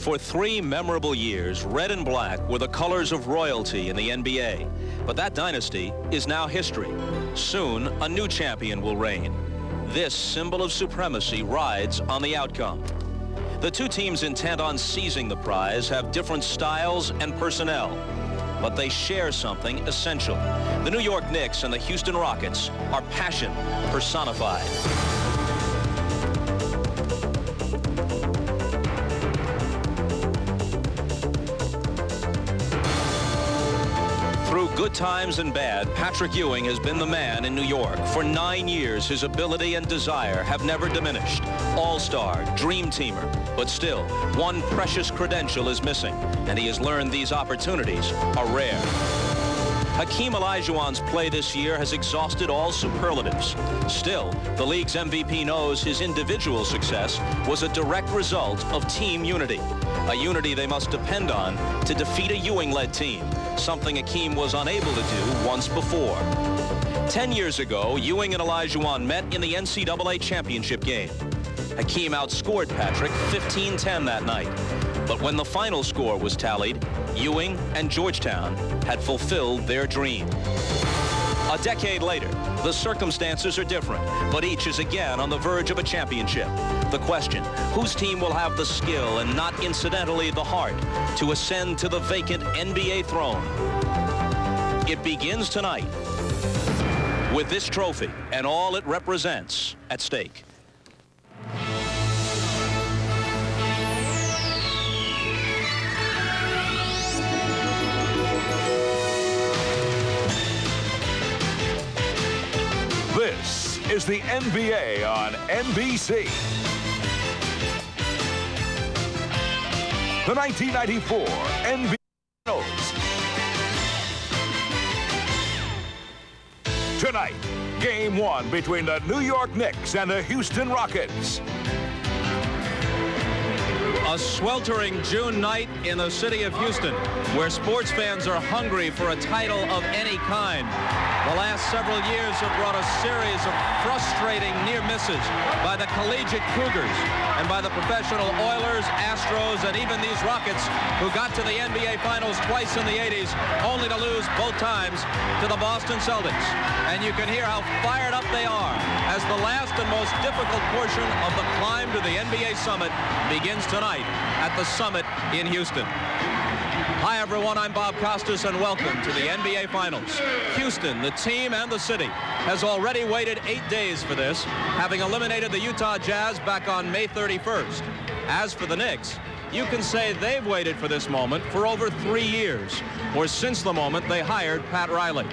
For 3 memorable years, red and black were the colors of royalty in the NBA. But that dynasty is now history. Soon, a new champion will reign. This symbol of supremacy rides on the outcome. The two teams intent on seizing the prize have different styles and personnel, but they share something essential. The New York Knicks and the Houston Rockets are passion personified. Through good times and bad, Patrick Ewing has been the man in New York. For 9 years, his ability and desire have never diminished. All-star, dream teamer, but still, one precious credential is missing, and he has learned these opportunities are rare. Hakeem Olajuwon's play this year has exhausted all superlatives. Still, the league's MVP knows his individual success was a direct result of team unity, a unity they must depend on to defeat a Ewing-led team, something Hakeem was unable to do once before. 10 years ago, Ewing and Olajuwon met in the NCAA championship game. Hakeem outscored Patrick 15-10 that night. But when the final score was tallied, Ewing and Georgetown had fulfilled their dream. A decade later, the circumstances are different, but each is again on the verge of a championship. The question, whose team will have the skill and not incidentally the heart to ascend to the vacant NBA throne? It begins tonight with this trophy and all it represents at stake. This is the NBA on NBC. The 1994 NBA Finals. Tonight, Game 1 between the New York Knicks and the Houston Rockets. A sweltering June night in the city of Houston, where sports fans are hungry for a title of any kind. The last several years have brought a series of frustrating near misses by the collegiate Cougars and by the professional Oilers, Astros, and even these Rockets, who got to the NBA Finals twice in the 80s, only to lose both times to the Boston Celtics. And you can hear how fired up they are as the last and most difficult portion of the climb to the NBA Summit begins tonight at the Summit in Houston. Hi, everyone. I'm Bob Costas, and welcome to the NBA Finals. Houston, the team and the city, has already waited 8 days for this, having eliminated the Utah Jazz back on May 31st. As for the Knicks, you can say they've waited for this moment for over 3 years, or since the moment they hired Pat Riley.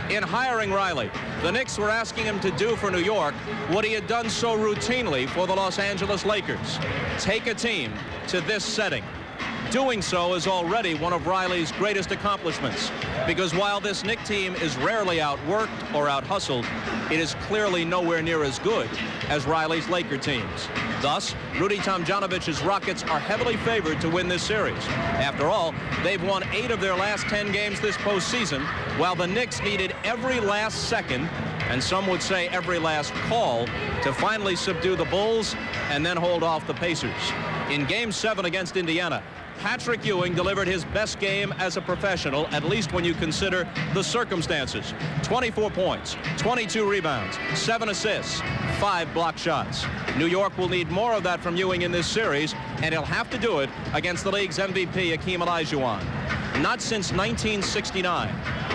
In hiring Riley, the Knicks were asking him to do for New York what he had done so routinely for the Los Angeles Lakers: take a team to this setting. Doing so is already one of Riley's greatest accomplishments, because while this Knick team is rarely outworked or out-hustled, it is clearly nowhere near as good as Riley's Laker teams. Thus, Rudy Tomjanovich's Rockets are heavily favored to win this series. After all, they've won 8 of their last 10 games this postseason, while the Knicks needed every last second, and some would say every last call, to finally subdue the Bulls and then hold off the Pacers. In Game 7 against Indiana, Patrick Ewing delivered his best game as a professional, at least when you consider the circumstances. 24 points, 22 rebounds, 7 assists, 5 block shots. New York will need more of that from Ewing in this series, and he'll have to do it against the league's MVP, Hakeem Olajuwon. Not since 1969,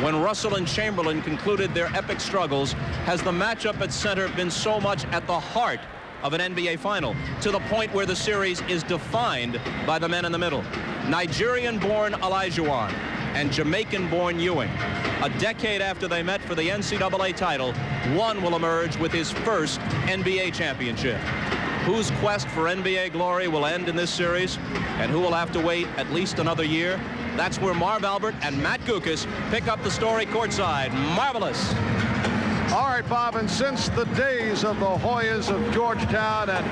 when Russell and Chamberlain concluded their epic struggles, has the matchup at center been so much at the heart of an NBA final, to the point where the series is defined by the men in the middle. Nigerian-born Olajuwon and Jamaican-born Ewing. A decade after they met for the NCAA title, one will emerge with his first NBA championship. Whose quest for NBA glory will end in this series, and who will have to wait at least another year? That's where Marv Albert and Matt Gukas pick up the story courtside. Marvelous. All right, Bob, and since the days of the Hoyas of Georgetown and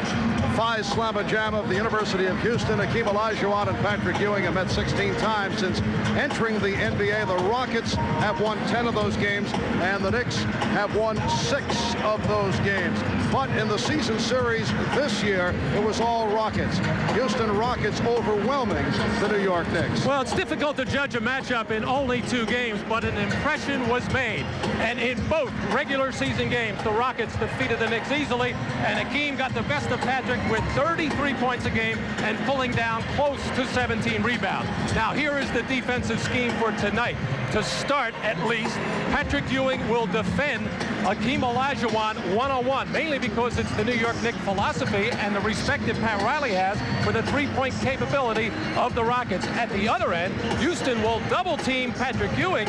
Phi Slama Jam of the University of Houston. Hakeem Olajuwon and Patrick Ewing have met 16 times since entering the NBA. The Rockets have won 10 of those games, and the Knicks have won 6 of those games. But in the season series this year, it was all Rockets. Houston Rockets overwhelming the New York Knicks. Well, it's difficult to judge a matchup in only 2 games, but an impression was made. And in both regular season games, the Rockets defeated the Knicks easily, and Hakeem got the best of Patrick with 33 points a game and pulling down close to 17 rebounds. Now, here is the defensive scheme for tonight. To start, at least, Patrick Ewing will defend Hakeem Olajuwon one-on-one, mainly because it's the New York Knicks philosophy and the respect that Pat Riley has for the three-point capability of the Rockets. At the other end, Houston will double-team Patrick Ewing,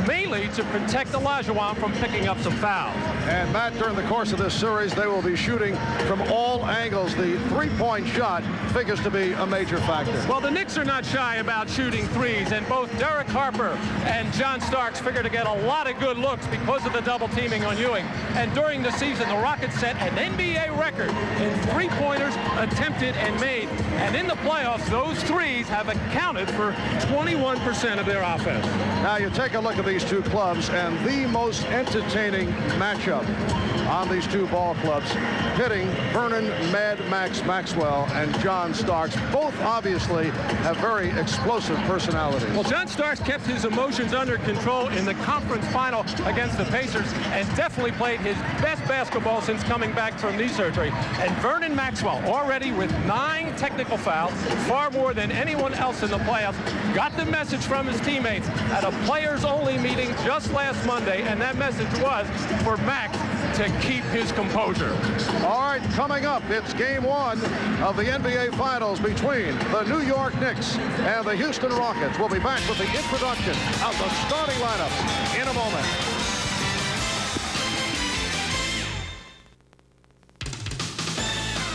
mainly to protect Olajuwon from picking up some fouls. And Matt, during the course of this series, they will be shooting from all angles. The three-point shot figures to be a major factor. Well, the Knicks are not shy about shooting threes, and both Derek Harper and John Starks figure to get a lot of good looks because of the double teaming on Ewing. And during the season, the Rockets set an NBA record in three-pointers attempted and made. And in the playoffs, those threes have accounted for 21% of their offense. Now you take a look at these two clubs, and the most entertaining matchup on these two ball clubs, pitting Vernon Mad Max Maxwell and John Starks. Both obviously have very explosive personalities. Well, John Starks kept his emotions under control in the conference final against the Pacers and definitely played his best basketball since coming back from knee surgery. And Vernon Maxwell, already with 9 technical fouls, far more than anyone else in the playoffs, got the message from his teammates at a players-only meeting just last Monday, and that message was for Max to keep his composure. All right, coming up, it's game 1 of the NBA Finals between the New York Knicks and the Houston Rockets. We'll be back with the introduction of the starting lineups in a moment.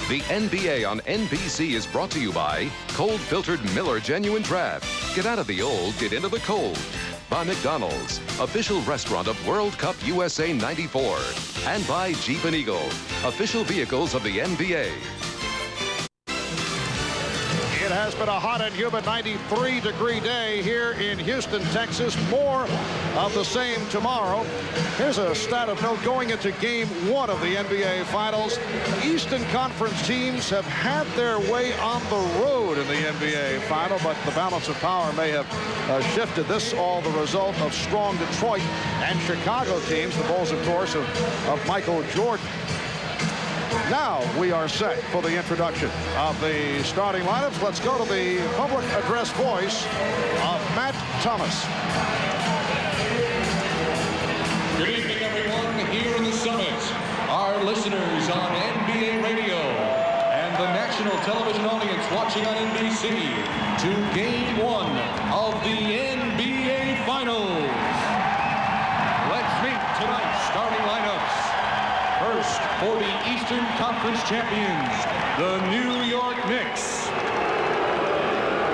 The NBA on NBC is brought to you by cold-filtered Miller Genuine Draft. Get out of the old, get into the cold. By McDonald's, official restaurant of World Cup USA 94. And by Jeep and Eagle, official vehicles of the NBA. It has been a hot and humid 93-degree day here in Houston, Texas. More of the same tomorrow. Here's a stat of note going into game 1 of the NBA Finals. Eastern Conference teams have had their way on the road in the NBA Final, but the balance of power may have shifted. This all the result of strong Detroit and Chicago teams. The Bulls, of course, of Michael Jordan. Now we are set for the introduction of the starting lineups. Let's go to the public address voice of Matt Thomas. Good evening, everyone, here in the Summit. Our listeners on NBA radio and the national television audience watching on NBC to Game 1 of the NBA Finals. Let's meet tonight's starting lineups. First, for the Eastern Conference champions, the New York Knicks.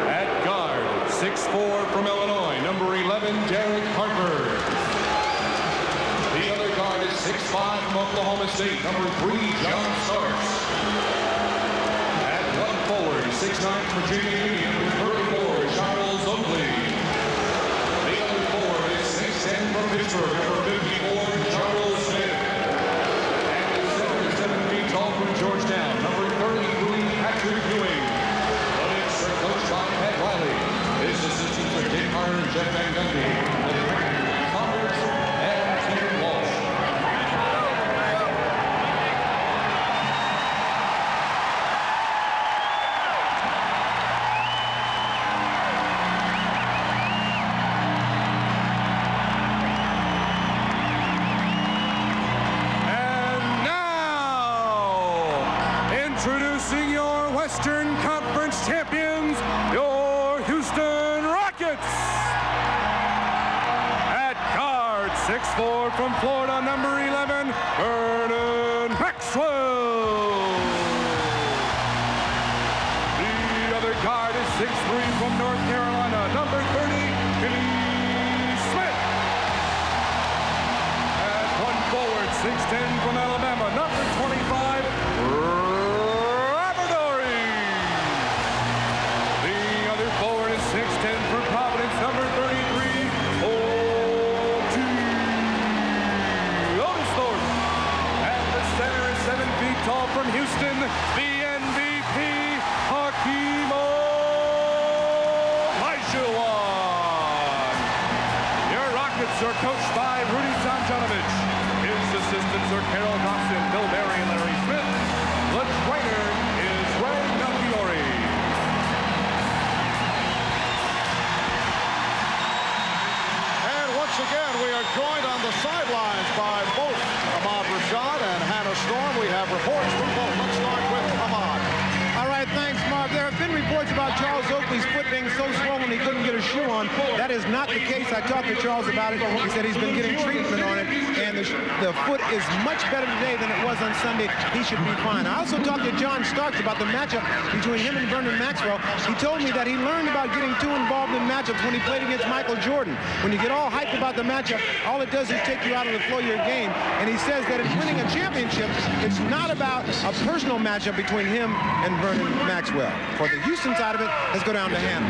At guard, 6'4" from Illinois, number 11, Derek Harper. The other guard is 6'5" from Oklahoma State, number 3, John Starks. At one forward, 6'9" from Virginia Union, number 34, Charles Oakley. The other forward is 6'10" from Pittsburgh, number 54, Charles Smith. From Georgetown, number 33, Patrick Ewing. The Knicks are coached by Pat Riley. His assistants are Dick Carter and Jeff Van Gundy. The directors, Connors and Tim Walsh. Introducing your Western Conference champions, your Houston Rockets. At guard, 6'4" from Florida, number 11, Vernon Maxwell. The other guard is 6'3" from North Carolina, number 30, Billy Smith. At one forward, 6'10" from Alabama, number 25, the MVP, Hakeem Olajuwon. Your Rockets are coached by Rudy Tomjanovich. His assistants are Carol Dawson, Bill Berry, and Larry Smith. The trainer is Ray Melchiori. And once again, we are joined on the sidelines by both Ahmad Rashad and Hannah Storm. We have reports from both. Let's start with Ahmad. All right, thanks, Mark. There have been reports about Charles Oakley's foot being so swollen he couldn't get a shoe on. That is not the case. I talked to Charles about it. He said he's been getting treatment on it, and the foot is much better today than it was on Sunday. He should be fine. I also talked to John Starks about the matchup between him and Vernon Maxwell. He told me that he learned about getting too involved in matchups when he played against Michael Jordan. When you get all hyped about the matchup, all it does is take you out of the flow of your game. And he says that in winning a championship, it's not about a personal matchup between him and Vernon Maxwell. For the Houston side of it, let's go down to Hannah.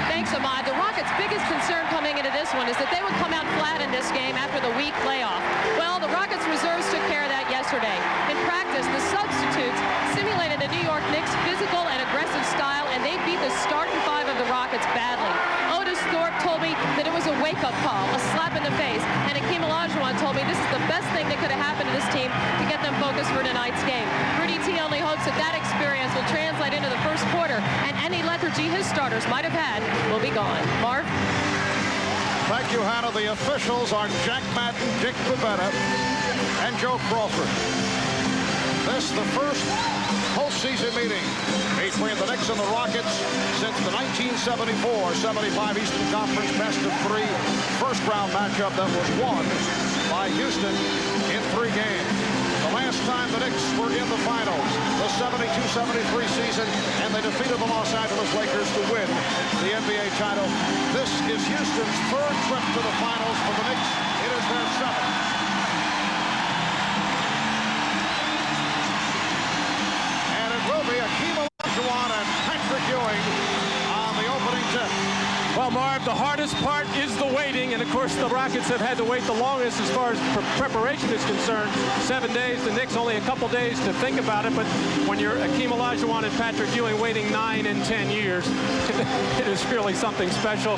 Thanks, Ahmad. The Rockets' biggest concern coming into this one is that they would come out flat in this game after the weak playoff. Well, the Rockets reserves took care of that yesterday. In practice, the substitutes simulated the New York Knicks' physical and aggressive style, and they beat the starting five of the Rockets badly. Otis Thorpe told me that it was a wake-up call, a slap in the face, and Hakeem Olajuwon told me this is the best thing that could have happened to this team to get them focused for tonight's game. Rudy T only hopes that that experience will translate into the first quarter, and any lethargy his starters might have had will be gone. Marv? Thank you, Hannah. The officials are Jack Madden, Dick Bavetta, and Joe Crawford. This is the first postseason meeting between the Knicks and the Rockets since the 1974-75 Eastern Conference best-of-3 first-round matchup that was won by Houston in 3 games. The last time the Knicks were in the finals, the 72-73 season, and they defeated the Los Angeles Lakers to win the NBA title. This is Houston's 3rd trip to the finals for the Knicks. It is their 7th. And it will be Hakeem Olajuwon and Patrick Ewing on the opening tip. Well, Marv, the hardest part is the waiting, and of course the Rockets have had to wait the longest as far as preparation is concerned. 7 days, the Knicks only a couple days to think about it, but when you're Hakeem Olajuwon and Patrick Ewing waiting 9 and 10 years, it is really something special.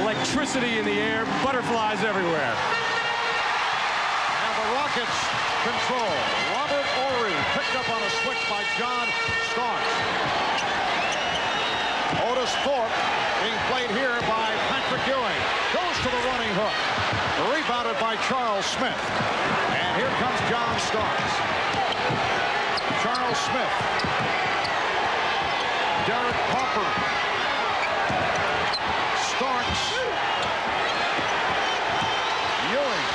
Electricity in the air, butterflies everywhere. And the Rockets control. Robert Horry picked up on a switch by John Starks. Otis Thorpe being played here by Patrick Ewing. Goes to the running hook. Rebounded by Charles Smith. And here comes John Starks. Charles Smith. Derek Harper. Starks. Ewing.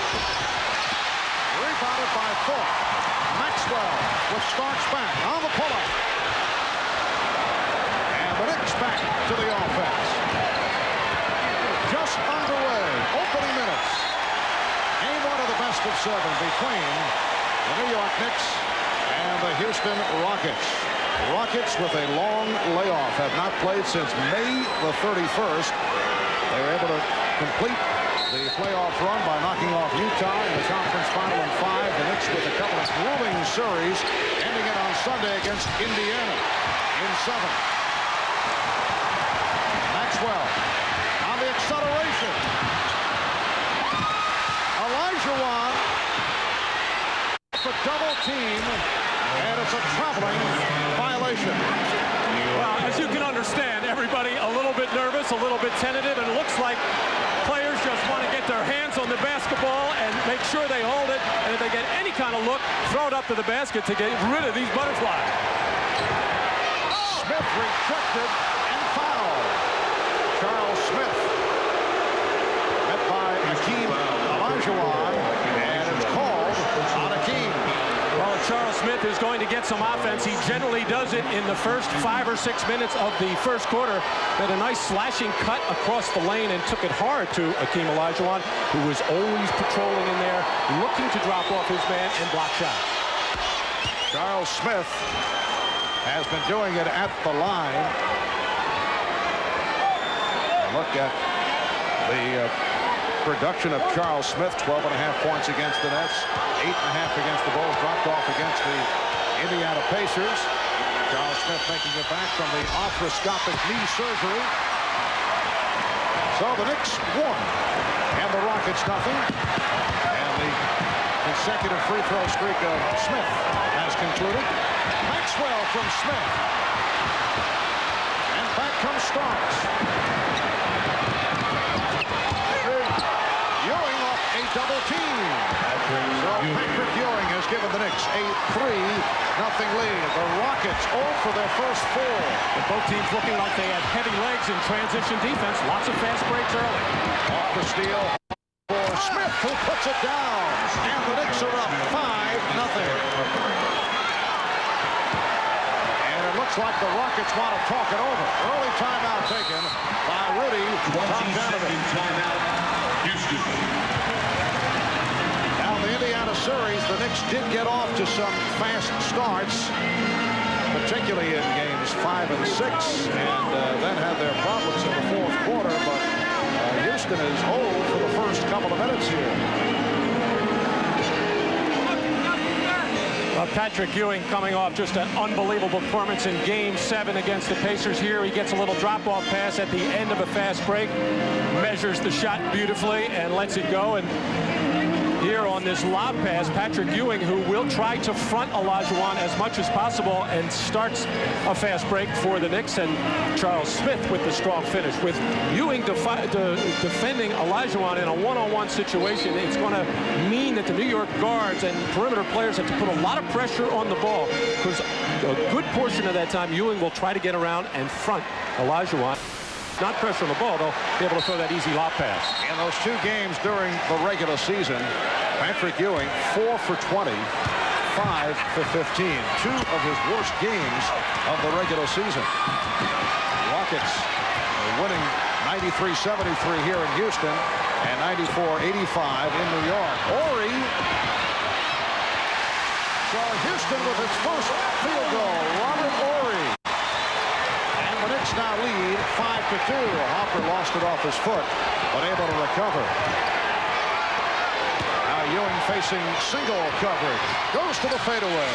Rebounded by Thorpe. Maxwell with Starks back on the pull-up. The Knicks back to the offense. Just underway. Opening minutes. Game 1 of the best-of-7 between the New York Knicks and the Houston Rockets. The Rockets, with a long layoff, have not played since May the 31st. They were able to complete the playoff run by knocking off Utah in the conference final in 5. The Knicks with a couple of grueling series, ending it on Sunday against Indiana in 7. Maxwell on the acceleration. Olajuwon. It's a double team, and it's a traveling violation. Well, as you can understand, everybody a little bit nervous, a little bit tentative, and it looks like players just want to get their hands on the basketball and make sure they hold it, and if they get any kind of look, throw it up to the basket to get rid of these butterflies. Smith rejected and fouled. Charles Smith met by Hakeem Olajuwon, and it's called on Hakeem. Well, Charles Smith is going to get some offense. He generally does it in the first 5 or 6 minutes of the first quarter. Had a nice slashing cut across the lane and took it hard to Hakeem Olajuwon, who was always patrolling in there, looking to drop off his man and block shots. Charles Smith has been doing it at the line. Look at the production of Charles Smith. 12.5 points against the Nets, 8.5 against the Bulls, dropped off against the Indiana Pacers. Charles Smith making it back from the arthroscopic knee surgery. So the Knicks won, and the Rockets nothing. And the consecutive free throw streak of Smith has concluded. Maxwell from Smith. And back comes Starks. Ewing off a double team. So Patrick Ewing has given the Knicks a 3-0 lead. The Rockets 0 for their first 4. But both teams looking like they had heavy legs in transition defense. Lots of fast breaks early. Off the steal for Smith, who puts it down. And the Knicks are up 5-0. And it looks like the Rockets want to talk it over. Early timeout taken by Rudy Tomjanovich. Timeout, Houston. Now the Indiana series, the Knicks did get off to some fast starts, particularly in games 5 and 6, and then had their problems in the fourth quarter. But Houston is old for the first couple of minutes here. Well, Patrick Ewing coming off just an unbelievable performance in Game 7 against the Pacers. Here he gets a little drop-off pass at the end of a fast break, measures the shot beautifully and lets it go. And here on this lob pass, Patrick Ewing, who will try to front Olajuwon as much as possible, and starts a fast break for the Knicks. And Charles Smith with the strong finish. With Ewing defending Olajuwon in a one-on-one situation, it's going to mean that the New York guards and perimeter players have to put a lot of pressure on the ball, because a good portion of that time Ewing will try to get around and front Olajuwon. Not pressure on the ball, they'll be able to throw that easy lob pass. In those 2 games during the regular season, Patrick Ewing 4 for 20, 5 for 15. 2 of his worst games of the regular season. Rockets are winning 93-73 here in Houston and 94-85 in New York. Horry. So Houston with its first field goal. Robert Horry. The Knicks now lead 5-2. Hopper lost it off his foot, but able to recover. Now Ewing facing single coverage. Goes to the fadeaway.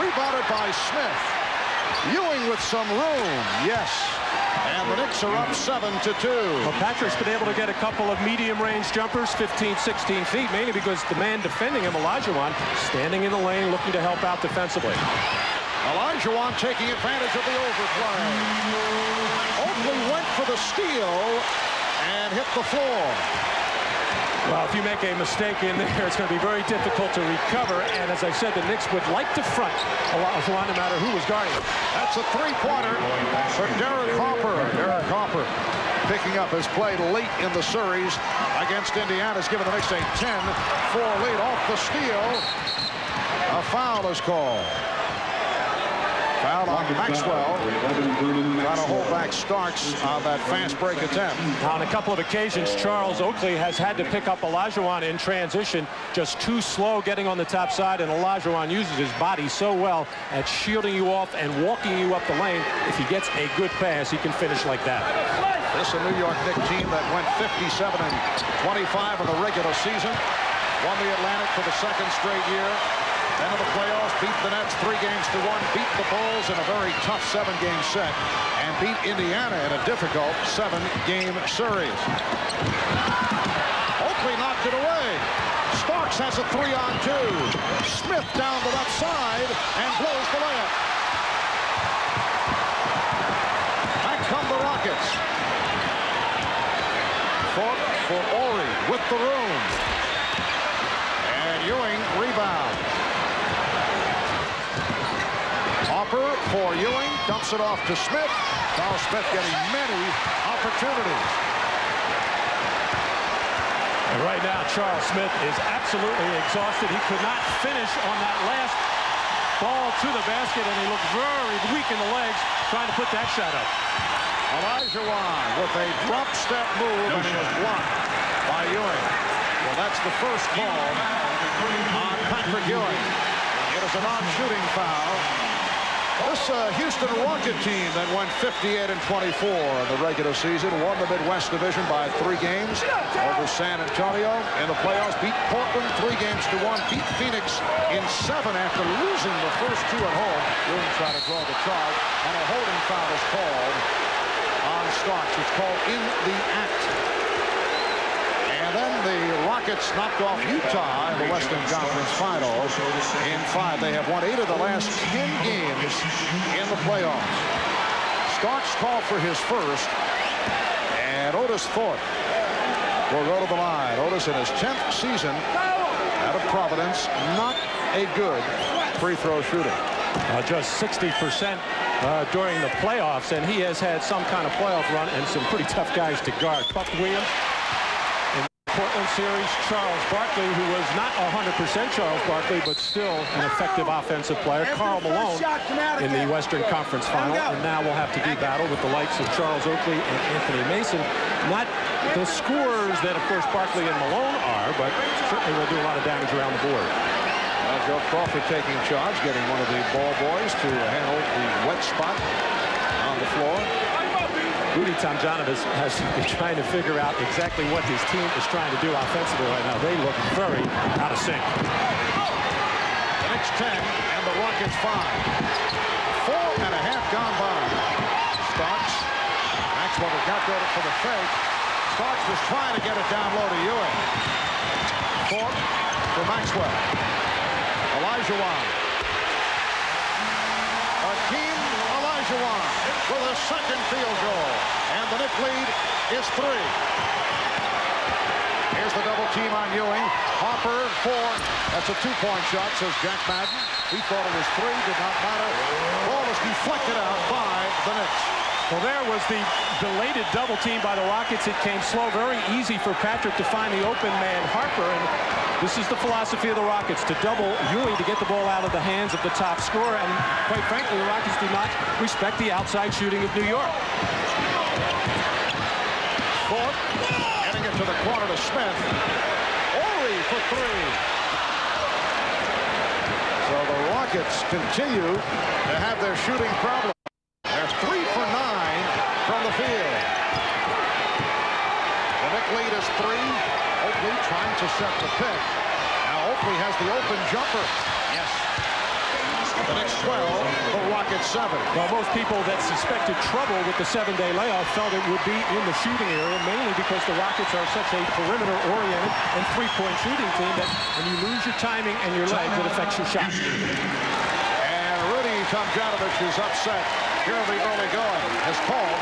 Rebounded by Smith. Ewing with some room. Yes. And the Knicks are up 7-2. Well, Patrick's been able to get a couple of medium-range jumpers, 15, 16 feet, mainly because the man defending him, Olajuwon, standing in the lane, looking to help out defensively. Olajuwon taking advantage of the overplay. Oakley went for the steal and hit the floor. Well, if you make a mistake in there, it's going to be very difficult to recover. And as I said, the Knicks would like to front Olajuwon no matter who was guarding him. That's a 3-pointer for Derek Harper. Derek Harper picking up his play late in the series against Indiana. Has given the Knicks a 10-4 lead. Off the steal, a foul is called. Foul on Maxwell. Trying to hold back Starks on that fast break attempt. On a couple of occasions, Charles Oakley has had to pick up Olajuwon in transition, just too slow getting on the top side, and Olajuwon uses his body so well at shielding you off and walking you up the lane. If he gets a good pass, he can finish like that. This is a New York Knicks team that went 57-25 in the regular season. Won the Atlantic for the 2nd straight year. Then in the playoffs, beat the Nets 3-1, beat the Bulls in a very tough 7-game set, and beat Indiana in a difficult 7-game series. Oakley knocked it away. Starks has a 3-on-2. Smith down the left side and blows the layup. Back come the Rockets. For Horry with the room. And Ewing rebound. Hopper for Ewing, dumps it off to Smith. Charles Smith getting many opportunities. And right now, Charles Smith is absolutely exhausted. He could not finish on that last ball to the basket, and he looked very weak in the legs trying to put that shot up. Olajuwon with a drop step move, and he was blocked by Ewing. Well, that's the first call on Patrick Ewing. It is a non-shooting foul. This Houston Rocket team that went 58-24 in the regular season, won the Midwest Division by 3 games over San Antonio in the playoffs, beat Portland 3-1, beat Phoenix in 7 after losing the first 2 at home. Ewing tried to draw the charge, and a holding foul is called on Starks. It's called in the act. And then the Rockets knocked off Utah in the Western Conference Finals in 5. They have won 8 of the last 10 games in the playoffs. Starks called for his first, and Otis Thorpe will go to the line. Otis in his 10th season out of Providence, not a good free throw shooter. Just 60% during the playoffs, and he has had some kind of playoff run and some pretty tough guys to guard. Buck Williams in the Portland series, Charles Barkley, who was not 100% Charles Barkley, but still an effective offensive player. Karl Malone in the Western Conference Final, and now we'll have to do battle with the likes of Charles Oakley and Anthony Mason. Not the scorers that, of course, Barkley and Malone are, but certainly will do a lot of damage around the board. Joe Crawford taking charge, getting one of the ball boys to handle the wet spot on the floor. Rudy Tomjanovich has been trying to figure out exactly what his team is trying to do offensively right now. They look very out of sync. The Knicks 10 and the Rockets 5. 4.5 gone by. Starks. Maxwell got there for the fake. Starks was trying to get it down low to Ewing. Thorpe for Maxwell. Olajuwon. Olajuwon with a second field goal. And the Knicks lead is 3. Here's the double team on Ewing. Harper for. That's a 2-point shot, says Jack Madden. He thought it was 3, did not matter. Ball was deflected out by the Knicks. Well, there was the belated double team by the Rockets. It came slow, very easy for Patrick to find the open man, Harper. And this is the philosophy of the Rockets, to double Ewing to get the ball out of the hands of the top scorer. And quite frankly, the Rockets do not respect the outside shooting of New York. Thorpe getting it to the corner to Smith. Ori for 3. So the Rockets continue to have their shooting problem. There's 3 for 9 from the field. The Knicks lead is 3. Oakley trying to set the pick. Now Oakley has the open jumper. Yes. The Knicks 12, the Rockets 7. Well, most people that suspected trouble with the 7-day layoff felt it would be in the shooting area, mainly because the Rockets are such a perimeter-oriented and 3-point shooting team that when you lose your timing and your legs, it affects your shot. And Rudy Tomjanovich is upset. Here in the early going has called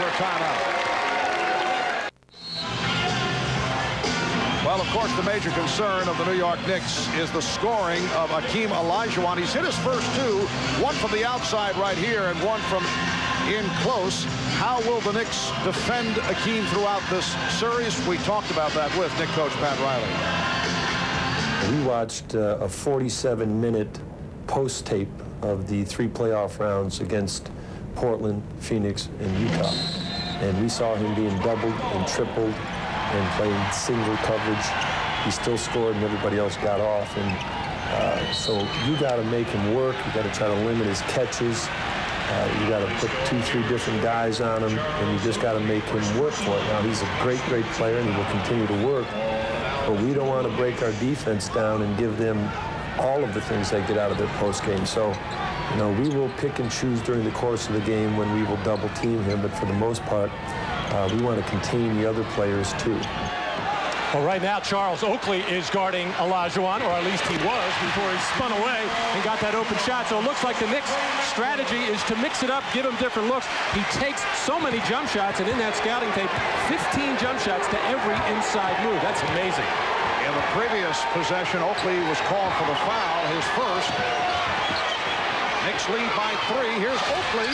for a timeout. Well, of course, the major concern of the New York Knicks is the scoring of Hakeem Olajuwon. He's hit his first 2, one from the outside right here and one from in close. How will the Knicks defend Hakeem throughout this series? We talked about that with Knicks coach Pat Riley. We watched a 47-minute post tape of the 3 playoff rounds against Portland, Phoenix, and Utah. And we saw him being doubled and tripled and playing single coverage. He still scored and everybody else got off. And so you got to make him work. You got to try to limit his catches. You got to put 2, 3 different guys on him, and you just got to make him work for it. Now, he's a great, great player, and he will continue to work. But we don't want to break our defense down and give them all of the things they get out of their post game. So, you know, we will pick and choose during the course of the game when we will double team him, but for the most part, we want to contain the other players too. Well, right now, Charles Oakley is guarding Olajuwon, or at least he was before he spun away and got that open shot. So it looks like the Knicks' strategy is to mix it up, give him different looks. He takes so many jump shots, and in that scouting tape, 15 jump shots to every inside move. That's amazing. In the previous possession, Oakley was called for the foul, his first. Knicks lead by 3. Here's Oakley.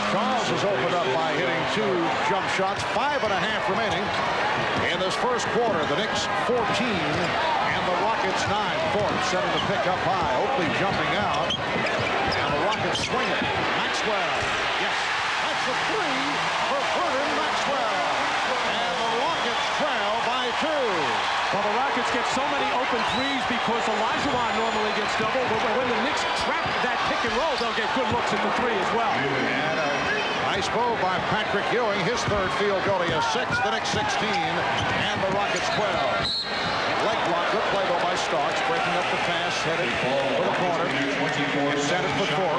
Charles is opened up by hitting 2 jump shots, 5.5 remaining in this first quarter. The Knicks 14 and the Rockets 9. Thorpe setting the pick up high. Oakley jumping out, and the Rockets swing it. Maxwell, yes, that's a 3 for Maxwell, and the Rockets trail by 2. Well, the Rockets Rockets get so many open threes because Olajuwon normally gets double, but when the Knicks trap that pick and roll, they'll get good looks at the three as well. And a nice move by Patrick Ewing. His third field goal. He has 6, the Knicks 16, and the Rockets 12. Leg block, good play though by Starks, breaking up the pass, headed for the corner. Set it for 4.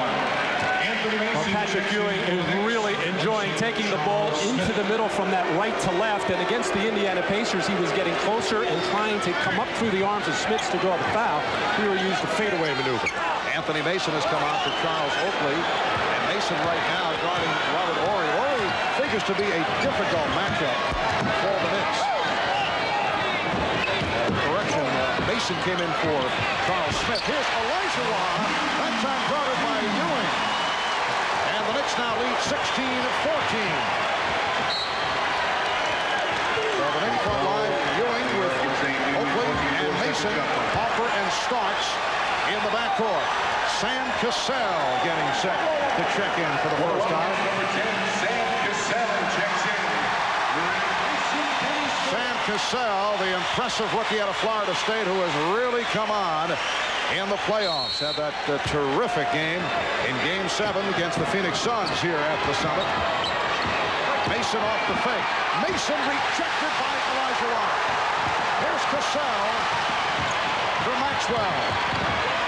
Well, Patrick Ewing is really enjoying taking the ball into the middle from that right to left, and against the Indiana Pacers, he was getting closer and trying to come up through the arms of Smits to draw the foul. Here he used the fadeaway maneuver. Anthony Mason has come on for Charles Oakley, and Mason right now guarding Robert Horry. Horry figures to be a difficult matchup for the Knicks. Correction, Mason came in for Charles Smith. Here's Olajuwon, that time guarded by Ewing. And the Knicks now lead 16-14. So the Knicks front line, Ewing with Oakley and Mason, Hopper and Starks in the backcourt. Sam Cassell getting set to check in for the first time. Number 10, Sam Cassell checks in. Sam Cassell, the impressive rookie out of Florida State who has really come on in the playoffs. Had that terrific game in Game 7 against the Phoenix Suns here at the Summit. Mason off the fake. Mason rejected by Olajuwon. Here's Cassell for Maxwell.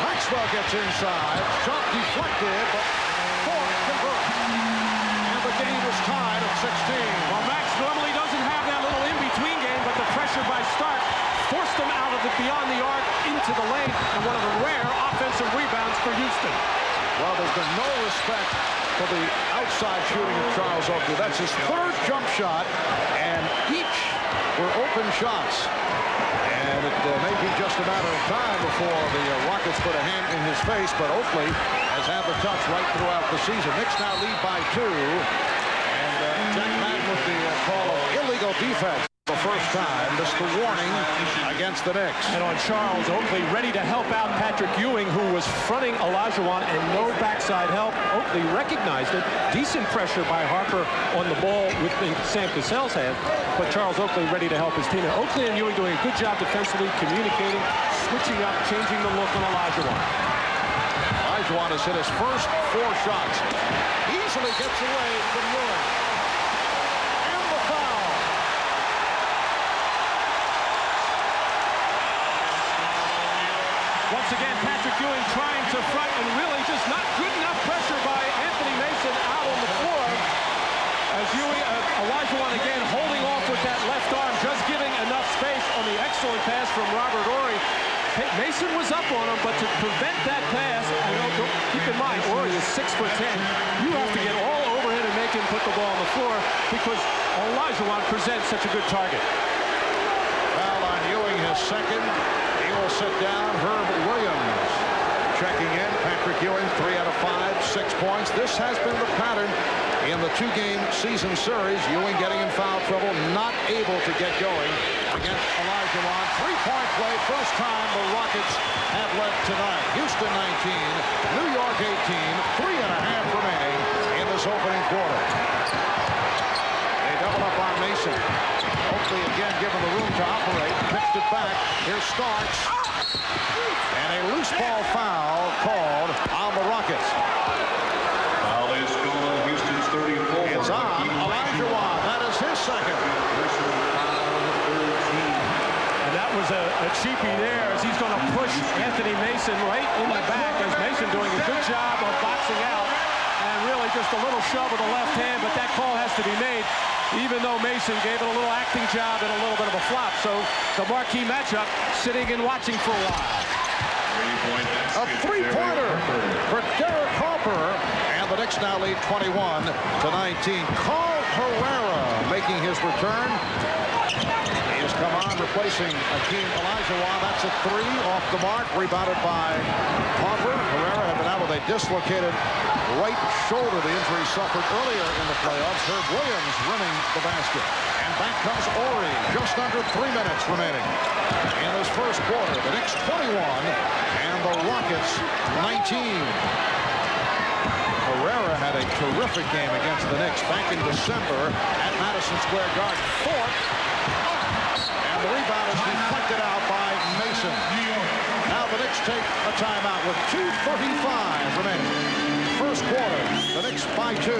Maxwell gets inside. Shot deflected, but Ford converts. And the game is tied at 16. Well, Max normally doesn't have that little in-between game, but the pressure by Stark forced him out of the beyond the arc into the lane, and one of the rare offensive rebounds for Houston. Well, there's been no respect for the outside shooting of Charles Oakley. That's his third jump shot, and each were open shots. And it may be just a matter of time before the Rockets put a hand in his face, but Oakley has had the touch right throughout the season. Knicks now lead by 2, and Jack Madden with the call of illegal defense. The first time, missed the warning against the Knicks. And on Charles Oakley, ready to help out Patrick Ewing, who was fronting Olajuwon, and no backside help. Oakley recognized it. Decent pressure by Harper on the ball with Sam Cassell's hand, but Charles Oakley ready to help his team. And Oakley and Ewing doing a good job defensively, communicating, switching up, changing the look on Olajuwon. Olajuwon has hit his first 4 shots. Easily gets away from Ewing. And the foul. Once again, Patrick Ewing trying to front, and really just not good enough pressure by Anthony Mason out on the floor. As Olajuwon again holding off with that left arm, just giving enough space on the excellent pass from Robert Horry. Mason was up on him, but to prevent that pass, keep in mind, Horry is 6'10". You have to get all over him and make him put the ball on the floor because Olajuwon presents such a good target. Foul on Ewing, his second. He will sit down. Herb Williams checking in. Patrick Ewing, 3 out of 5, 6 points. This has been the pattern in the 2-game season series. Ewing getting in foul trouble, not able to get going against Olajuwon. 3-point play, first time the Rockets have led tonight. Houston 19, New York 18, 3.5 remaining in this opening quarter. They double up on Mason. Hopefully again given the room to operate. Pitched it back. Here's Starks. And a loose ball foul called on the Rockets. Foul is called on Houston's 34. It's on Olajuwon. That is his second. And that was a cheapie there as he's going to push Anthony Mason right in the back, as Mason doing a good job of boxing out. And really just a little shove with the left hand, but that call has to be made, even though Mason gave it a little acting job and a little bit of a flop. So the marquee matchup, sitting and watching for a while. A 3-pointer for Derek Harper. And the Knicks now lead 21-19. Carl Herrera making his return. He has come on replacing Hakeem Olajuwon. That's a 3 off the mark. Rebounded by Harper. Herrera had been out with a dislocated right shoulder. The injury suffered earlier in the playoffs. Herb Williams rimming the basket. And back comes Horry. Just under 3 minutes remaining in this first quarter. The Knicks 21 and the Rockets 19. Herrera had a terrific game against the Knicks back in December at Madison Square Garden. 4th. And the rebound is deflected out by Mason. Now the Knicks take a timeout with 2:35 remaining. First quarter, the Knicks by 2.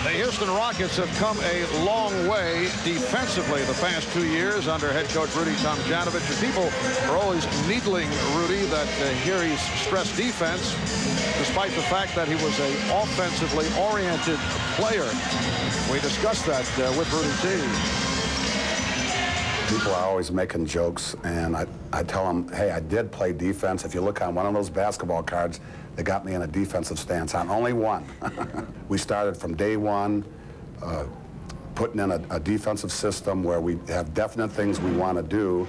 The Houston Rockets have come a long way defensively the past 2 years under head coach Rudy Tomjanovich. And people are always needling Rudy that here he's stressed defense, despite the fact that he was a offensively oriented player. We discussed that with Rudy T. People are always making jokes, and I tell them, hey, I did play defense. If you look on one of those basketball cards, they got me in a defensive stance on only one. We started from day one, putting in a defensive system where we have definite things we want to do,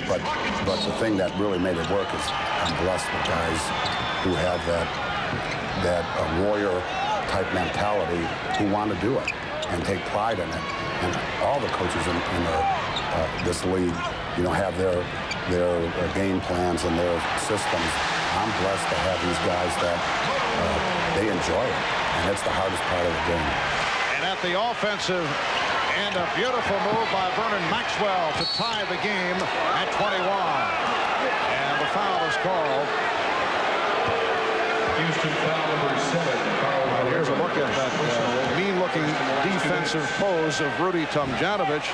but the thing that really made it work is I'm blessed with guys who have that warrior type mentality who want to do it and take pride in it. And all the coaches in this league, have their game plans and their systems. I'm blessed to have these guys that they enjoy it, and it's the hardest part of the game. And at the offensive end, a beautiful move by Vernon Maxwell to tie the game at 21. And the foul is called. Houston foul number 7. Here's a look at that mean-looking defensive pose of Rudy Tomjanovich.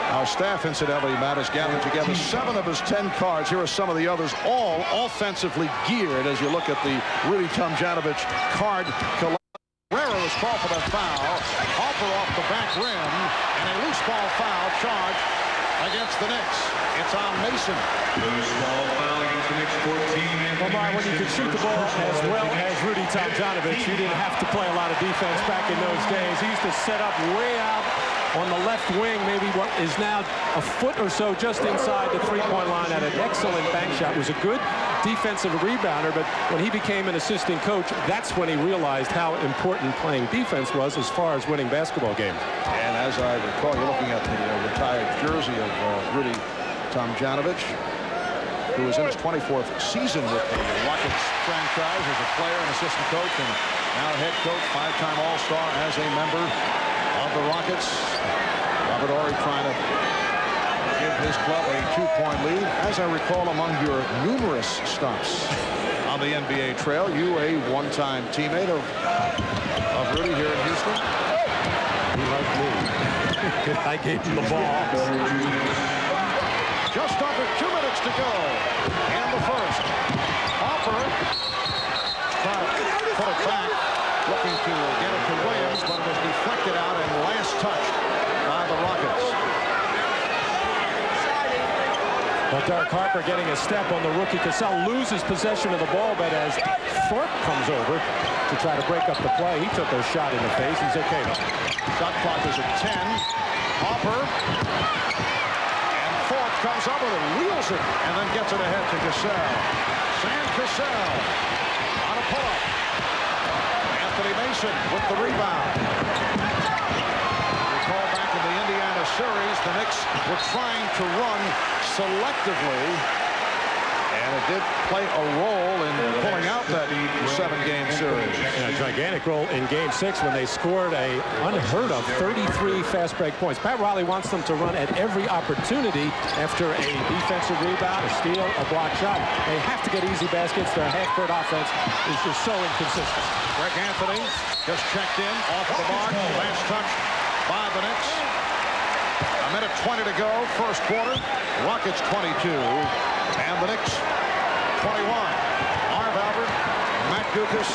Our staff, incidentally, Matt, has gathered together 7 of his 10 cards. Here are some of the others, all offensively geared as you look at the Rudy Tomjanovich card collection. Herrera was called for that foul. Harper off the back rim, and a loose ball foul charge against the Knicks. It's on Mason. Loose ball foul against the Knicks, 14. Well, Brian, when you could shoot the ball as well as Rudy Tomjanovich, you didn't have to play a lot of defense back in those days. He used to set up way out on the left wing, maybe what is now a foot or so just inside the three-point line, at an excellent bank shot. Was a good defensive rebounder, but when he became an assistant coach, that's when he realized how important playing defense was as far as winning basketball games. And as I recall, you're looking at the retired jersey of Rudy Tomjanovich, who was in his 24th season with the Rockets franchise as a player and assistant coach, and now head coach, 5-time All-Star as a member of the Rockets. Robert Horry trying to give his club a 2-point lead. As I recall, among your numerous stops on the NBA trail, you a one-time teammate of Rudy here in Houston. He liked me. I gave him the ball. Just under 2 minutes to go in the first. Harper trying to put it back, looking to get it to Williams, but it was deflected out and last touched by the Rockets. Well, Derek Harper getting a step on the rookie. Cassell loses possession of the ball, but as Thorpe comes over to try to break up the play, he took a shot in the face. He's okay. Shot clock is at 10. Harper. And Thorpe comes up with it, wheels it, and then gets it ahead to Cassell. Sam Cassell on a pull-up. Anthony Mason with the rebound. Recall back in the Indiana series, the Knicks were trying to run selectively, and it did play a role in pulling out that 7-game series. And a gigantic role in Game 6 when they scored a unheard of 33 fast break points. Pat Riley wants them to run at every opportunity after a defensive rebound, a steal, a block shot. They have to get easy baskets. Their half-court offense is just so inconsistent. Greg Anthony just checked in off the mark. Last touch by the Knicks. A minute 20 to go, first quarter. Rockets 22, and the Knicks 21. Marv Albert, Matt Dukas,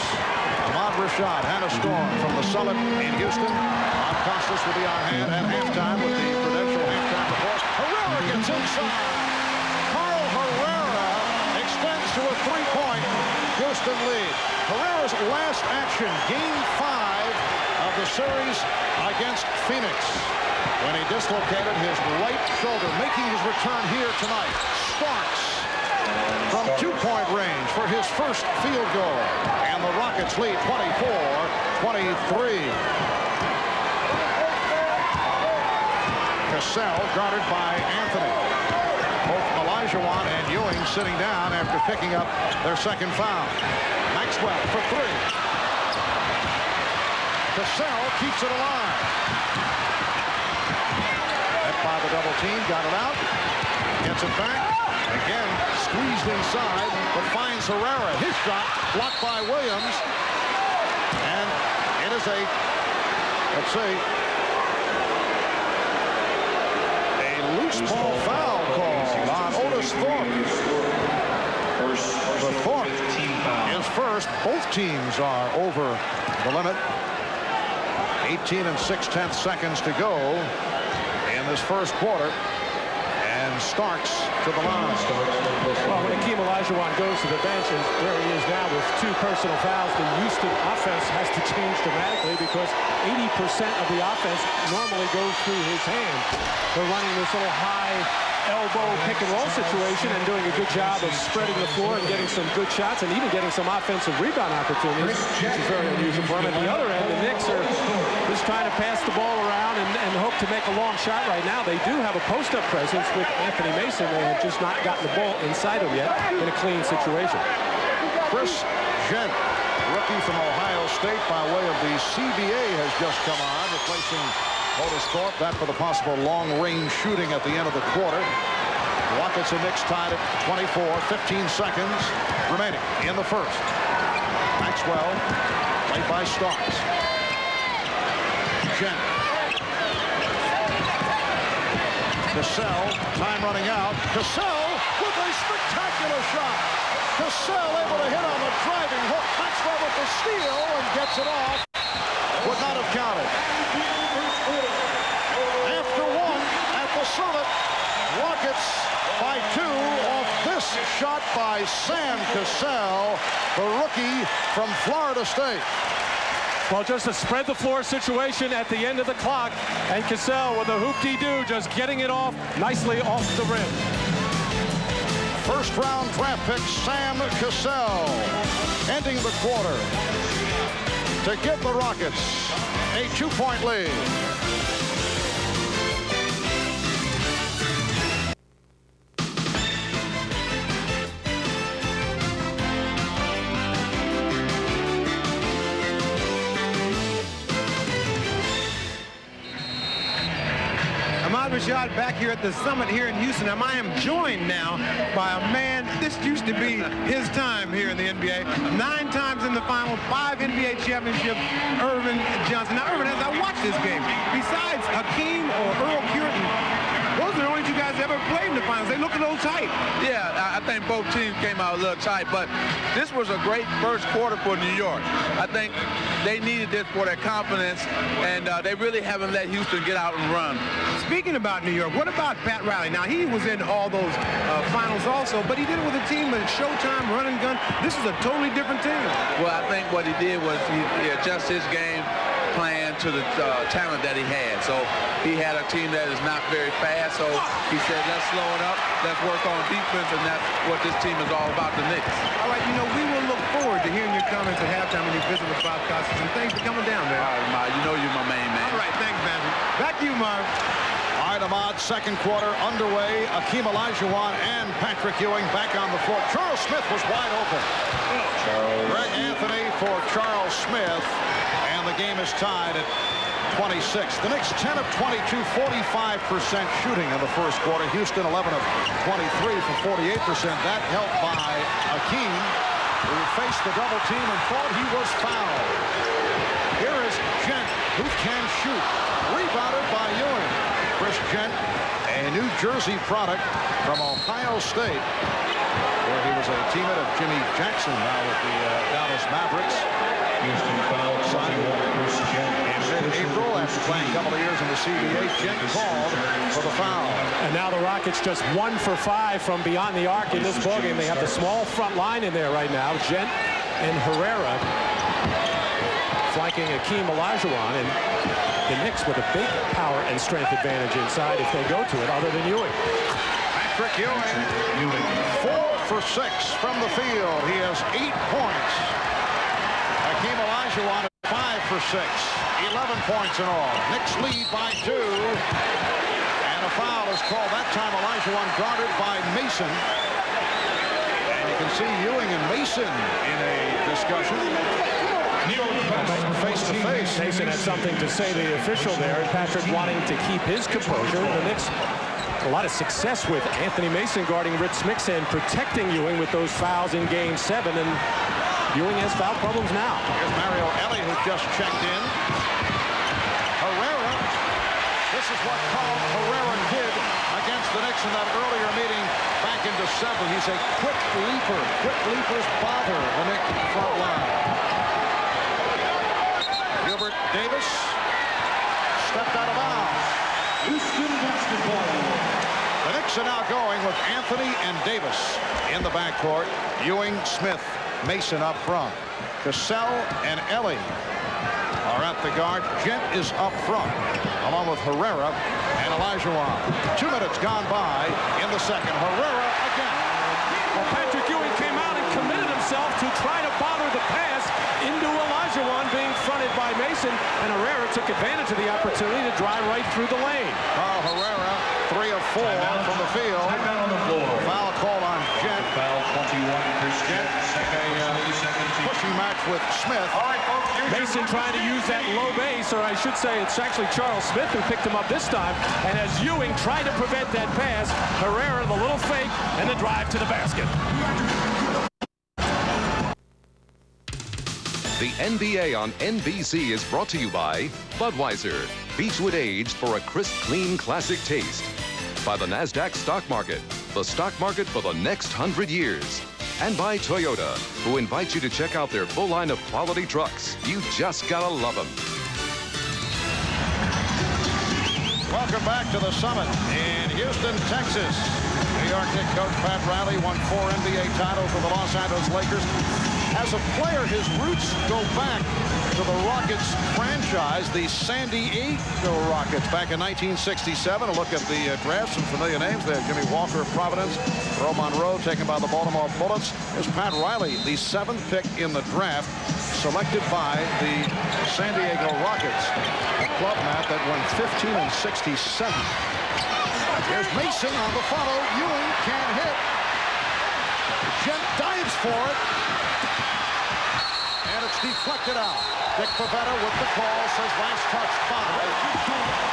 Ahmad Rashad, Hannah Storm from the Summit in Houston. Bob Costas will be on hand at halftime with the Prudential halftime report. Herrera gets inside. Carl Herrera extends to a 3-point Houston lead. Herrera's last action, Game 5 of the series against Phoenix, when he dislocated his right shoulder, making his return here tonight. Sparks from 2-point range for his first field goal. And the Rockets lead 24-23. Cassell guarded by Anthony. Both Olajuwon and Ewing sitting down after picking up their second foul. Maxwell for 3. Cassell keeps it alive. the double team, got it out, gets it back, again squeezed inside, but finds Herrera. His shot blocked by Williams, and it is a, let's see, a loose ball foul call on Otis Thorpe. But Thorpe is first. Both teams are over the limit. 18 and 6/10 seconds to go in this first quarter. And Starks to the line. Well, when Hakeem Olajuwon goes to the bench, and where he is now with 2 personal fouls, the Houston offense has to change dramatically because 80% of the offense normally goes through his hand. They're running this little high elbow pick and roll situation and doing a good job of spreading the floor and getting some good shots and even getting some offensive rebound opportunities, which is very unusual for him. At the other end, the Knicks are just trying to pass the ball around and hope to make a long shot right now. They do have a post-up presence with Anthony Mason. They have just not gotten the ball inside him yet in a clean situation. Chris Gent, rookie from Ohio State by way of the CBA, has just come on, replacing Otis Thorpe. That for the possible long-range shooting at the end of the quarter. The Rockets and Knicks tied at 24, 15 seconds remaining in the first. Maxwell, played by Starks. Gent. Cassell, time running out. Cassell with a spectacular shot. Cassell able to hit on the driving hook. Maxwell with the steal and gets it off. Would not have counted. After one at the Summit, Rockets by 2 off this shot by Sam Cassell, the rookie from Florida State. Well, just a spread the floor situation at the end of the clock, and Cassell with a hoop-dee-doo just getting it off nicely off the rim. First round draft pick Sam Cassell ending the quarter to give the Rockets a 2-point lead. Rashad back here at the Summit here in Houston. And I am joined now by a man, this used to be his time here in the NBA. 9 times in the final, 5 NBA championships, Irvin Johnson. Now, Irvin, as I watch this game, besides Hakeem or Earl Cureton, those are the only 2 guys that ever played in the finals. They look a little tight. Yeah, I think both teams came out a little tight, but this was a great first quarter for New York. I think they needed this for their confidence, and they really haven't let Houston get out and run. Speaking about New York, what about Pat Riley? Now, he was in all those finals also, but he did it with a team with Showtime, run and gun. This is a totally different team. Well, I think what he did was he adjusted his game plan to the talent that he had. So he had a team that is not very fast, so he said, let's slow it up, let's work on defense, and that's what this team is all about, the Knicks. All right, you know, we will look forward to hearing your comments at halftime when you visit with Bob Costas, and thanks for coming down, man. All right, Marv, you know you're my main man. All right, thanks, man. Back to you, Marv. All right, Ahmad, second quarter underway. Hakeem Olajuwon and Patrick Ewing back on the floor. Charles Smith was wide open. Greg Anthony for Charles Smith, and the game is tied at 26. The Knicks 10 of 22, 45% shooting in the first quarter. Houston 11 of 23 for 48%. That helped by Hakeem, who faced the double team and thought he was fouled. Here is Gent, who can shoot. Rebounded by Ewing. Chris Gent, a New Jersey product from Ohio State, where he was a teammate of Jimmy Jackson, now with the Dallas Mavericks. Houston foul signed Chris Gent in April after playing a couple of years in the CBA. Gent called for the foul. And now the Rockets just 1 for 5 from beyond the arc in this ballgame. They have the small front line in there right now. Gent and Herrera flanking Hakeem Olajuwon, and the Knicks with a big power and strength advantage inside if they go to it, other than Ewing. Patrick Ewing, 4 for 6 from the field. He has 8 points. Hakeem Olajuwon at 5 for 6. 11 points in all. Knicks lead by 2. And a foul is called. That time Olajuwon guarded by Mason. And you can see Ewing and Mason in a discussion. Face to face. Mason had something to say to the official there, and Patrick wanting to keep his composure. The Knicks, a lot of success with Anthony Mason guarding Rich Smix and protecting Ewing with those fouls in Game 7, and Ewing has foul problems now. Here's Mario Ellie, who just checked in. Herrera. This is what Carl Herrera did against the Knicks in that earlier meeting back in December. He's a quick leaper. Quick leapers bother the Knicks front line. Gilbert Davis stepped out of bounds. Houston basketball. The Knicks are now going with Anthony and Davis in the backcourt. Ewing, Smith, Mason up front. Cassell and Ellie are at the guard. Gent is up front, along with Herrera and Olajuwon. 2 minutes gone by in the second. Herrera again. Well, Patrick Ewing came out and committed himself to try to bother the pass into Olajuwon being fronted by Mason, and Herrera took advantage of the opportunity to drive right through the lane. Carl Herrera, 3 of 4 from the field. On the floor. Foul call on Gent. Foul 21. Gent, a pushing match with Smith. Mason trying to use that low base, or I should say it's actually Charles Smith who picked him up this time. And as Ewing tried to prevent that pass, Herrera, the little fake, and the drive to the basket. The NBA on NBC is brought to you by Budweiser, Beechwood aged for a crisp, clean, classic taste. By the NASDAQ stock market, the stock market for the next 100 years. And by Toyota, who invites you to check out their full line of quality trucks. You just gotta love them. Welcome back to the Summit in Houston, Texas. New York Knicks coach Pat Riley won 4 NBA titles for the Los Angeles Lakers. As a player, his roots go back to the Rockets franchise, the San Diego Rockets, back in 1967. A look at the draft, some familiar names there. Jimmy Walker of Providence, Earl Monroe taken by the Baltimore Bullets. Here's Pat Riley, the 7th pick in the draft, selected by the San Diego Rockets. A club, Matt, that won 15 and 67. Here's Mason on the follow. Ewing can't hit. Gent dives for it. And it's deflected out. Dick Pavetta with the call, says last touch by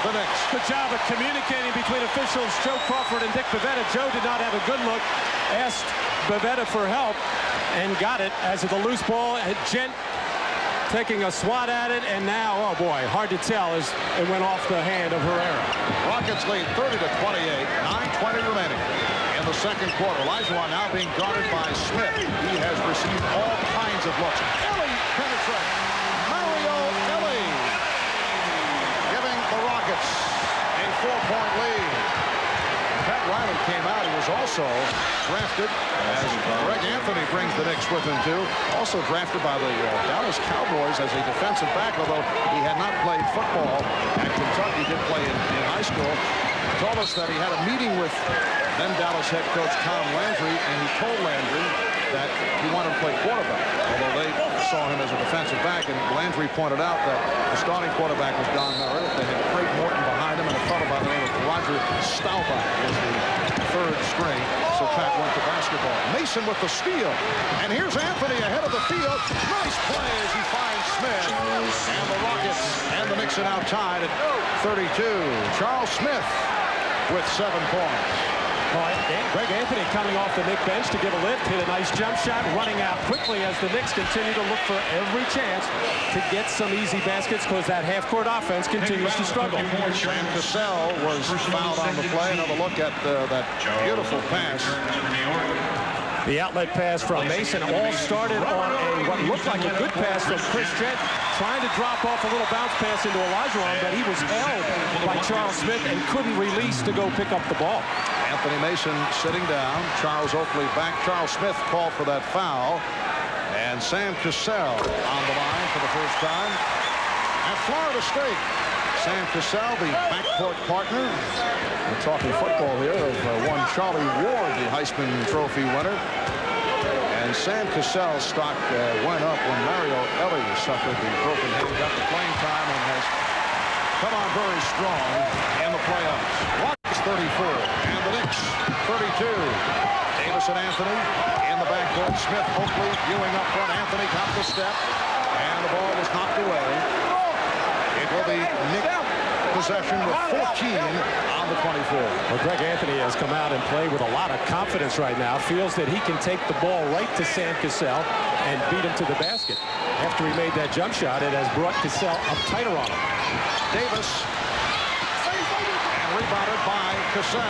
the Knicks. Good job of communicating between officials Joe Crawford and Dick Pavetta. Joe did not have a good look, asked Pavetta for help, and got it as of the loose ball. Gent taking a swat at it, and now, oh boy, hard to tell as it went off the hand of Herrera. Rockets lead 30-28, 9:20 remaining in the second quarter. Olajuwon now being guarded by Smith. He has received all kinds of looks. Ellie penetrates. Mario Ellie giving the Rockets a 4-point lead. Pat Riley came out. He was also drafted, as Greg Anthony brings the Knicks with him too, also drafted by the Dallas Cowboys as a defensive back, although he had not played football at Kentucky. He did play in high school. He told us that he had a meeting with then Dallas head coach Tom Landry, and he told Landry that he wanted to play quarterback, although they saw him as a defensive back, and Landry pointed out that the starting quarterback was Don Meredith. They had Craig Morton behind him, and a fellow by the name of Roger Staubach was the 3rd string, so Pat went to basketball. Mason with the steal, and here's Anthony ahead of the field. Nice play as he finds Smith, and the Rockets and the Knicks are now tied at 32. Charles Smith with 7 points. Greg Anthony coming off the Knicks bench to give a lift, hit a nice jump shot, running out quickly as the Knicks continue to look for every chance to get some easy baskets because that half-court offense continues to struggle. Sam Cassell was fouled on the play. Another look at that beautiful pass. The outlet pass from Mason all started on what looked like a good pass from Chris Gent, trying to drop off a little bounce pass into Olajuwon, but he was held by Charles Smith and couldn't release to go pick up the ball. Anthony Mason sitting down. Charles Oakley back. Charles Smith called for that foul. And Sam Cassell on the line for the first time at Florida State. Sam Cassell, the backcourt partner. We're talking football here of one Charlie Ward, the Heisman Trophy winner. And Sam Cassell's stock went up when Mario Ellie suffered the broken hand. Got the playing time and has come on very strong in the playoffs. Rockets 34 and the Knicks 32. Davis and Anthony in the backcourt. Smith, Oakley, Ewing up front. Anthony got the step. And and the ball was knocked away. It will be Knicks possession with 14 on the 24. Well, Greg Anthony has come out and played with a lot of confidence right now. Feels that he can take the ball right to Sam Cassell and beat him to the basket. After he made that jump shot, it has brought Cassell up tighter on him. Davis, and rebounded by Cassell.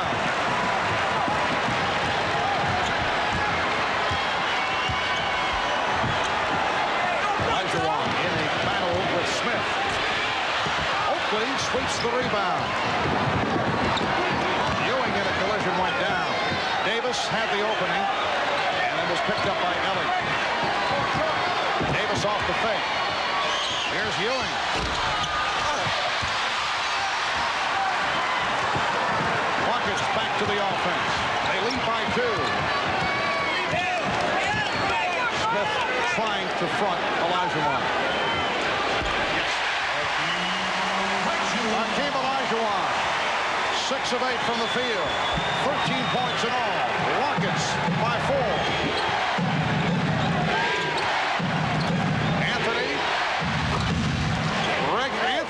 Olajuwon in a battle with Smith. Oakley sweeps the rebound. Ewing in a collision went down. Davis had the opening, and it was picked up by Ellie. Davis off the fake. Here's Ewing. Rockets back to the offense. They lead by 2. Smith trying to front Olajuwon. Came Olajuwon. 6 of 8 from the field. 13 points in all. Rockets by 4.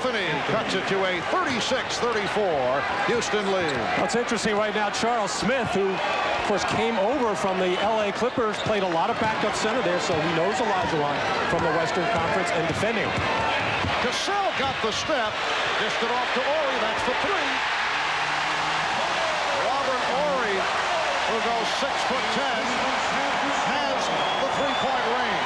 Anthony cuts it to a 36-34 Houston lead. What's interesting right now, Charles Smith, who, of course, came over from the L.A. Clippers, played a lot of backup center there, so he knows Olajuwon from the Western Conference and defending him. Cassell got the step, dished it off to Horry. That's the 3. Robert Horry, who goes 6'10", has the 3-point range.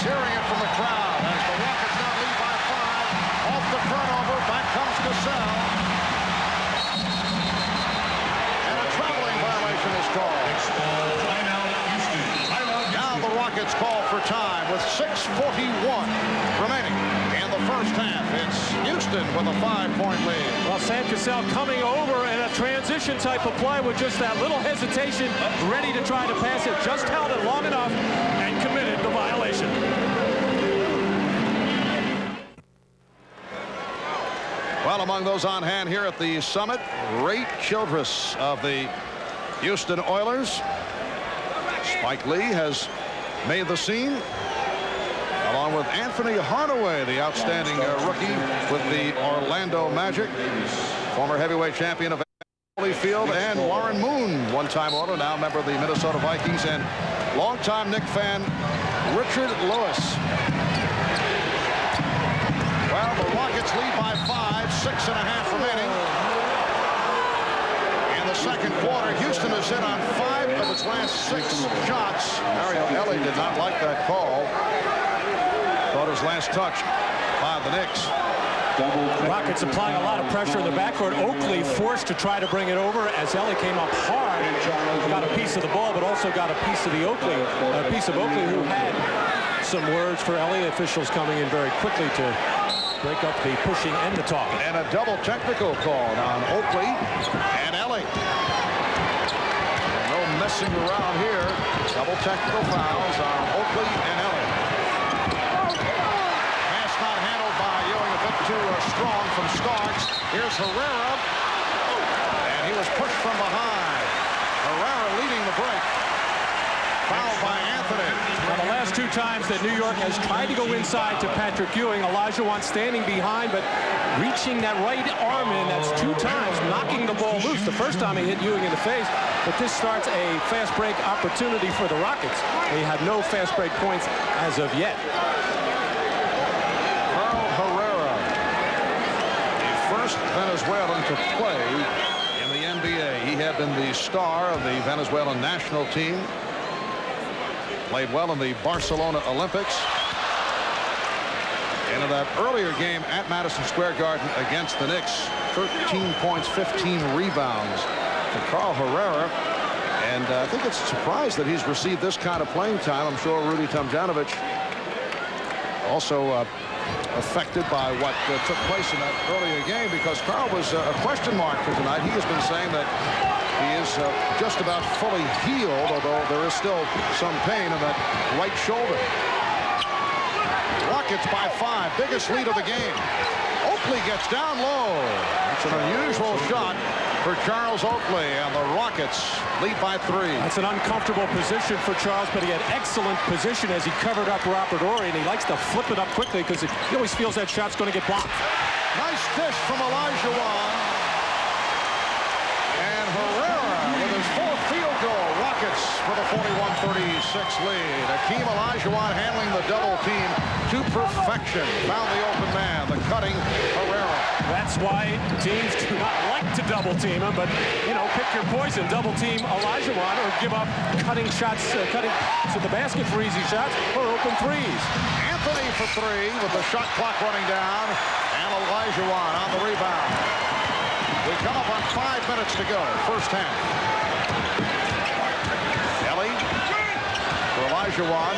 Hearing it from the crowd as the Rockets now lead by 5. Off the turnover, back comes Cassell. And a traveling violation is called. Now the Rockets call for time with 6:41 remaining in the first half. It's Houston with a 5-point lead. Well, Sam Cassell coming over in a transition type of play with just that little hesitation, ready to try to pass it. Just held it long enough and committed the violation. Well, among those on hand here at the Summit, Ray Childress of the Houston Oilers. Spike Lee has made the scene, along with Anthony Hardaway, the outstanding rookie with the Orlando Magic, former heavyweight champion of Holyfield, and Warren Moon, one-time Oiler, now member of the Minnesota Vikings, and longtime Knicks fan Richard Lewis. Well, the Rockets lead by 5, 6.5 remaining. In the second quarter, Houston has hit on 5 of its last 6 shots. Mario Ellie did not like that call. Thought his last touch by the Knicks. Rockets applying a lot of pressure in the backcourt. Oakley forced to try to bring it over as Ellie came up hard. Got a piece of the ball, but also got a piece of Oakley who had some words for Ellie. Officials coming in very quickly to break up the pushing and the talking. And a double technical call on Oakley and Ellie. No messing around here. Double technical fouls on Oakley and Ellie. Pass not handled by Ewing, a bit too strong from Starks. Here's Herrera. And he was pushed from behind. Herrera leading the break. Fouled by Anthony. Well, the last 2 times that New York has tried to go inside to Patrick Ewing, Olajuwon standing behind, but reaching that right arm in. That's 2 times, knocking the ball loose. The first time he hit Ewing in the face, but this starts a fast break opportunity for the Rockets. They have no fast break points as of yet. Carl Herrera, the first Venezuelan to play in the NBA. He had been the star of the Venezuelan national team. Played well in the Barcelona Olympics. And in that earlier game at Madison Square Garden against the Knicks, 13 points, 15 rebounds for Carl Herrera. And I think it's a surprise that he's received this kind of playing time. I'm sure Rudy Tomjanovich also affected by what took place in that earlier game, because Carl was a question mark for tonight. He has been saying that he is just about fully healed, although there is still some pain in that right shoulder. Rockets by 5, biggest lead of the game. Oakley gets down low. It's an unusual shot for Charles Oakley, and the Rockets lead by 3. That's an uncomfortable position for Charles, but he had excellent position as he covered up Robert Horry, and he likes to flip it up quickly because he always feels that shot's going to get blocked. Nice dish from Olajuwon. And Herrera with his 4th field goal. Rockets with a 41-36 lead. Hakeem Olajuwon handling the double team to perfection. Found the open man, the cutting Herrera. That's why teams do not like to double team him, but, you know, pick your poison. Double team Olajuwon or give up cutting shots, cutting to the basket for easy shots or open threes. Anthony for 3 with the shot clock running down, and Olajuwon on the rebound. We come up on 5 minutes to go, first half. Ellie for Olajuwon.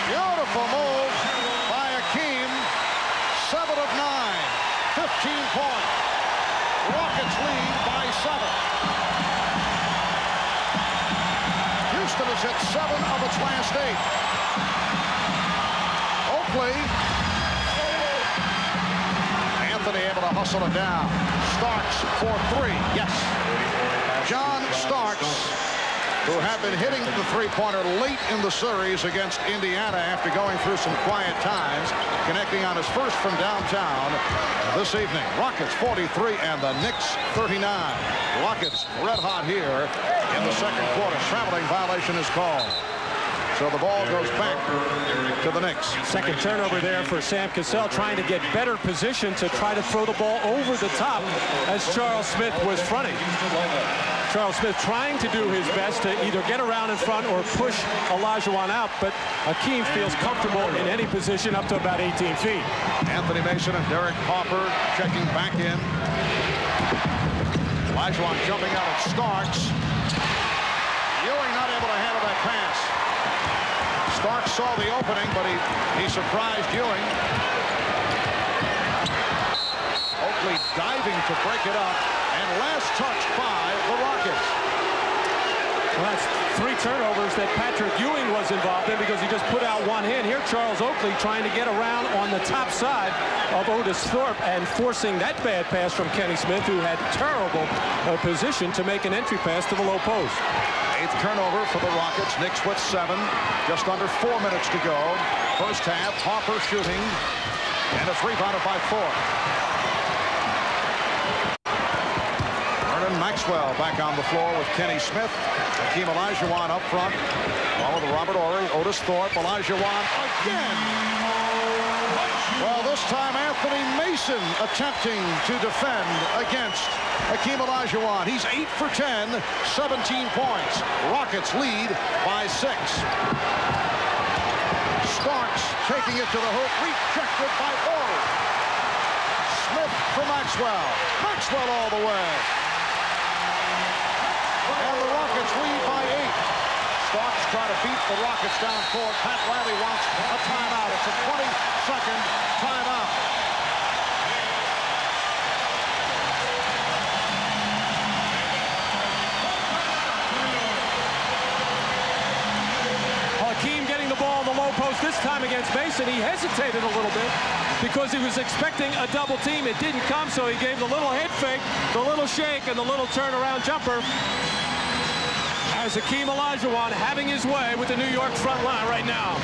Beautiful move by Hakeem. 7 of 9, 15 points. Rockets lead by 7. Houston has hit 7 of its last 8. Oakley. Anthony able to hustle it down. Starks for 3. Yes. John Starks, who had been hitting the three-pointer late in the series against Indiana after going through some quiet times, connecting on his first from downtown this evening. Rockets 43 and the Knicks 39. Rockets red hot here in the second quarter. Traveling violation is called. So the ball goes back to the Knicks. Second turnover there for Sam Cassell, trying to get better position to try to throw the ball over the top as Charles Smith was fronting. Charles Smith trying to do his best to either get around in front or push Olajuwon out, but Hakeem feels comfortable in any position up to about 18 feet. Anthony Mason and Derek Harper checking back in. Olajuwon jumping out at Starks. Ewing not able to handle that pass. Starks saw the opening, but he surprised Ewing. Oakley diving to break it up, and last touched by the Rockets. Well, that's 3 turnovers that Patrick Ewing was involved in because he just put out one hand. Here, Charles Oakley trying to get around on the top side of Otis Thorpe and forcing that bad pass from Kenny Smith, who had terrible position to make an entry pass to the low post. 8th turnover for the Rockets. Knicks with 7. Just under 4 minutes to go. First half, Harper shooting, and it's rebounded by Thorpe. Vernon Maxwell back on the floor with Kenny Smith. Hakeem Olajuwon up front. Followed to Robert Horry, Otis Thorpe, Olajuwon again. Well, this time Anthony Mason attempting to defend against Hakeem Olajuwon. He's 8 for 10, 17 points. Rockets lead by 6. Starks taking it to the hoop, rejected by Horry. Smith for Maxwell. Maxwell all the way. And the Rockets lead by 8. Starks try to beat the Rockets down court. Pat Riley wants a timeout. It's a 20-second timeout. Hakeem getting the ball in the low post this time against Mason. He hesitated a little bit because he was expecting a double team. It didn't come, so he gave the little head fake, the little shake, and the little turnaround jumper. As Hakeem Olajuwon having his way with the New York front line right now.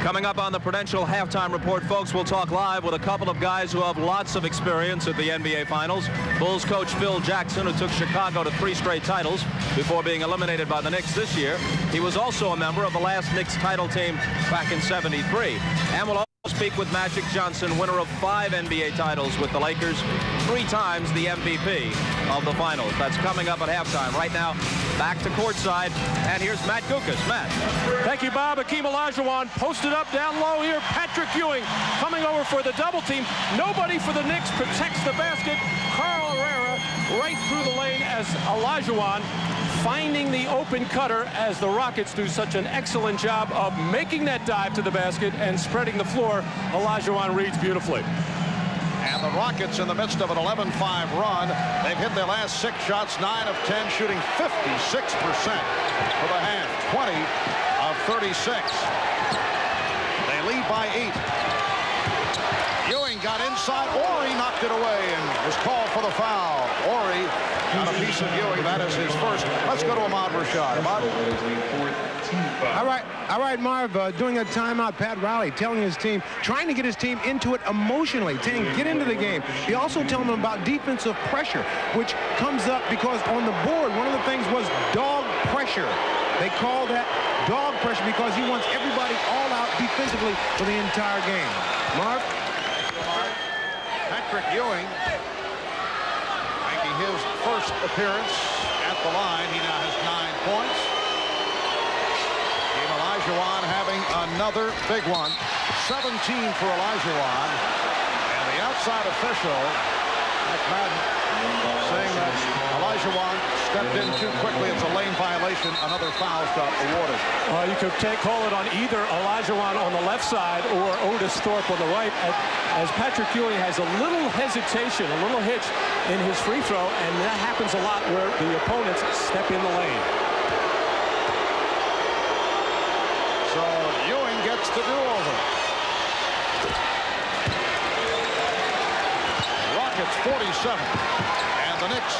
Coming up on the Prudential Halftime Report, folks, we'll talk live with a couple of guys who have lots of experience at the NBA Finals. Bulls coach Phil Jackson, who took Chicago to 3 straight titles before being eliminated by the Knicks this year. He was also a member of the last Knicks title team back in '73. And we'll also speak with Magic Johnson, winner of 5 NBA titles with the Lakers, 3 times the MVP of the Finals. That's coming up at halftime. Right now, back to courtside, and here's Matt Gukas. Matt. Thank you, Bob. Hakeem Olajuwon posted up down low here. Patrick Ewing coming over for the double team. Nobody for the Knicks protects the basket. Carl Herrera right through the lane as Olajuwon finding the open cutter as the Rockets do such an excellent job of making that dive to the basket and spreading the floor. Olajuwon reads beautifully. And the Rockets in the midst of an 11-5 run. They've hit their last 6 shots, 9 of 10, shooting 56% for the half, 20 of 36. They lead by 8. Ewing got inside. Ori knocked it away and was called for the foul. Ori got a piece of Ewing. That is his first. Let's go to Ahmad Rashad. Ahmad. All right, Marv, doing a timeout, Pat Riley telling his team, trying to get his team into it emotionally, saying get into the game. He also telling them about defensive pressure, which comes up because on the board, one of the things was dog pressure. They call that dog pressure because he wants everybody all out defensively for the entire game. Marv? Patrick Ewing making his first appearance at the line. He now has 9 points. Olajuwon having another big one. 17 for Olajuwon. And the outside official, McMadden, saying that Olajuwon stepped in too quickly. It's a lane violation. Another foul shot awarded. You could call it on either Olajuwon on the left side or Otis Thorpe on the right, as Patrick Ewing has a little hesitation, a little hitch in his free throw, and that happens a lot where the opponents step in the lane. So Ewing gets the do-over. Rockets 47 and the Knicks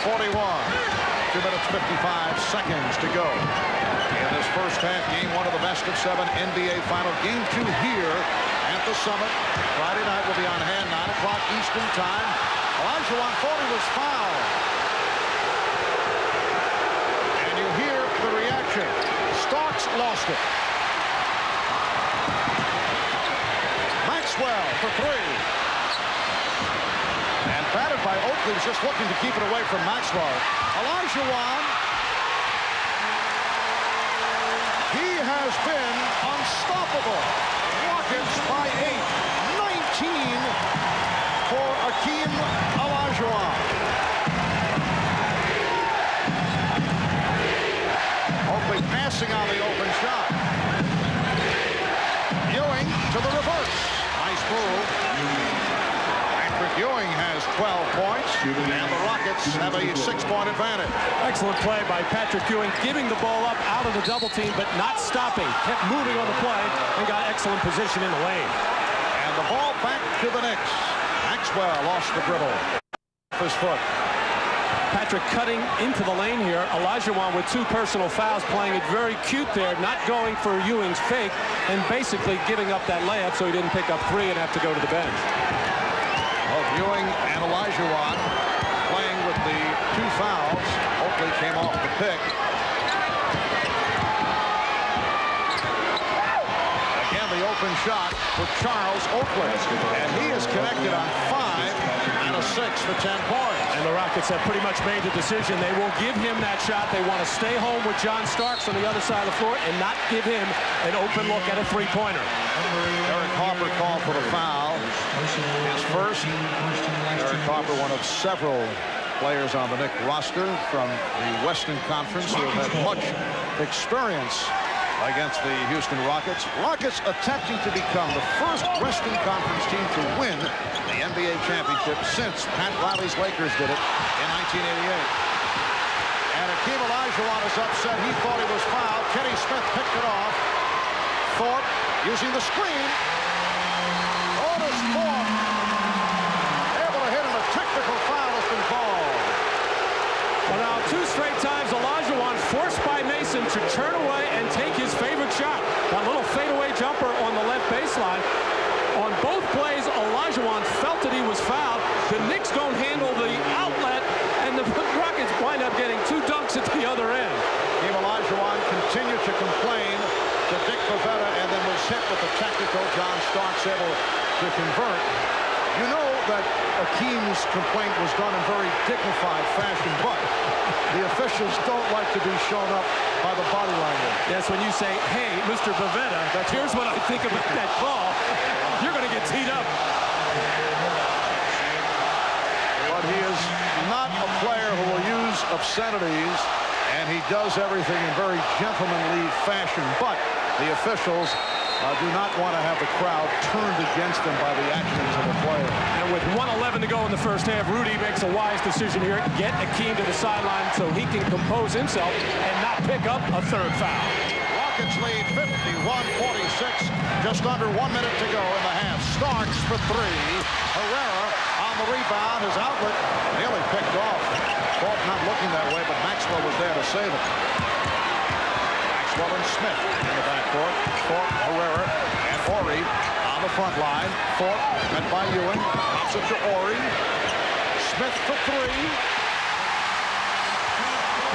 41. 2 minutes 55 seconds to go in this first half. Game 1 of the best of 7 NBA final. Game 2 here at the Summit. Friday night will be on hand, 9 o'clock Eastern time. Olajuwon thought he was fouled. And you hear the reaction. Starks lost it. Maxwell for 3. And batted by Oakley, was just looking to keep it away from Maxwell. Olajuwon, he has been unstoppable. Rockets by 8. 19 for Akeem Olajuwon. Oakley passing on the open shot. Ewing to the reverse. Nice move. Patrick Ewing has 12 points, and the Rockets have a 6-point advantage. Excellent play by Patrick Ewing, giving the ball up out of the double team, but not stopping. Kept moving on the play and got excellent position in the lane. And the ball back to the Knicks. Maxwell lost the dribble. His foot. Patrick cutting into the lane here. Olajuwon with 2 personal fouls, playing it very cute there, not going for Ewing's fake, and basically giving up that layup so he didn't pick up 3 and have to go to the bench. Both Ewing and Olajuwon playing with the 2 fouls. Oakley came off the pick. Again, the open shot for Charles Oakley. And he is connected on 5 and a 6 for 10 points. And the Rockets have pretty much made the decision. They will give him that shot. They want to stay home with John Starks on the other side of the floor and not give him an open look at a 3-pointer. Eric Harper called for the foul. His first. Eric Harper, one of several players on the Knicks roster from the Western Conference who have had much experience against the Houston Rockets. Rockets attempting to become the first Western Conference team to win the NBA championship since Pat Riley's Lakers did it in 1988. And Akeem Olajuwon is upset. He thought he was fouled. Kenny Smith picked it off. Thorpe using the screen. Otis Thorpe able to hit him. A technical foul has been called. Well, now 2 straight times Olajuwon forced by Mason to turn away and take his favorite shot. That little fadeaway jumper on the left baseline. On both plays, Olajuwon felt that he was fouled. The Knicks don't handle the outlet, and the Rockets wind up getting 2 dunks at the other end. Akeem Olajuwon continued to complain to Dick Pavetta and then was hit with the technical. John Starks able to convert. You know that Akeem's complaint was done in very dignified fashion, but the officials don't like to be shown up by the body language. Yes, when you say, hey, Mr. Pavetta, here's what I think about that call, you're going to get teed up. But he is not a player who will use obscenities, and he does everything in very gentlemanly fashion. But the officials do not want to have the crowd turned against him by the actions of a player. And with 1:11 to go in the first half, Rudy makes a wise decision here. Get Akeem to the sideline so he can compose himself and not pick up a 3rd foul. Rockets lead 51-46. Just under 1 minute to go in the half. Starks for three. Herrera on the rebound. His outlet nearly picked off. Thought not looking that way, but Maxwell was there to save it. Maxwell and Smith in the backcourt. Thorpe, Herrera, and Horry on the front line. Thorpe met by Ewing. Pops it to Horry. Smith for three.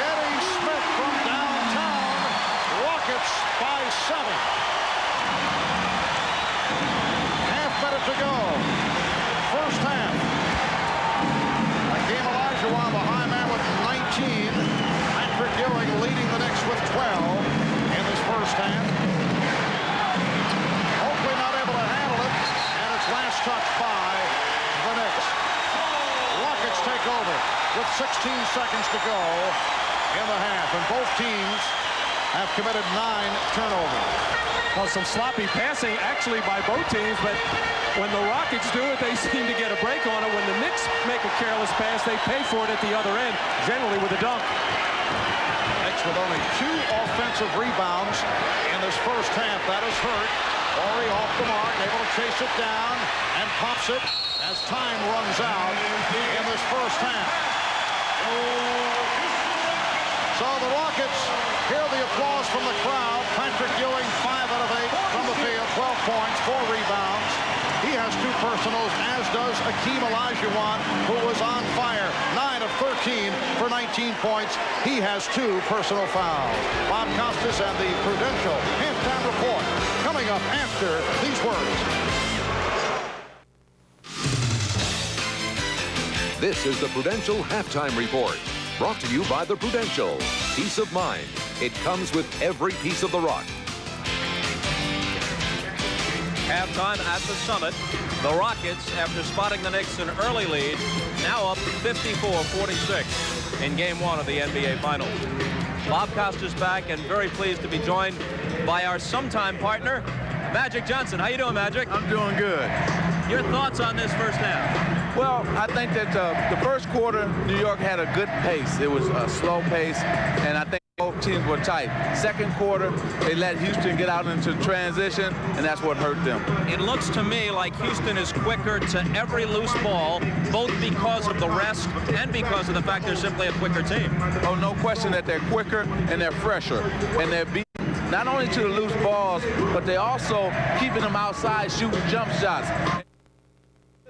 Getting Smith from downtown. Rockets by 7. Half minute to go. First half. Hakeem Olajuwon, the high man, with 19. Patrick Ewing leading the Knicks with 12 in this first half. Oakley not able to handle it, and it's last touch by the Knicks. Rockets take over with 16 seconds to go in the half, and both teams have committed 9 turnovers. Well, some sloppy passing actually by both teams, but when the Rockets do it, they seem to get a break on it. When the Knicks make a careless pass, they pay for it at the other end, generally with a dunk. Knicks with only 2 offensive rebounds in this first half. That is hurt. Horry off the mark, able to chase it down and pops it as time runs out in this first half. So the Rockets hear the applause from the crowd. Patrick Ewing, 5 out of 8 from the field, 12 points, 4 rebounds. He has 2 personals, as does Hakeem Olajuwon, who was on fire. 9 of 13 for 19 points. He has 2 personal fouls. Bob Costas and the Prudential halftime report coming up after these words. This is the Prudential Halftime Report. Brought to you by the Prudential. Peace of mind. It comes with every piece of the rock. Halftime at the Summit. The Rockets, after spotting the Knicks an early lead, now up 54-46 in Game 1 of the NBA Finals. Bob Costas back, and very pleased to be joined by our sometime partner, Magic Johnson. How you doing, Magic? I'm doing good. Your thoughts on this first half? Well, I think that the first quarter, New York had a good pace. It was a slow pace, and I think both teams were tight. Second quarter, they let Houston get out into transition, and that's what hurt them. It looks to me like Houston is quicker to every loose ball, both because of the rest and because of the fact they're simply a quicker team. Oh, no question that they're quicker and they're fresher, and they're beating not only to the loose balls, but they're also keeping them outside shooting jump shots.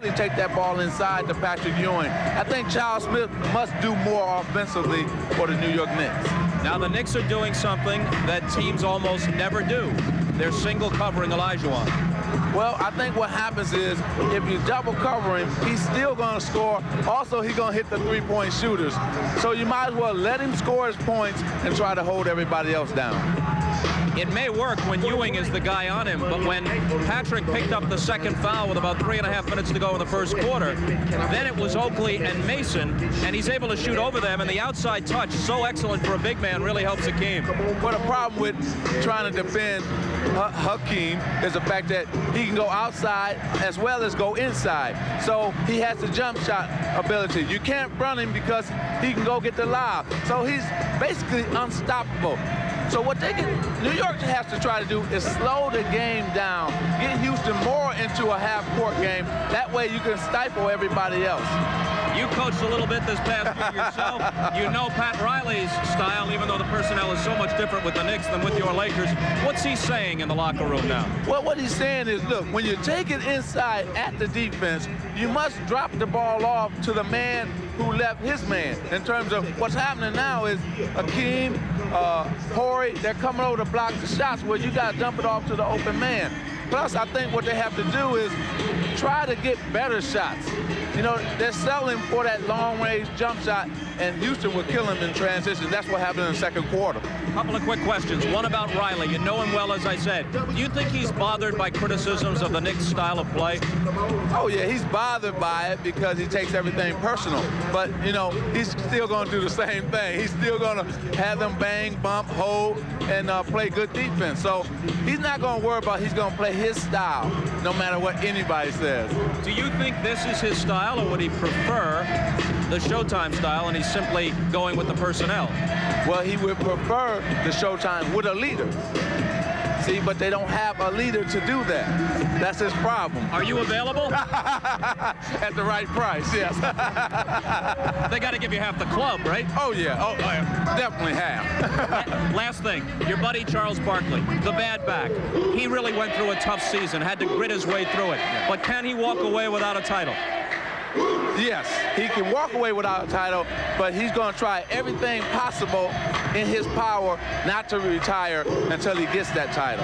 They take that ball inside to Patrick Ewing. I think Charles Smith must do more offensively for the New York Knicks. Now the Knicks are doing something that teams almost never do. They're single covering Olajuwon. Well, I think what happens is if you double cover him, he's still going to score. Also, he's going to hit the three-point shooters. So you might as well let him score his points and try to hold everybody else down. It may work when Ewing is the guy on him, but when Patrick picked up the second foul with about 3.5 minutes to go in the first quarter, then it was Oakley and Mason, and he's able to shoot over them, and the outside touch, so excellent for a big man, really helps Hakeem. Well, the problem with trying to defend Hakeem is the fact that he can go outside as well as go inside. So he has the jump shot ability. You can't front him because he can go get the lob. So he's basically unstoppable. So what New York has to try to do is slow the game down, get Houston more into a half-court game. That way you can stifle everybody else. You coached a little bit this past week yourself. You know Pat Riley's style, even though the personnel is so much different with the Knicks than with your Lakers. What's he saying in the locker room now? Well, what he's saying is, look, when you take it inside at the defense, you must drop the ball off to the man who left his man. In terms of what's happening now is Hakeem, Horry, they're coming over to block the shots where you got to dump it off to the open man. Plus, I think what they have to do is try to get better shots. You know, they're settling for that long-range jump shot, and Houston will kill him in transition. That's what happened in the second quarter. A couple of quick questions. One about Riley. You know him well, as I said. Do you think he's bothered by criticisms of the Knicks' style of play? Oh, yeah, he's bothered by it because he takes everything personal. But, you know, he's still going to do the same thing. He's still going to have them bang, bump, hold, and play good defense. So he's not going to worry about he's going to play his style, no matter what anybody says. Do you think this is his style, or would he prefer the Showtime style and he's simply going with the personnel? Well, he would prefer the Showtime with a leader. See, but they don't have a leader to do that. That's his problem. Are you available? At the right price, yes. They got to give you half the club, right? Oh, yeah. Oh, definitely half. Last thing, your buddy Charles Barkley, the bad back. He really went through a tough season, had to grit his way through it. But can he walk away without a title? Yes, he can walk away without a title, but he's going to try everything possible in his power not to retire until he gets that title.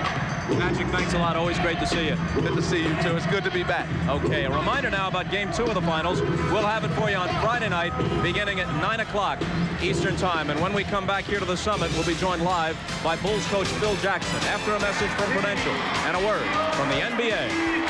Magic, thanks a lot. Always great to see you. Good to see you, too. It's good to be back. Okay, a reminder now about Game 2 of the finals. We'll have it for you on Friday night, beginning at 9 o'clock Eastern Time. And when we come back here to the Summit, we'll be joined live by Bulls coach Phil Jackson after a message from Prudential and a word from the NBA.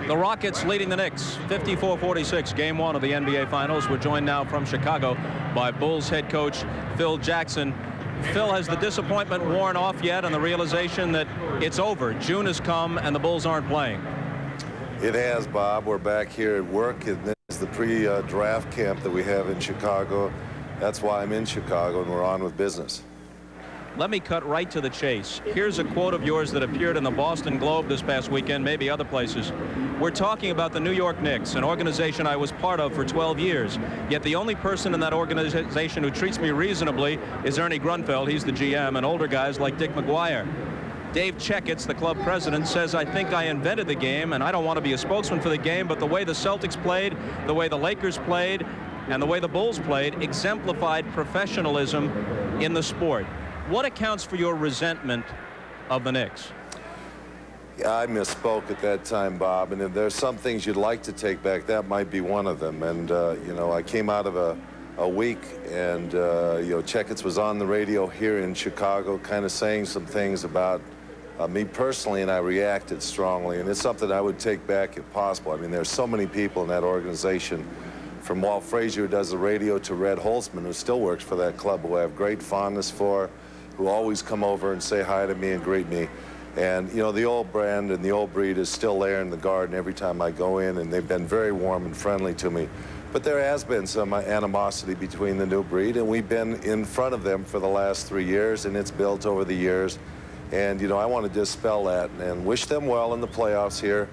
The Rockets leading the Knicks 54-46, game 1 of the NBA Finals. We're joined now from Chicago by Bulls head coach Phil Jackson. Phil, has the disappointment worn off yet and the realization that it's over? June has come and the Bulls aren't playing. It has, Bob. We're back here at work, and this is the pre-draft camp that we have in Chicago. That's why I'm in Chicago, and we're on with business. Let me cut right to the chase. Here's a quote of yours that appeared in the Boston Globe this past weekend, maybe other places. We're talking about the New York Knicks, an organization I was part of for 12 years. Yet the only person in that organization who treats me reasonably is Ernie Grunfeld. He's the GM, and older guys like Dick McGuire. Dave Checketts, the club president, says, I think I invented the game, and I don't want to be a spokesman for the game, but the way the Celtics played, the way the Lakers played, and the way the Bulls played exemplified professionalism in the sport. What accounts for your resentment of the Knicks? Yeah, I misspoke at that time, Bob, and if there's some things you'd like to take back, that might be one of them. And, you know, I came out of a week, and, you know, Checketts was on the radio here in Chicago kind of saying some things about me personally, and I reacted strongly. And it's something I would take back if possible. I mean, there's so many people in that organization, from Walt Frazier, who does the radio, to Red Holtzman, who still works for that club, who I have great fondness for, who always come over and say hi to me and greet me. And, you know, the old brand and the old breed is still there in the garden every time I go in, and they've been very warm and friendly to me. But there has been some animosity between the new breed, and we've been in front of them for the last 3 years, and it's built over the years. And, you know, I want to dispel that and wish them well in the playoffs here.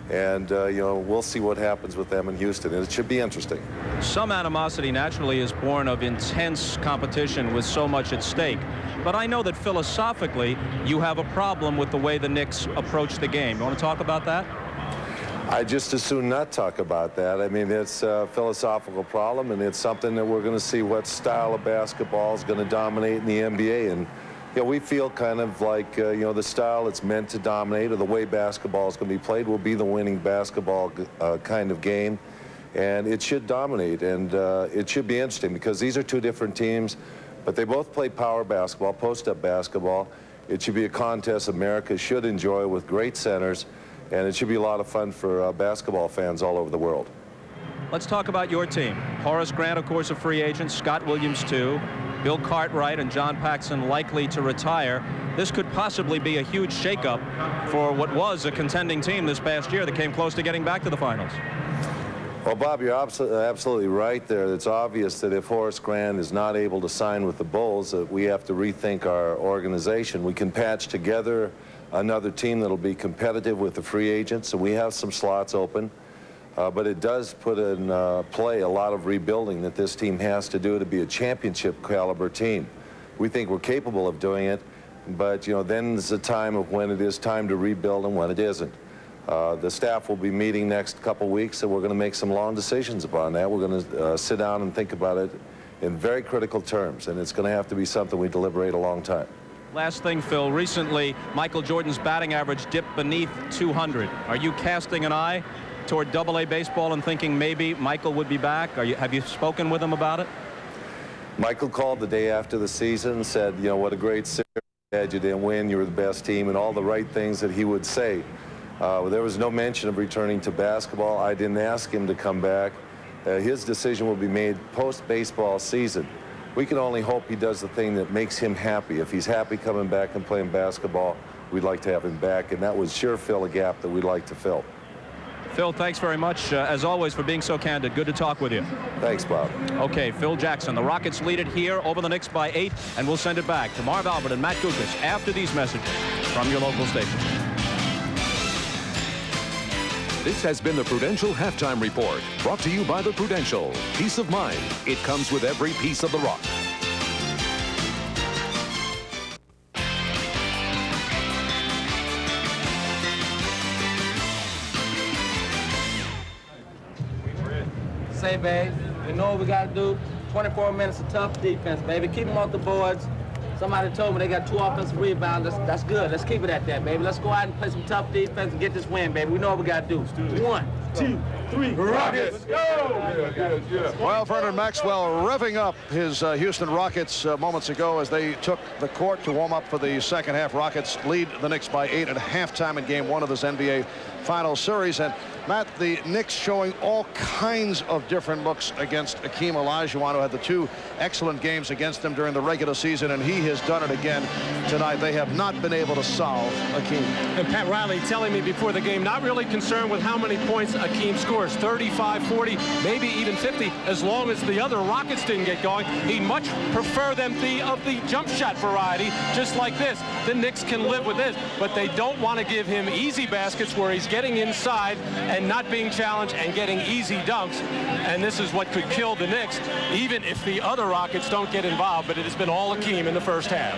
And, you know, we'll see what happens with them in Houston, and it should be interesting. Some animosity naturally is born of intense competition with so much at stake. But I know that philosophically you have a problem with the way the Knicks approach the game. You want to talk about that? I just as soon not talk about that. I mean, it's a philosophical problem, and it's something that we're going to see what style of basketball is going to dominate in the NBA. And, you know, we feel kind of like, you know, the style it's meant to dominate, or the way basketball is going to be played, will be the winning basketball kind of game. And it should dominate, and it should be interesting, because these are two different teams, but they both play power basketball, post-up basketball. It should be a contest America should enjoy with great centers, and it should be a lot of fun for basketball fans all over the world. Let's talk about your team. Horace Grant, of course, a free agent. Scott Williams, too. Bill Cartwright and John Paxson likely to retire. This could possibly be a huge shakeup for what was a contending team this past year that came close to getting back to the finals. Well, Bob, you're absolutely right there. It's obvious that if Horace Grant is not able to sign with the Bulls, that we have to rethink our organization. We can patch together another team that'll be competitive with the free agents, and we have some slots open. But it does put in play a lot of rebuilding that this team has to do to be a championship caliber team. We think we're capable of doing it, but, you know, then there's a time of when it is time to rebuild and when it isn't. The staff will be meeting next couple weeks, and we're going to make some long decisions upon that. We're going to sit down and think about it in very critical terms, and it's going to have to be something we deliberate a long time. Last thing, Phil, recently Michael Jordan's batting average dipped beneath 200. Are you casting an eye toward AA baseball and thinking maybe Michael would be back? Have you spoken with him about it? Michael called the day after the season and said, you know, what a great series you had, you didn't win, you were the best team, and all the right things that he would say. There was no mention of returning to basketball. I didn't ask him to come back. His decision will be made post-baseball season. we can only hope he does the thing that makes him happy. If he's happy coming back and playing basketball, we'd like to have him back, and that would sure fill a gap that we'd like to fill. Phil, thanks very much, as always, for being so candid. Good to talk with you. Thanks, Bob. Okay, Phil Jackson. The Rockets lead it here over the Knicks by 8, and we'll send it back to Marv Albert and Matt Gukas after these messages from your local station. This has been the Prudential Halftime Report, brought to you by the Prudential. Peace of mind. It comes with every piece of the rock. Say, babe, you know what we got to do? 24 minutes of tough defense, baby. Keep them off the boards. Somebody told me they got 2 offensive rebounds. That's good. Let's keep it at that, baby. Let's go out and play some tough defense and get this win, baby. We know what we got to do. 1, 2, 3, Rockets! Let's go! Well, Vernon Maxwell revving up his Houston Rockets moments ago as they took the court to warm up for the second half. Rockets lead the Knicks by 8 at halftime in game 1 of this NBA Finals series. And Matt, the Knicks showing all kinds of different looks against Hakeem Olajuwon, who had the 2 excellent games against them during the regular season, and he has done it again tonight. They have not been able to solve Hakeem. And Pat Riley telling me before the game, not really concerned with how many points Hakeem scores, 35, 40, maybe even 50, as long as the other Rockets didn't get going. He'd much prefer them of the jump shot variety, just like this. The Knicks can live with this, but they don't want to give him easy baskets where he's getting inside and not being challenged and getting easy dunks. And this is what could kill the Knicks, even if the other Rockets don't get involved. But it has been all Hakeem in the first half.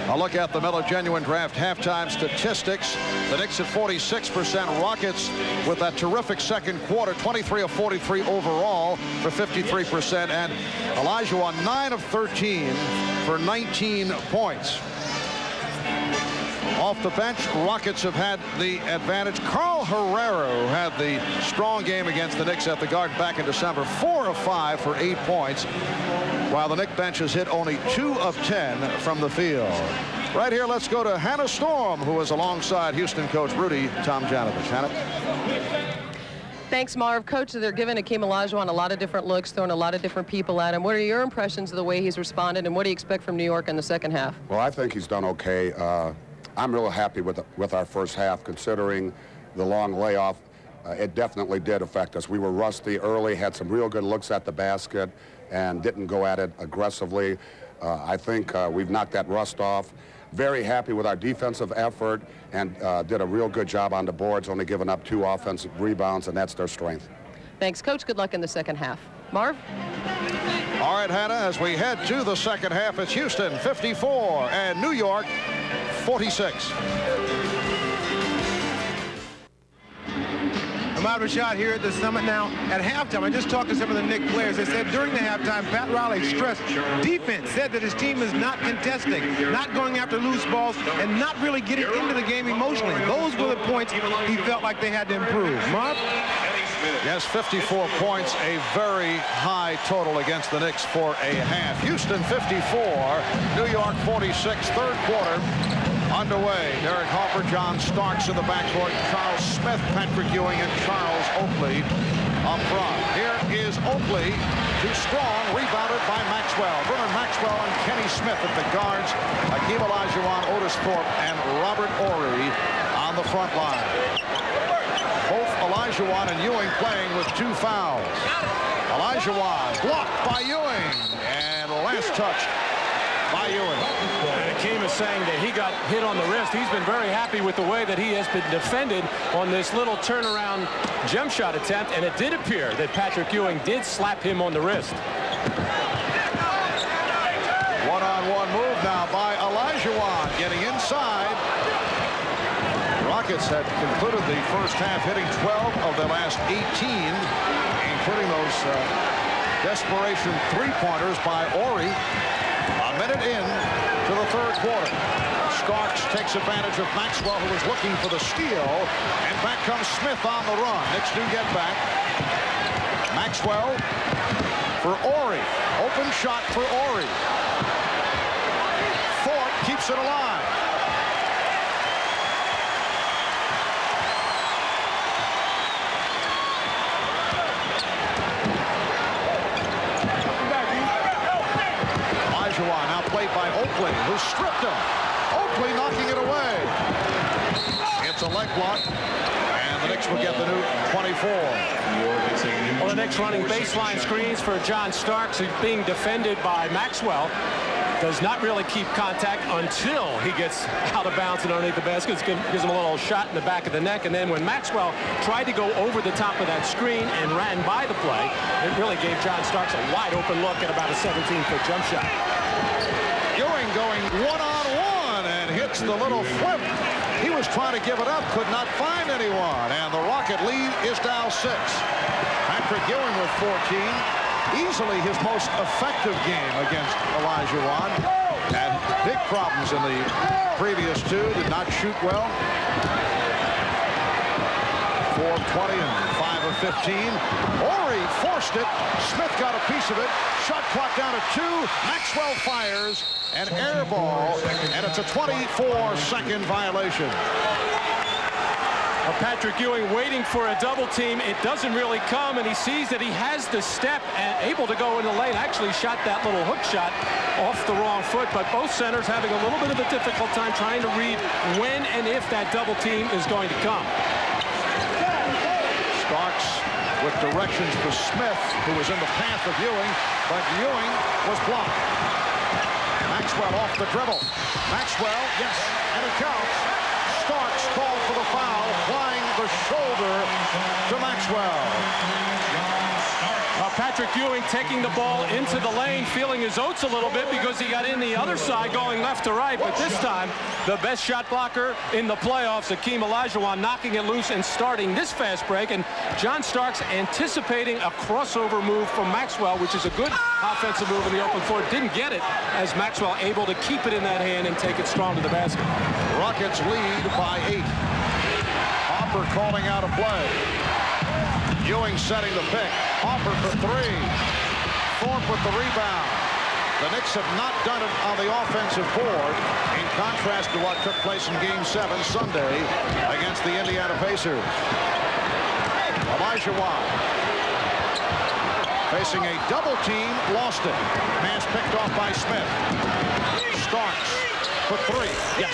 A look at the Miller Genuine Draft halftime statistics. The Knicks at 46%. Rockets with that terrific second quarter, 23 of 43 overall for 53%. And Olajuwon 9 of 13 for 19 points. Off the bench, Rockets have had the advantage. Carl Herrera, who had the strong game against the Knicks at the Garden back in December, 4 of 5 for 8 points, while the Knicks bench has hit only 2 of 10 from the field. Right here, let's go to Hannah Storm, who is alongside Houston coach Rudy Tomjanovich. Hannah. Thanks, Marv. Coach, they're giving Hakeem Olajuwon a lot of different looks, throwing a lot of different people at him. What are your impressions of the way he's responded, and what do you expect from New York in the second half? Well, I think he's done okay. I'm real happy with our first half, considering the long layoff. It definitely did affect us. We were rusty early, had some real good looks at the basket, and didn't go at it aggressively. I think we've knocked that rust off. Very happy with our defensive effort, and did a real good job on the boards, only giving up 2 offensive rebounds, and that's their strength. Thanks, Coach. Good luck in the second half. Marv? All right, Hannah, as we head to the second half, it's Houston 54 and New York 46. I'm out of a shot here at the Summit now. At halftime, I just talked to some of the Knicks players. They said during the halftime, Pat Riley stressed defense, said that his team is not contesting, not going after loose balls, and not really getting into the game emotionally. Those were the points he felt like they had to improve. Marv? Yes, 54 points, a very high total against the Knicks for a half. Houston 54, New York 46, third quarter underway. Derek Harper, John Starks in the backcourt, Charles Smith, Patrick Ewing, and Charles Oakley up front. Here is Oakley, too strong, rebounded by Maxwell. Vernon Maxwell and Kenny Smith at the guards. Hakeem Olajuwon, Otis Thorpe, and Robert Horry on the front line. Both Olajuwon and Ewing playing with 2 fouls. Olajuwon blocked by Ewing, and last touch by Ewing. Hakeem is saying that he got hit on the wrist. He's been very happy with the way that he has been defended on this little turnaround jump shot attempt, and it did appear that Patrick Ewing did slap him on the wrist. One-on-one move now by Olajuwon, getting inside. Rockets had concluded the first half hitting 12 of their last 18, including those desperation 3-pointers by Horry. A minute in to the third quarter. Starks takes advantage of Maxwell, who was looking for the steal, and back comes Smith on the run. Knicks do get back. Maxwell for Horry. Open shot for Horry. Thorpe keeps it alive. Oakley, who stripped him. Oakley knocking it away. It's a leg block, and the Knicks will get the new 24. Well, the Knicks running baseline screens for John Starks, who's being defended by Maxwell. Does not really keep contact until he gets out of bounds and underneath the basket. Gives him a little shot in the back of the neck. And then when Maxwell tried to go over the top of that screen and ran by the play, it really gave John Starks a wide open look at about a 17-foot jump shot. Ewing going one-on-one and hits the little flip. He was trying to give it up, could not find anyone. And the Rocket lead is now 6. Patrick Ewing with 14. Easily his most effective game against Olajuwon. Had big problems in the previous two. Did not shoot well. 4 of 20 and 5 of 15. Horry forced it. Smith got a piece of it. Shot clock down to 2. Maxwell fires an air ball, and it's a 24-second violation. Patrick Ewing waiting for a double team. It doesn't really come, and he sees that he has the step and able to go in the lane. Actually shot that little hook shot off the wrong foot, but both centers having a little bit of a difficult time trying to read when and if that double team is going to come. Starks with directions for Smith, who was in the path of Ewing, but Ewing was blocked. Maxwell off the dribble. Maxwell, yes, and it counts. Starks called for the foul, applying the shoulder to Maxwell. Patrick Ewing taking the ball into the lane, feeling his oats a little bit because he got in the other side going left to right. But this time, the best shot blocker in the playoffs, Hakeem Olajuwon, knocking it loose and starting this fast break. And John Starks anticipating a crossover move from Maxwell, which is a good offensive move in the open floor. Didn't get it as Maxwell able to keep it in that hand and take it strong to the basket. Rockets lead by 8. Hopper calling out a play. Ewing setting the pick. Hopper for 3. Thorpe with the rebound. The Knicks have not done it on the offensive board, in contrast to what took place in Game 7 Sunday against the Indiana Pacers. Olajuwon facing a double team, lost it. Pass picked off by Smith. Starks for 3. Yes.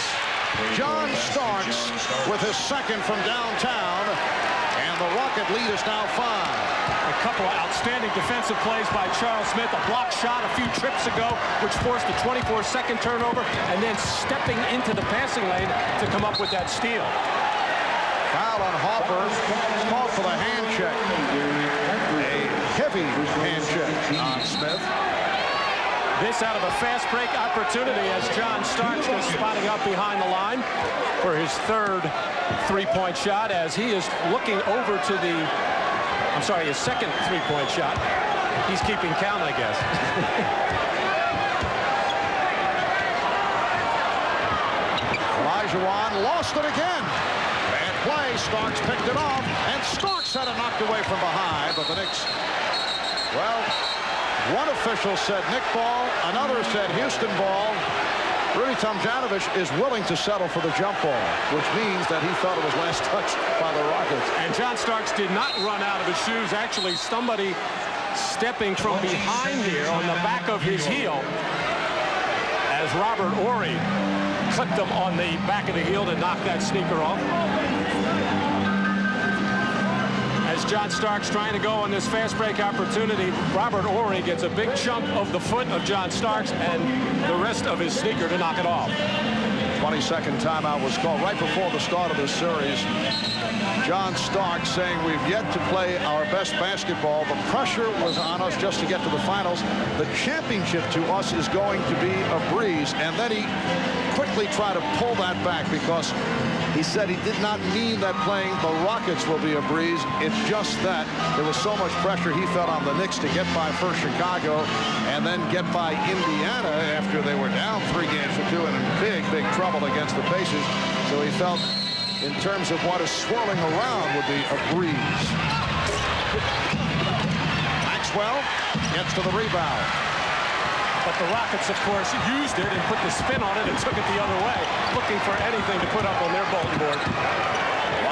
John Starks with his second from downtown, and the Rocket lead is now 5. A couple of outstanding defensive plays by Charles Smith. A block shot a few trips ago, which forced a 24-second turnover, and then stepping into the passing lane to come up with that steal. Foul on Hopper. It's called for the hand check. A heavy hand check on Smith. This out of a fast break opportunity as John Starks goes spotting up behind the line for his third three-point shot as he is looking over to the, his second three-point shot. He's keeping count, I guess. Olajuwon lost it again. Bad play. Starks picked it off, and Starks had it knocked away from behind, but the Knicks, well, one official said Knick ball, another said Houston ball. Rudy Tomjanovich is willing to settle for the jump ball, which means that he thought it was last touched by the Rockets. And John Starks did not run out of his shoes. Actually, somebody stepping from behind here on the back of his heel as Robert Horry clipped him on the back of the heel to knock that sneaker off. As John Starks trying to go on this fast break opportunity, Robert Horry gets a big chunk of the foot of John Starks and the rest of his sneaker to knock it off. 22nd timeout was called right before the start of this series. John Starks saying we've yet to play our best basketball. The pressure was on us just to get to the finals. The championship to us is going to be a breeze. And then he quickly tried to pull that back because he said he did not mean that playing the Rockets will be a breeze. It's just that there was so much pressure he felt on the Knicks to get by first Chicago and then get by Indiana after they were down 3-2 and in big trouble against the Pacers. So he felt in terms of what is swirling around would be a breeze. Maxwell gets to the rebound. But the Rockets, of course, used it and put the spin on it and took it the other way, looking for anything to put up on their bulletin board.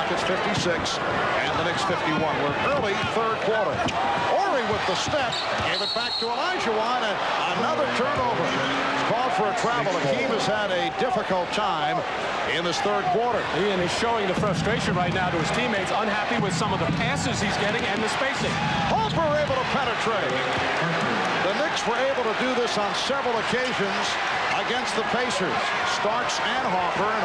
Rockets 56 and the Knicks 51. We're early third quarter. Ewing with the step, gave it back to Olajuwon, and another turnover. It's called for a travel. Akeem has had a difficult time in this third quarter. And he's showing the frustration right now to his teammates, unhappy with some of the passes he's getting and the spacing. Harper able to penetrate. The Knicks were able to do this on several occasions against the Pacers. Starks and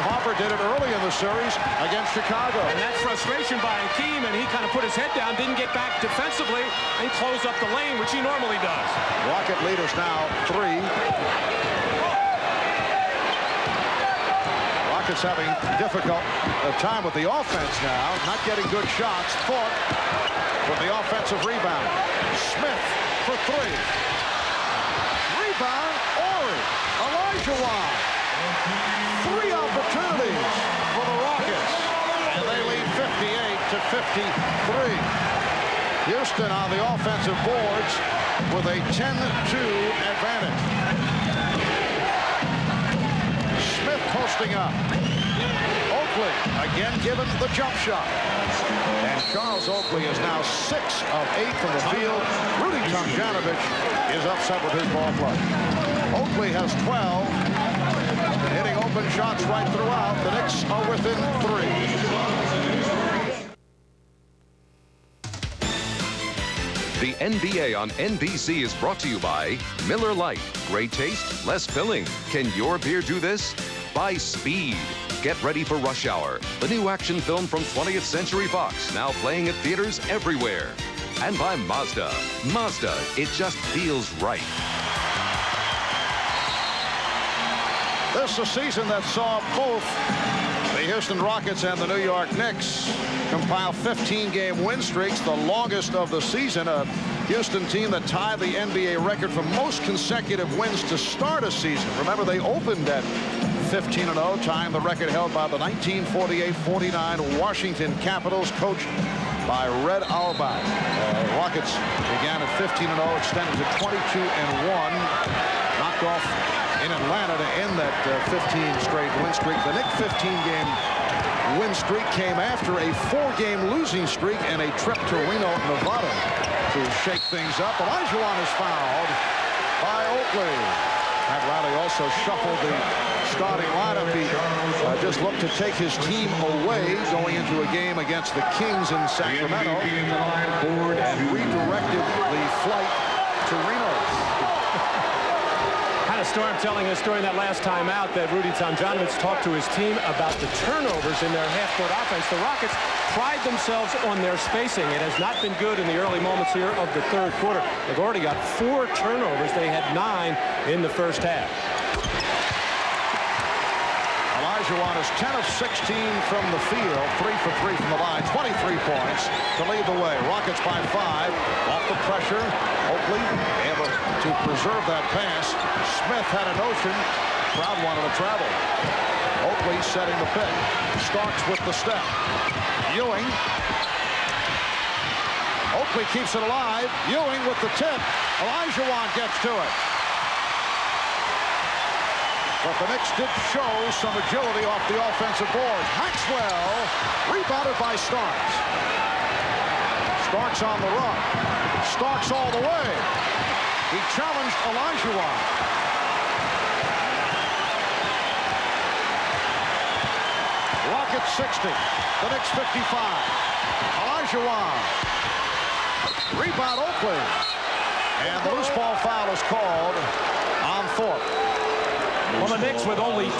Harper did it early in the series against Chicago. And that frustration by Akeem, and he kind of put his head down, didn't get back defensively, and close up the lane, which he normally does. Rocket leaders now 3. Rockets having difficult time with the offense now, not getting good shots. Thorpe with the offensive rebound. Smith for 3. Rebound, Olajuwon. 3 opportunities for the Rockets, and they lead 58-53. Houston on the offensive boards with a 10-2 advantage. Smith posting up. Oakley again given the jump shot. And Charles Oakley is now 6 of 8 from the field. Rudy Tomjanovich is upset with his ball club. Oakley has 12. Been hitting open shots right throughout. The Knicks are within 3. The NBA on NBC is brought to you by Miller Lite. Great taste, less filling. Can your beer do this? By Speed. Get ready for Rush Hour, the new action film from 20th Century Fox, now playing at theaters everywhere. And by Mazda. Mazda, it just feels right. This is a season that saw both the Houston Rockets and the New York Knicks compile 15-game win streaks, the longest of the season. A Houston team that tied the NBA record for most consecutive wins to start a season. Remember, they opened at 15-0, tying the record held by the 1948-49 Washington Capitals, coached by Red Auerbach. Rockets began at 15-0, extended to 22-1, knocked off in Atlanta to end that 15 straight win streak. The Knicks 15-game win streak came after a 4-game losing streak and a trip to Reno, Nevada to shake things up. Olajuwon is fouled by Oakley. Pat Riley also shuffled the starting lineup. He just looked to take his team away going into a game against the Kings in Sacramento and redirected the flight to Reno. Storm telling us during that last time out that Rudy Tomjanovich talked to his team about the turnovers in their half-court offense. The Rockets pride themselves on their spacing. It has not been good in the early moments here of the third quarter. They've already got 4 turnovers. They had 9 in the first half. Olajuwon is 10 of 16 from the field, 3 for 3 from the line, 23 points to lead the way. Rockets by 5, off the pressure. Oakley able to preserve that pass. Smith had a notion. Crowd wanted to travel. Oakley setting the pick. Starks with the step. Ewing. Oakley keeps it alive. Ewing with the tip. Olajuwon gets to it. But the Knicks did show some agility off the offensive boards. Maxwell rebounded by Starks. Starks on the run. Starks all the way. He challenged Olajuwon. Rockets 60. The Knicks 55. Olajuwon. Rebound Oakley. And the loose ball foul is called on Thorpe. Well, the Knicks with only 2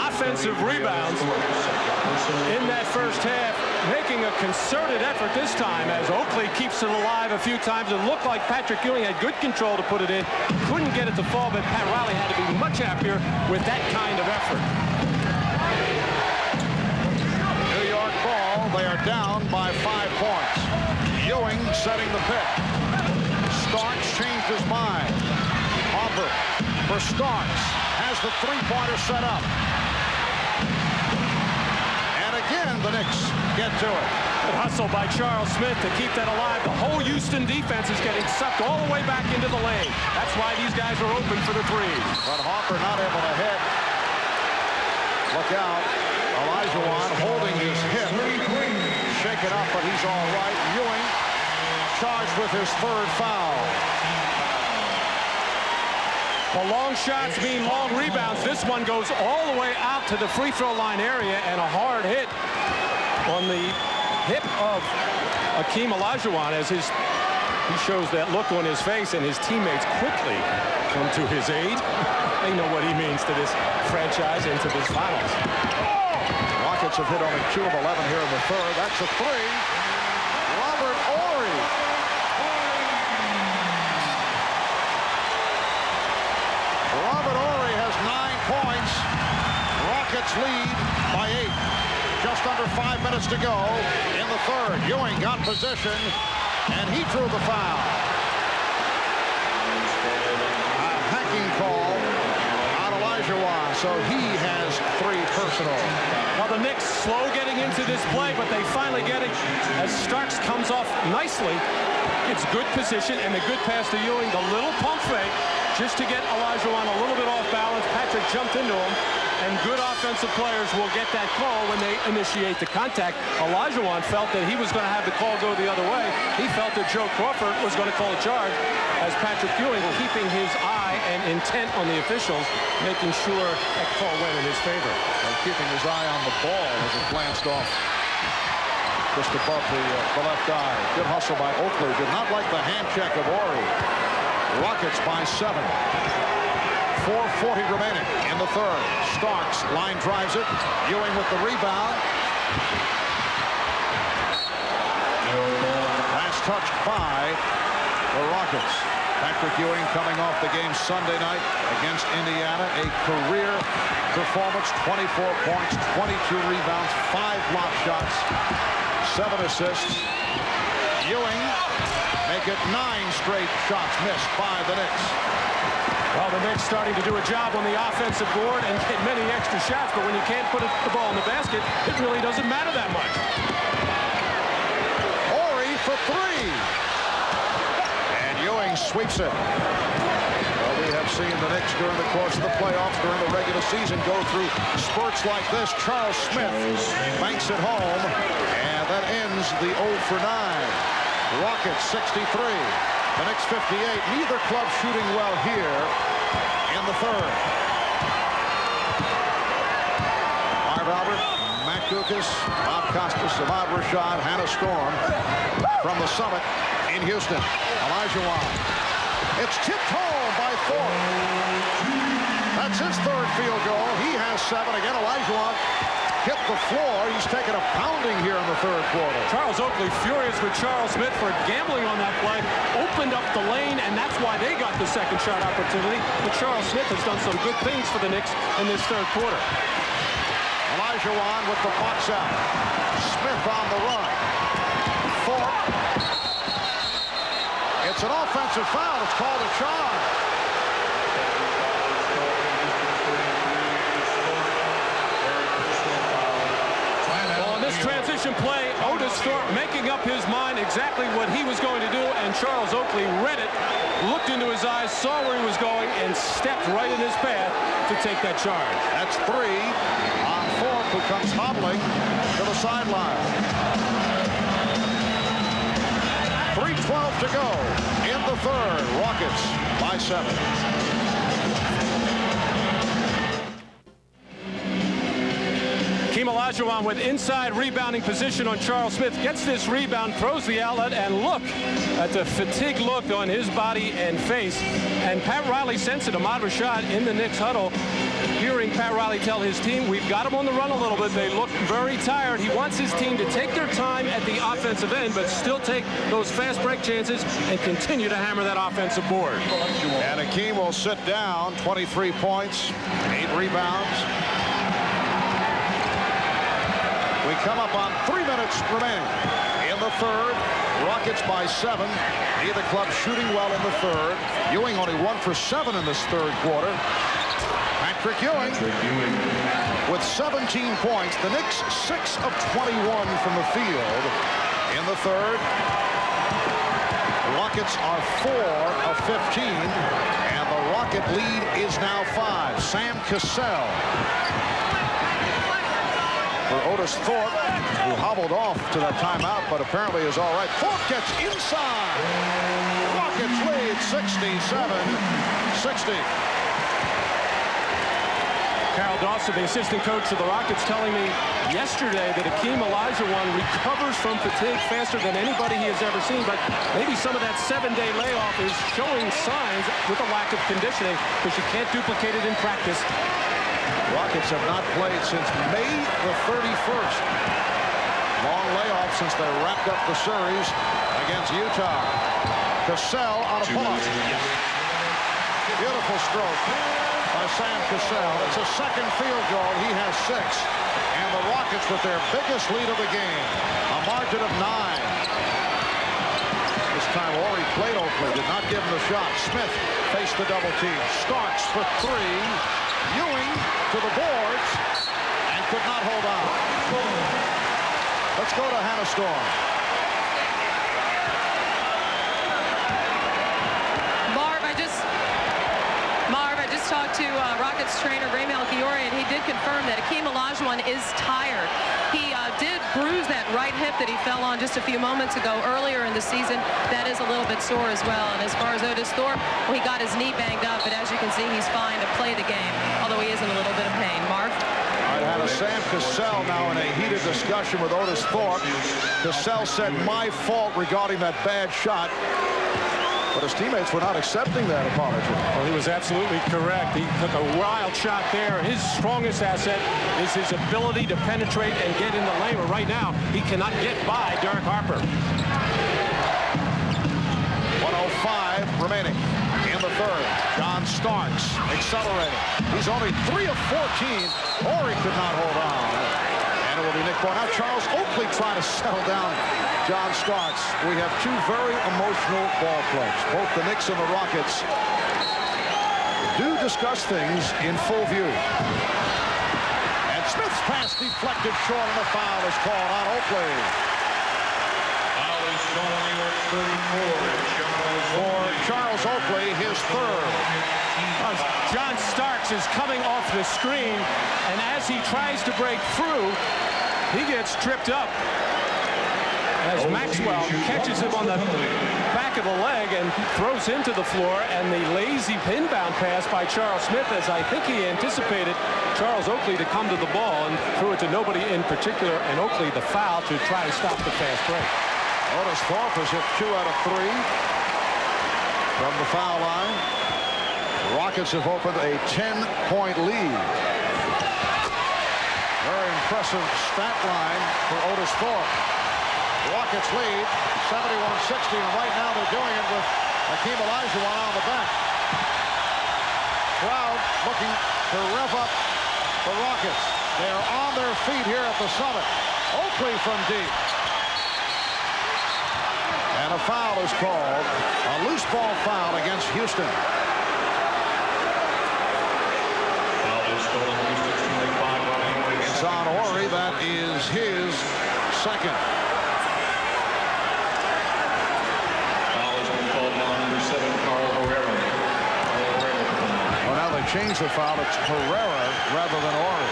offensive rebounds in that first half, making a concerted effort this time as Oakley keeps it alive a few times. It looked like Patrick Ewing had good control to put it in. Couldn't get it to fall, but Pat Riley had to be much happier with that kind of effort. New York ball. They are down by 5 points. Ewing setting the pick. Starks changed his mind. Harper for Starks. Has the three-pointer set up. And again, the Knicks get to it. Good hustle by Charles Smith to keep that alive. The whole Houston defense is getting sucked all the way back into the lane. That's why these guys are open for the threes. But Harper not able to hit. Look out. Olajuwon holding his hip. shaken up, but he's all right. Ewing charged with his third foul. Well, long shots mean long rebounds. This one goes all the way out to the free throw line area, and a hard hit on the hip of Hakeem Olajuwon as he shows that look on his face, and his teammates quickly come to his aid. They know what he means to this franchise and to this finals. Rockets have hit only 2 of 11 here in the third. That's a three. Robert Horry. Robert Horry has 9 points. Rockets lead by 8. Just under 5 minutes to go in the third. Ewing got position, and he drew the foul. A hacking call on Olajuwon, so he has 3 personal. Now the Knicks slow getting into this play, but they finally get it as Starks comes off nicely. It's good position and a good pass to Ewing. The little pump fake just to get Olajuwon a little bit off balance. Patrick jumped into him, and good offensive players will get that call when they initiate the contact. Olajuwon felt that he was going to have the call go the other way. He felt that Joe Crawford was going to call a charge, as Patrick Ewing keeping his eye and intent on the officials, making sure that call went in his favor. And keeping his eye on the ball as it glanced off just above the left eye. Good hustle by Oakley. Did not like the hand check of Horry. Rockets by 7. 4:40 remaining in the third. Starks line drives it. Ewing with the rebound. Last touched by the Rockets. Patrick Ewing coming off the game Sunday night against Indiana. A career performance. 24 points, 22 rebounds, 5 block shots, 7 assists. Ewing make it 9 straight shots missed by the Knicks. Well, the Knicks starting to do a job on the offensive board and get many extra shots, but when you can't put the ball in the basket, it really doesn't matter that much. Horry for 3. And Ewing sweeps it. Well, we have seen the Knicks during the course of the playoffs, during the regular season, go through spurts like this. Charles Smith banks it home, and that ends the 0 for 9. Rockets 63. The Knicks 58. Neither club shooting well here in the third. Marv Albert, Matt Dukas, Bob Costas, Ahmad Rashad, Hannah Storm from the Summit in Houston. Olajuwon. It's tipped home by Thorpe. That's his third field goal. He has 7. Again, Olajuwon hit the floor. He's taken a pounding here in the third quarter. Charles Oakley furious with Charles Smith for gambling on that play. Opened up the lane, and that's why they got the second shot opportunity. But Charles Smith has done some good things for the Knicks in this third quarter. Olajuwon with the box out. Smith on the run. Thorpe. It's an offensive foul. It's called a charge. Transition play, Otis Thorpe making up his mind exactly what he was going to do, and Charles Oakley read it, looked into his eyes, saw where he was going, and stepped right in his path to take that charge. That's 3 on Thorpe, who comes hobbling to the sideline. 3:12 to go in the third. Rockets by 7. Hakeem Olajuwon with inside rebounding position on Charles Smith. Gets this rebound, throws the outlet, and look at the fatigue look on his body and face. And Pat Riley sensed it. Ahmad Rashad in the Knicks huddle, hearing Pat Riley tell his team, we've got them on the run a little bit. They look very tired. He wants his team to take their time at the offensive end, but still take those fast break chances and continue to hammer that offensive board. And Hakeem will sit down. 23 points, 8 rebounds. We come up on 3 minutes remaining in the third. Rockets by 7. Neither club shooting well in the third. Ewing only 1 for 7 in this third quarter. Patrick Ewing with 17 points. The Knicks 6 of 21 from the field in the third. Rockets are 4 of 15, and the Rocket lead is now 5. Sam Cassell for Otis Otis Thorpe, who hobbled off to that timeout, but apparently is all right. Thorpe gets inside. Rockets lead 67-60. Carol Dawson, the assistant coach of the Rockets, telling me yesterday that Olajuwon recovers from fatigue faster than anybody he has ever seen, but maybe some of that 7-day layoff is showing signs with a lack of conditioning because you can't duplicate it in practice. Rockets have not played since May the 31st. Long layoff since they wrapped up the series against Utah. Cassell on a pull-up. Beautiful stroke by Sam Cassell. It's a second field goal. He has 6. And the Rockets with their biggest lead of the game. A margin of 9. This time Horry played Oakley. Did not give him the shot. Smith faced the double team. Starks for 3. Ewing to the boards. And could not hold on. Let's go to Hannah Storm. Talked to Rockets trainer Ray Melchiori, and he did confirm that Hakeem Olajuwon is tired. He did bruise that right hip that he fell on just a few moments ago earlier in the season. That is a little bit sore as well. And as far as Otis Thorpe, well, he got his knee banged up, but as you can see, he's fine to play the game, although he is in a little bit of pain. Marv? I had a Sam Cassell now in a heated discussion with Otis Thorpe. Cassell said, my fault regarding that bad shot. But his teammates were not accepting that apology. Well, he was absolutely correct. He took a wild shot there. His strongest asset is his ability to penetrate and get in the lane. But right now, he cannot get by Derek Harper. 1:05 remaining in the third. John Starks accelerating. He's only 3 of 14. Horry could not hold on. And it will be Nick Boyle. Now Charles Oakley trying to settle down John Starks. We have 2 very emotional ball players. Both the Knicks and the Rockets do discuss things in full view. And Smith's pass deflected short, and a foul is called on Oakley. Foul is called on New York 34. For Charles Oakley, his third. John Starks is coming off the screen, and as he tries to break through, he gets tripped up as Maxwell catches him on the back of the leg and throws him to the floor, and the lazy pinbound pass by Charles Smith, as I think he anticipated Charles Oakley to come to the ball and threw it to nobody in particular, and Oakley the foul to try to stop the fast break. Otis Thorpe has hit 2 out of 3 from the foul line. The Rockets have opened a 10-point lead. Very impressive stat line for Otis Thorpe. Rockets lead 71-60, and right now they're doing it with Hakeem Olajuwon on the bench. Crowd looking to rev up the Rockets. They are on their feet here at the Summit. Oakley from deep. And a foul is called. A loose ball foul against Houston. It's on Horry. That is his second. Well, now they changed the foul. It's Herrera rather than Horry.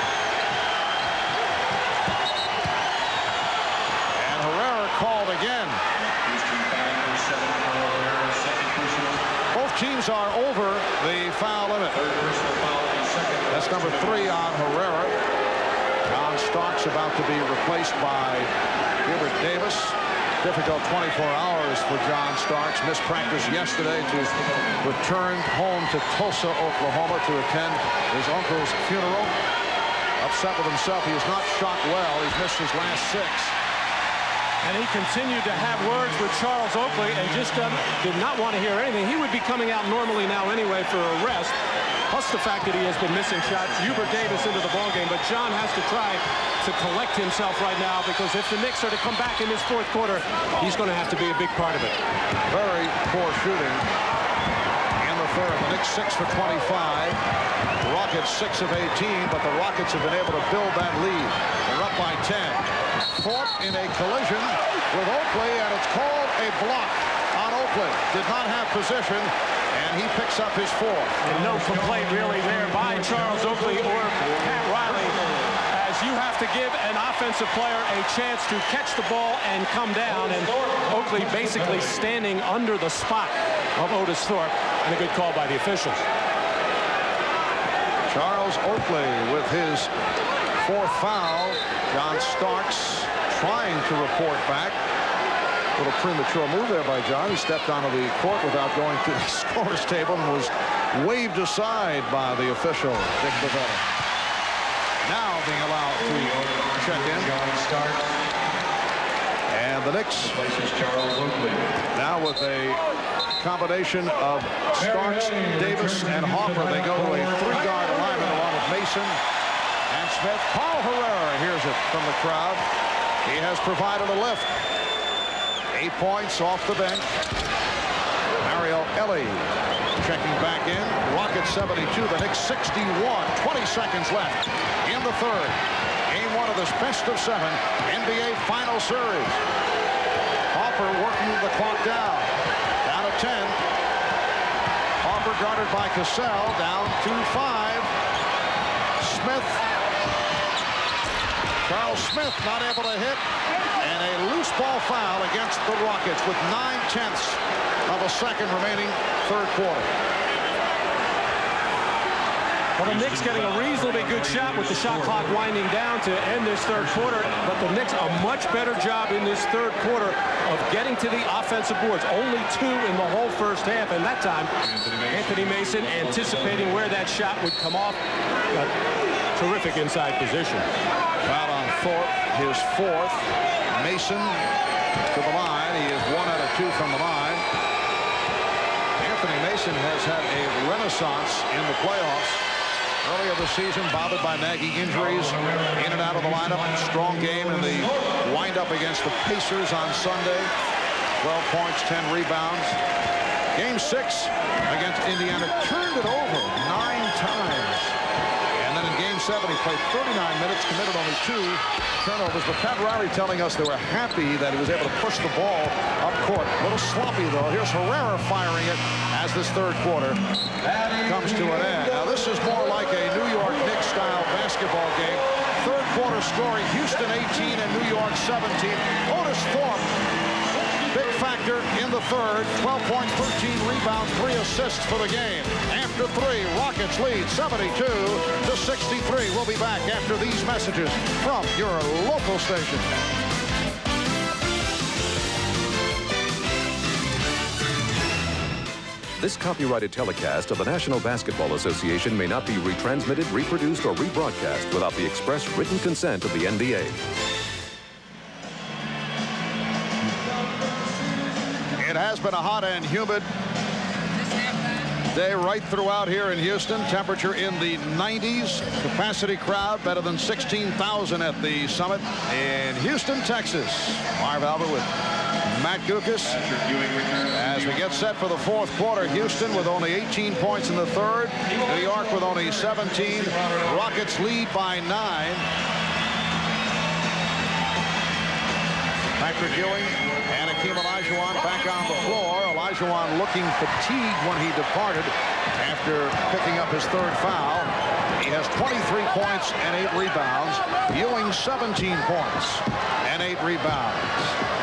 And Herrera called again. Both teams are over the foul limit. That's number 3 on Herrera. John Starks about to be replaced by Gilbert Davis. Difficult 24 hours for John Starks. Missed practice yesterday to return home to Tulsa, Oklahoma to attend his uncle's funeral. Upset with himself. He is not shot well. He's missed his last 6. And he continued to have words with Charles Oakley and just did not want to hear anything. He would be coming out normally now anyway for a rest. Plus the fact that he has been missing shots. Hubert Davis into the ballgame, but John has to try to collect himself right now, because if the Knicks are to come back in this 4th quarter, he's going to have to be a big part of it. Very poor shooting in the third. The Knicks 6 for 25. The Rockets 6 of 18, but the Rockets have been able to build that lead. They're up by 10. Thorpe in a collision with Oakley, and it's called a block on Oakley. Did not have position, and he picks up his 4th. And no complaint really there by Charles Oakley or Pat Riley, as you have have to give an offensive player a chance to catch the ball and come down, and Oakley basically standing under the spot of Otis Thorpe, and a good call by the officials. Charles Oakley with his 4th foul. John Starks trying to report back. A little premature move there by John. He stepped onto the court without going to the scorer's table and was waved aside by the official, Dick Bavetta. Now being allowed to check in. And the Knicks now with a combination of Starks, Davis, and Hopper. They go to a 3-guard alignment along with Mason and Smith. Paul Herrera hears it from the crowd. He has provided a lift. 8 points off the bench. Mario Ellie checking back in. Rockets 72, the Knicks 61. 20 seconds left in the 3rd. Game 1 of this best of 7 NBA Final Series. Hopper working the clock down. Down to 10. Hopper guarded by Cassell. Down to 5. Smith. Charles Smith not able to hit. And a loose ball foul against the Rockets with 9/10 of a second remaining 3rd quarter. Well, the Knicks getting a reasonably good shot with the shot clock winding down to end this 3rd quarter, but the Knicks a much better job in this 3rd quarter of getting to the offensive boards. Only 2 in the whole 1st half, and that time Anthony Mason anticipating where that shot would come off. Got terrific inside position. Foul on Thorpe, his 4th. Mason to the line. He is 1 out of 2 from the line. Anthony Mason has had a renaissance in the playoffs. Earlier this season, bothered by nagging injuries, in and out of the lineup. Strong game in the windup against the Pacers on Sunday. 12 points, 10 rebounds. Game 6 against Indiana, turned it over 9 times. And then in Game 7, he played 39 minutes, committed only 2 turnovers. But Pat Riley telling us they were happy that he was able to push the ball up court. A little sloppy, though. Here's Herrera firing it as this 3rd quarter comes to an end. Now, this is more like a New York Knicks-style basketball game. 3rd quarter scoring, Houston 18 and New York 17. Otis Thorpe, big factor in the 3rd. 12 points, 13 rebounds, 3 assists for the game. After 3, Rockets lead 72-63. We'll be back after these messages from your local station. This copyrighted telecast of the National Basketball Association may not be retransmitted, reproduced, or rebroadcast without the express written consent of the NBA. It has been a hot and humid day right throughout here in Houston. Temperature in the 90s. Capacity crowd better than 16,000 at the Summit in Houston, Texas. Marv Albert with Matt Gukas as we get set for the 4th quarter. Houston with only 18 points in the 3rd. New York with only 17. Rockets lead by 9. Patrick Ewing and Akeem Olajuwon back on the floor. Olajuwon looking fatigued when he departed after picking up his 3rd foul. He has 23 points and 8 rebounds. Ewing 17 points and 8 rebounds.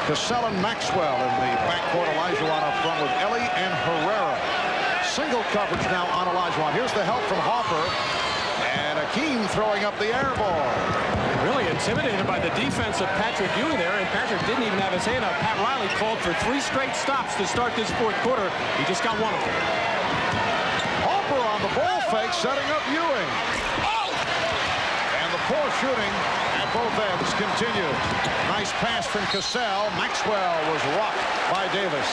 Cassell and Maxwell in the backcourt. Olajuwon up front with Ellie and Herrera. Single coverage now on Olajuwon. Here's the help from Hopper. And Akeem throwing up the air ball. Really intimidated by the defense of Patrick Ewing there, and Patrick didn't even have his hand up. Pat Riley called for 3 straight stops to start this 4th quarter. He just got 1 of them. Hopper on the ball fake, setting up Ewing. And the poor shooting at both ends continued. Nice pass from Cassell. Maxwell was rocked by Davis.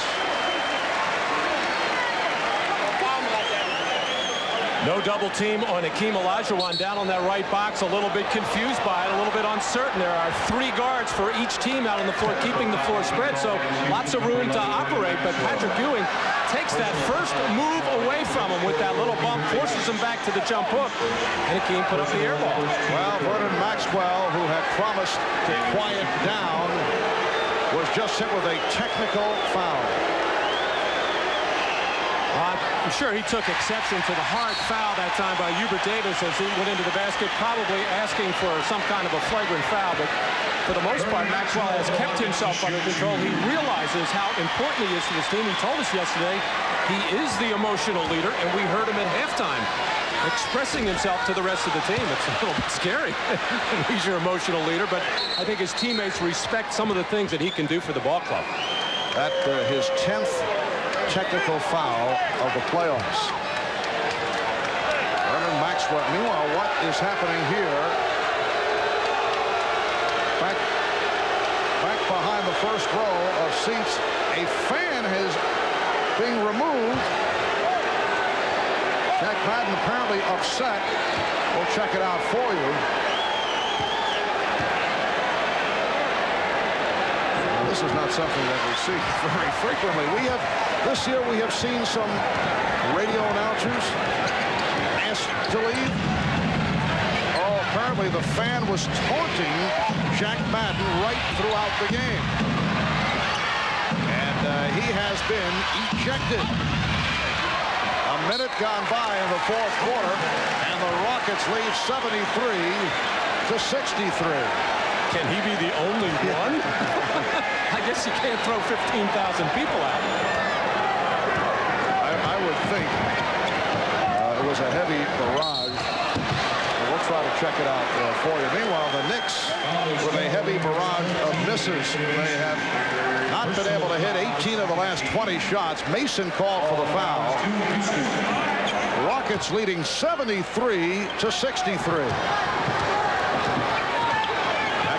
No double team on Akeem Olajuwon down on that right box. A little bit confused by it, a little bit uncertain. There are 3 guards for each team out on the floor, keeping the floor spread, so lots of room to operate. But Patrick Ewing takes that first move away from him with that little bump, forces him back to the jump hook, and Akeem put up the air ball. Well, Vernon Maxwell, who had promised to quiet down, was just hit with a technical foul. I'm sure he took exception to the hard foul that time by Hubert Davis as he went into the basket, probably asking for some kind of a flagrant foul. But for the most part, Maxwell has kept himself under control. He realizes how important he is to this team. He told us yesterday he is the emotional leader, and we heard him at halftime expressing himself to the rest of the team. It's a little bit scary. He's your emotional leader, but I think his teammates respect some of the things that he can do for the ball club. At his 10th technical foul of the playoffs. Vernon Maxwell. Meanwhile, what is happening here? Back behind the first row of seats, a fan is being removed. Jack Madden apparently upset. We'll check it out for you. This is not something that we see very frequently. This year we have seen some radio announcers asked to leave. Oh, apparently the fan was taunting Jack Madden right throughout the game. And he has been ejected. A minute gone by in the fourth quarter, and the Rockets lead 73 to 63. Can he be the only one? I guess you can't throw 15,000 people out. I would think it was a heavy barrage. We'll try to check it out for you. Meanwhile, the Knicks, with a heavy barrage of misses, they have not been able to hit 18 of the last 20 shots. Mason called for the foul. Rockets leading 73 to 63.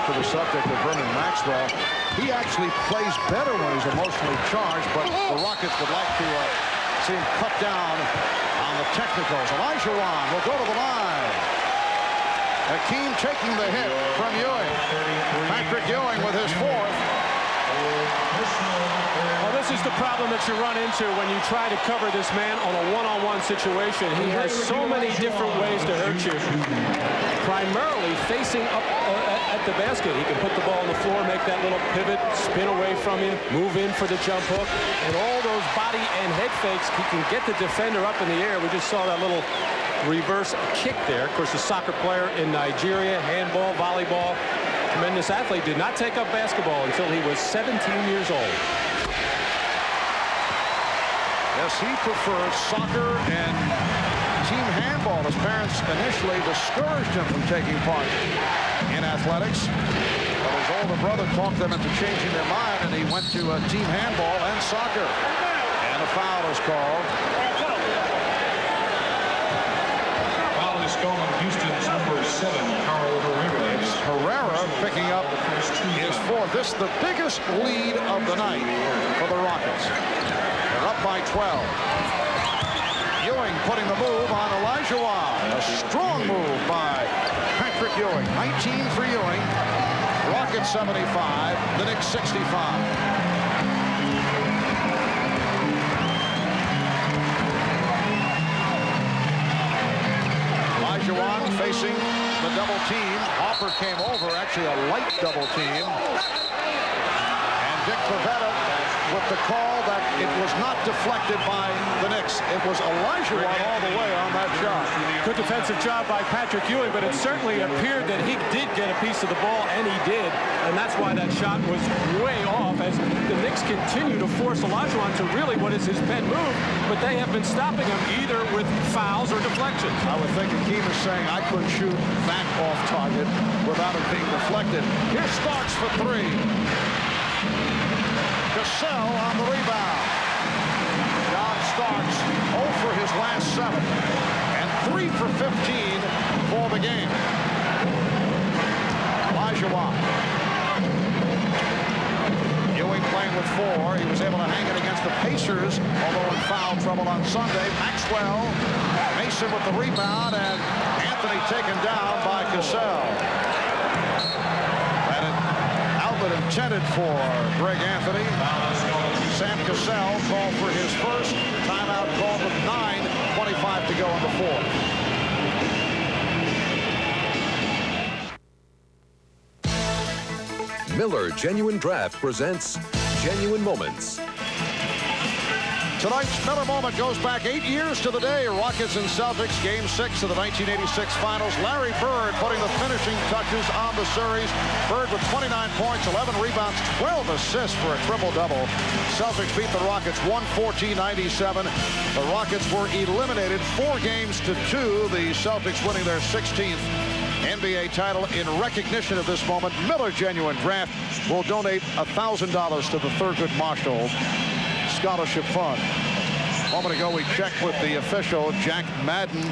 The subject of Vernon Maxwell. He actually plays better when he's emotionally charged, but the Rockets would like to see him cut down on the technicals. Olajuwon will go to the line. Hakeem taking the hit from Ewing. Patrick Ewing with his fourth. Well, this is the problem that you run into when you try to cover this man on a one-on-one situation. He has so many different ways to hurt you. Primarily facing up at the basket. He can put the ball on the floor, make that little pivot, spin away from you, move in for the jump hook, and all those body and head fakes. He can get the defender up in the air. We just saw that little reverse kick there. Of course, the soccer player in Nigeria, handball, volleyball, tremendous athlete, did not take up basketball until he was 17 years old. Yes, he prefers soccer and team handball. His parents initially discouraged him from taking part in athletics, but his older brother talked them into changing their mind, and he went to team handball and soccer. And a foul is called. Foul is called on Houston's number 7, Carl Herrera. It's Herrera picking up his fourth. This is the biggest lead of the night for the Rockets. They're up by 12. Ewing putting the move on Olajuwon. A strong move by Patrick Ewing. 19 for Ewing. Rockets 75. The Knicks 65. Olajuwon facing the double team. Hopper came over, actually a light double team. And Dick Pavetta with the call that it was not deflected by the Knicks. It was Olajuwon all the way on that shot. Good defensive job by Patrick Ewing, but it certainly appeared that he did get a piece of the ball, and he did. And that's why that shot was way off as the Knicks continue to force Olajuwon to really what is his pet move, but they have been stopping him either with fouls or deflections. I would think Hakeem is saying I couldn't shoot that off target without it being deflected. Here's Starks for three. Cassell on the rebound. John Starks 0 for his last 7 and 3 for 15 for the game. Olajuwon. Ewing playing with 4. He was able to hang it against the Pacers, although in foul trouble on Sunday. Maxwell, Mason with the rebound, and Anthony taken down by Cassell. Intended for Greg Anthony. Sam Cassell called for his first. Timeout called with 9:25 to go in the fourth. Miller Genuine Draft presents Genuine Moments. Tonight's Miller moment goes back 8 years to the day. Rockets and Celtics, Game 6 of the 1986 Finals. Larry Bird putting the finishing touches on the series. Bird with 29 points, 11 rebounds, 12 assists for a triple-double. Celtics beat the Rockets 114-97. The Rockets were eliminated 4 games to 2. The Celtics winning their 16th NBA title. In recognition of this moment, Miller Genuine Draft will donate $1,000 to the Thurgood Marshall Scholarship Fund. A moment ago, we checked with the official, Jack Madden,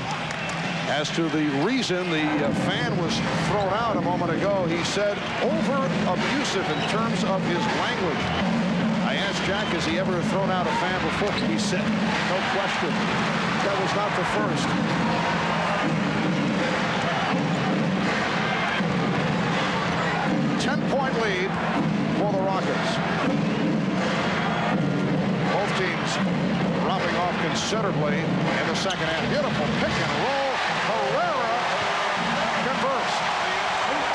as to the reason the fan was thrown out a moment ago. He said over-abusive in terms of his language. I asked Jack, has he ever thrown out a fan before? He said, no question. That was not the first. Ten-point lead for the Rockets. Both teams dropping off considerably in the second half. Beautiful pick and roll. Herrera converts.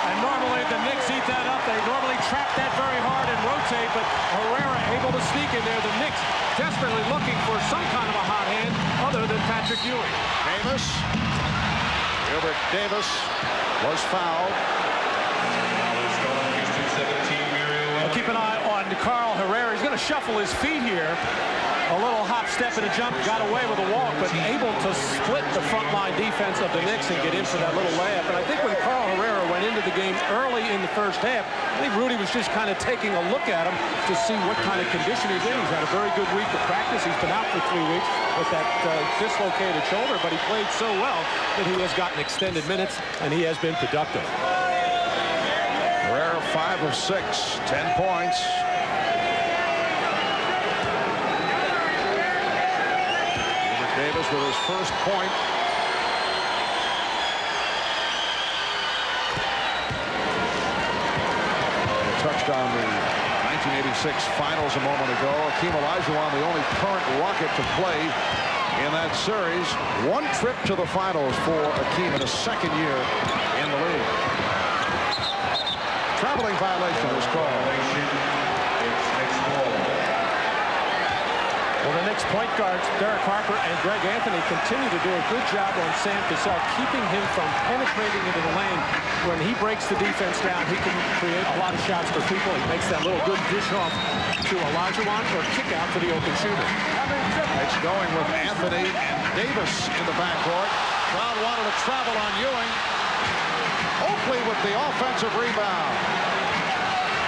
And normally the Knicks eat that up. They normally trap that very hard and rotate, but Herrera able to sneak in there. The Knicks desperately looking for some kind of a hot hand other than Patrick Ewing. Davis. Gilbert Davis was fouled. Keep an eye on Carl Herrera. He's going to shuffle his feet here. A little hop, step, and a jump. Got away with a walk, but able to split the front line defense of the Knicks and get in for that little layup. And I think when Carl Herrera went into the game early in the first half, I think Rudy was just kind of taking a look at him to see what kind of condition he's in. He's had a very good week of practice. He's been out for 3 weeks with that dislocated shoulder, but he played so well that he has gotten extended minutes, and he has been productive. Herrera 5 of 6, 10 points. Gilbert Davis with his first point. They touched on the 1986 Finals a moment ago. Hakeem Olajuwon, the only current Rocket to play in that series. 1 trip to the Finals for Hakeem in his second year in the league. Traveling violation is called. Well, the Knicks point guards, Derek Harper and Greg Anthony, continue to do a good job on Sam Cassell, keeping him from penetrating into the lane. When he breaks the defense down, he can create a lot of shots for people. He makes that little good dish off to Olajuwon or kick out to the open shooter. It's going with Anthony and Davis in the backcourt. Crowd wanted to travel on Ewing. Oakley with the offensive rebound.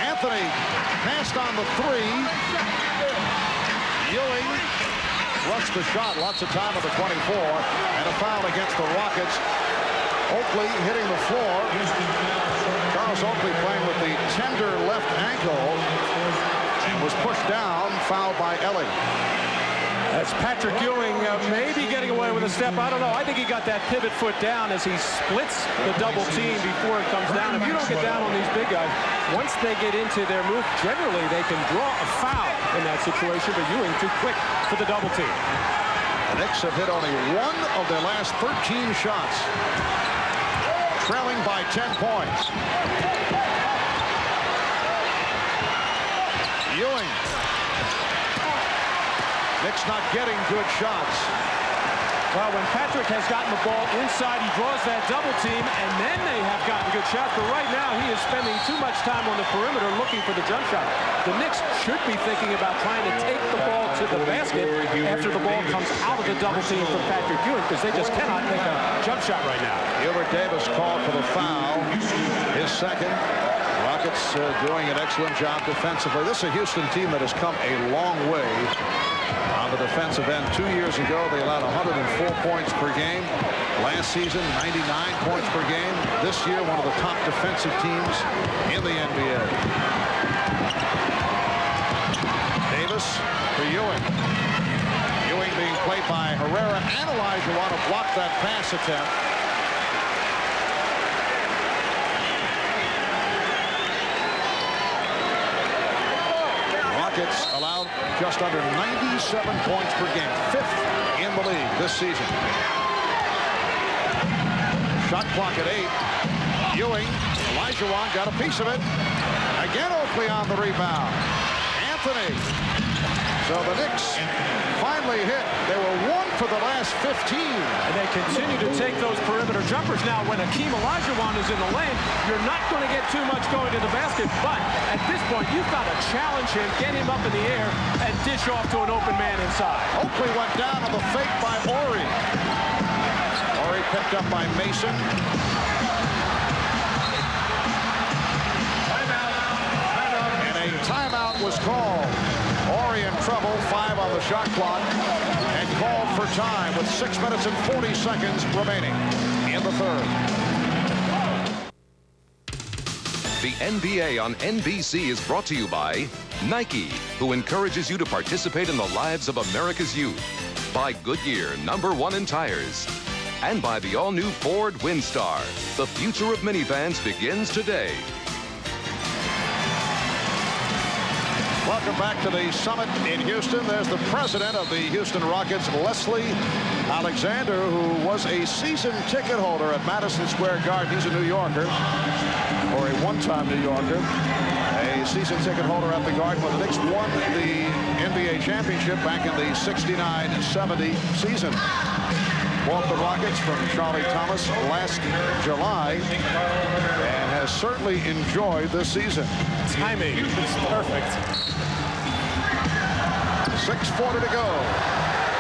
Anthony passed on the 3. Ewing rushed the shot. Lots of time on the 24. And a foul against the Rockets. Oakley hitting the floor. Charles Oakley playing with the tender left ankle. And was pushed down. Fouled by Ellie. As Patrick Ewing may be getting away with a step. I don't know. I think he got that pivot foot down as he splits the double team before it comes down. If you don't get down on these big guys, once they get into their move, generally they can draw a foul in that situation, but Ewing too quick for the double team. The Knicks have hit only 1 of their last 13 shots. Trailing by 10 points. Ewing. Knicks not getting good shots. Well, when Patrick has gotten the ball inside, he draws that double team, and then they have gotten good shots. But right now, he is spending too much time on the perimeter looking for the jump shot. The Knicks should be thinking about trying to take the ball to the basket after the ball comes out of the double team from Patrick Ewing, because they just cannot make a jump shot right now. Gilbert Davis called for the foul. His second. Rockets doing an excellent job defensively. This is a Houston team that has come a long way on the defensive end. 2 years ago, they allowed 104 points per game. Last season, 99 points per game. This year, one of the top defensive teams in the NBA. Davis for Ewing. Ewing being played by Herrera and Olajuwon to block that pass attempt. Rockets allowed just under 97 points per game, 5th in the league this season. Shot clock at 8. Ewing, Olajuwon got a piece of it. Again, Oakley on the rebound. Anthony. So the Knicks finally hit. They were 1 for the last 15. And they continue to take those perimeter jumpers. Now, when Olajuwon is in the lane, you're not going to get too much going to the basket. But at this point, you've got to challenge him, get him up in the air, and dish off to an open man inside. Oakley went down on the fake by Ori. Ori picked up by Mason. And a timeout was called. Ori in trouble, 5 on the shot clock, and called for time with 6 minutes and 40 seconds remaining in the third. The NBA on NBC is brought to you by Nike, who encourages you to participate in the lives of America's youth. By Goodyear, #1 in tires. And by the all-new Ford Windstar. The future of minivans begins today. Welcome back to the Summit in Houston. There's the president of the Houston Rockets, Leslie Alexander, who was a season ticket holder at Madison Square Garden. He's a New Yorker, or a one-time New Yorker. A season ticket holder at the Garden when the Knicks won the NBA championship back in the 69-70 season. Bought the Rockets from Charlie Thomas last July and has certainly enjoyed this season. Timing is perfect. 6:40 to go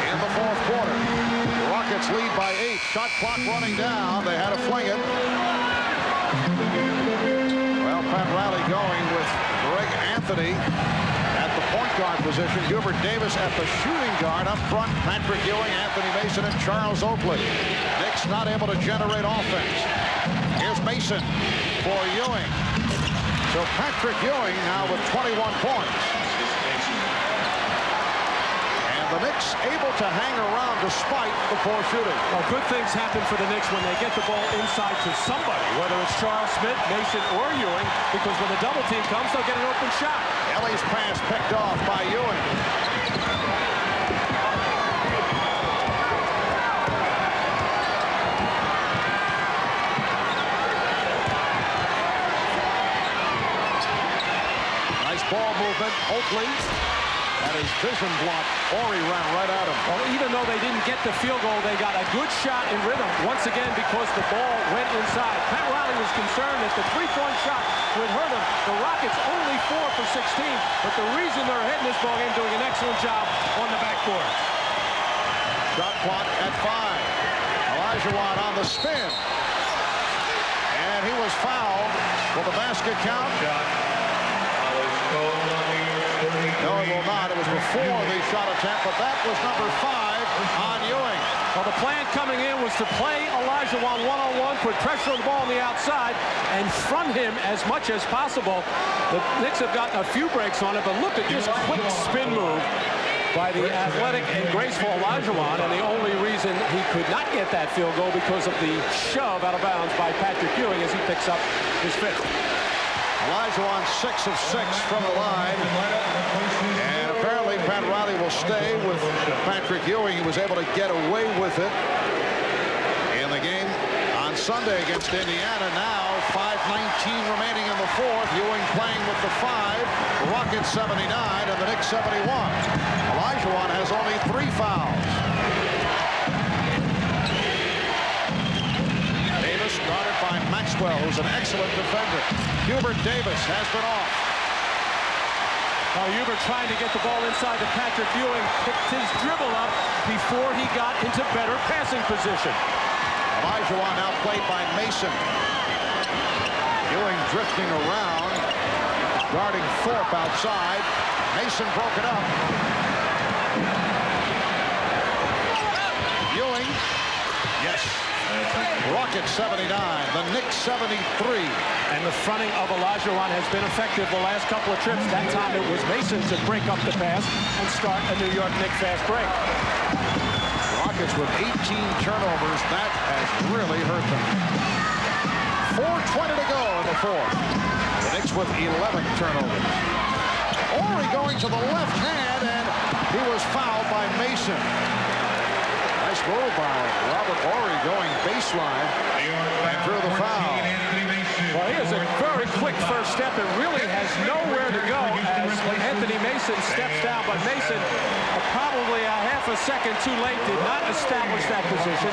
in the fourth quarter. The Rockets lead by 8. Shot clock running down. They had to fling it. Well, Pat Riley going with Greg Anthony at the point guard position. Hubert Davis at the shooting guard. Up front, Patrick Ewing, Anthony Mason, and Charles Oakley. Knicks not able to generate offense. Here's Mason for Ewing. So Patrick Ewing now with 21 points. And the Knicks able to hang around despite the poor shooting. Well, good things happen for the Knicks when they get the ball inside to somebody, whether it's Charles Smith, Mason, or Ewing, because when the double team comes, they'll get an open shot. Ellie's pass picked off by Ewing. Nice ball movement. Oakley had his vision blocked. Ori ran right at him. Well, even though they didn't get the field goal, they got a good shot in rhythm once again because the ball went inside. Pat Riley was concerned that the three-point shot would hurt him. The Rockets only 4 for 16, but the reason they're ahead in this ball game doing an excellent job on the backboard. Shot clock at 5. Olajuwon on the spin. And he was fouled. Will the basket count? No, it will not. It was before the shot attempt, but that was number 5 on Ewing. Well, the plan coming in was to play Olajuwon one-on-one, put pressure on the ball on the outside, and front him as much as possible. The Knicks have gotten a few breaks on it, but look at this quick spin move by the athletic and graceful Olajuwon, and the only reason he could not get that field goal because of the shove out of bounds by Patrick Ewing as he picks up his 5th. Olajuwon 6 of 6 from the line. And apparently Pat Riley will stay with Patrick Ewing. He was able to get away with it in the game on Sunday against Indiana. Now 5:19 remaining in the fourth. Ewing playing with the 5. The Rockets 79 and the Knicks 71. Olajuwon has only 3 fouls. Davis guarded by Maxwell, who's an excellent defender. Hubert Davis has been off. Now Hubert trying to get the ball inside to Patrick Ewing, picked his dribble up before he got into better passing position. Olajuwon now played by Mason. Ewing drifting around, guarding Thorpe outside. Mason broke it up. Ewing, yes. Rockets 79, the Knicks 73. And the fronting of Olajuwon has been effective the last couple of trips. That time it was Mason to break up the pass and start a New York Knicks fast break. Rockets with 18 turnovers. That has really hurt them. 4:20 to go in the fourth. The Knicks with 11 turnovers. Ori going to the left hand, and he was fouled by Mason. Nice move by Robert Ori going baseline and drew the foul. Well, he has a very quick first step and really has nowhere to go as Anthony Mason steps down. But Mason, probably a half a second too late, did not establish that position.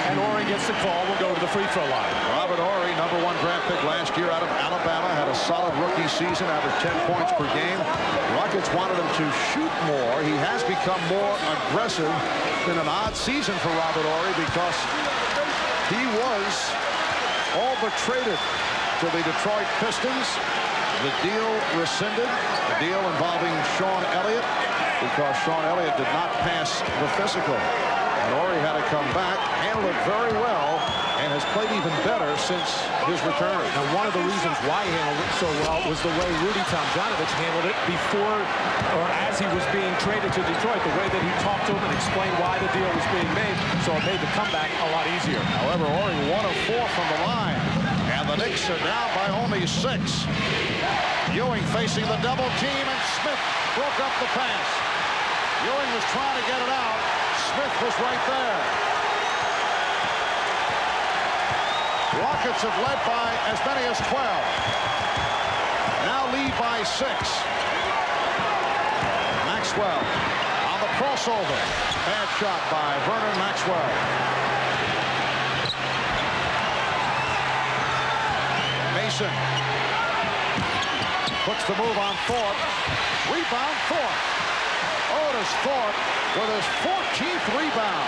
And Horry gets the call. We'll go to the free throw line. Robert Horry, #1 draft pick last year out of Alabama, had a solid rookie season, averaged 10 points per game. Rockets wanted him to shoot more. He has become more aggressive. Been an odd season for Robert Horry because he was all but traded to the Detroit Pistons. The deal rescinded, the deal involving Sean Elliott, because Sean Elliott did not pass the physical. And Horry had to come back, handled it very well, and has played even better since his return. Now, one of the reasons why he handled it so well was the way Rudy Tomjanovich handled it before or as he was being traded to Detroit, the way that he talked to him and explained why the deal was being made, so it made the comeback a lot easier. However, Horry 1 of 4 from the line, and the Knicks are down by only 6. Ewing facing the double team, and Smith broke up the pass. Ewing was trying to get it out. Smith was right there. Rockets have led by as many as 12. Now lead by 6. Maxwell on the crossover. Bad shot by Vernon Maxwell. Mason puts the move on Thorpe. Rebound Thorpe. Otis Thorpe with his 14th rebound.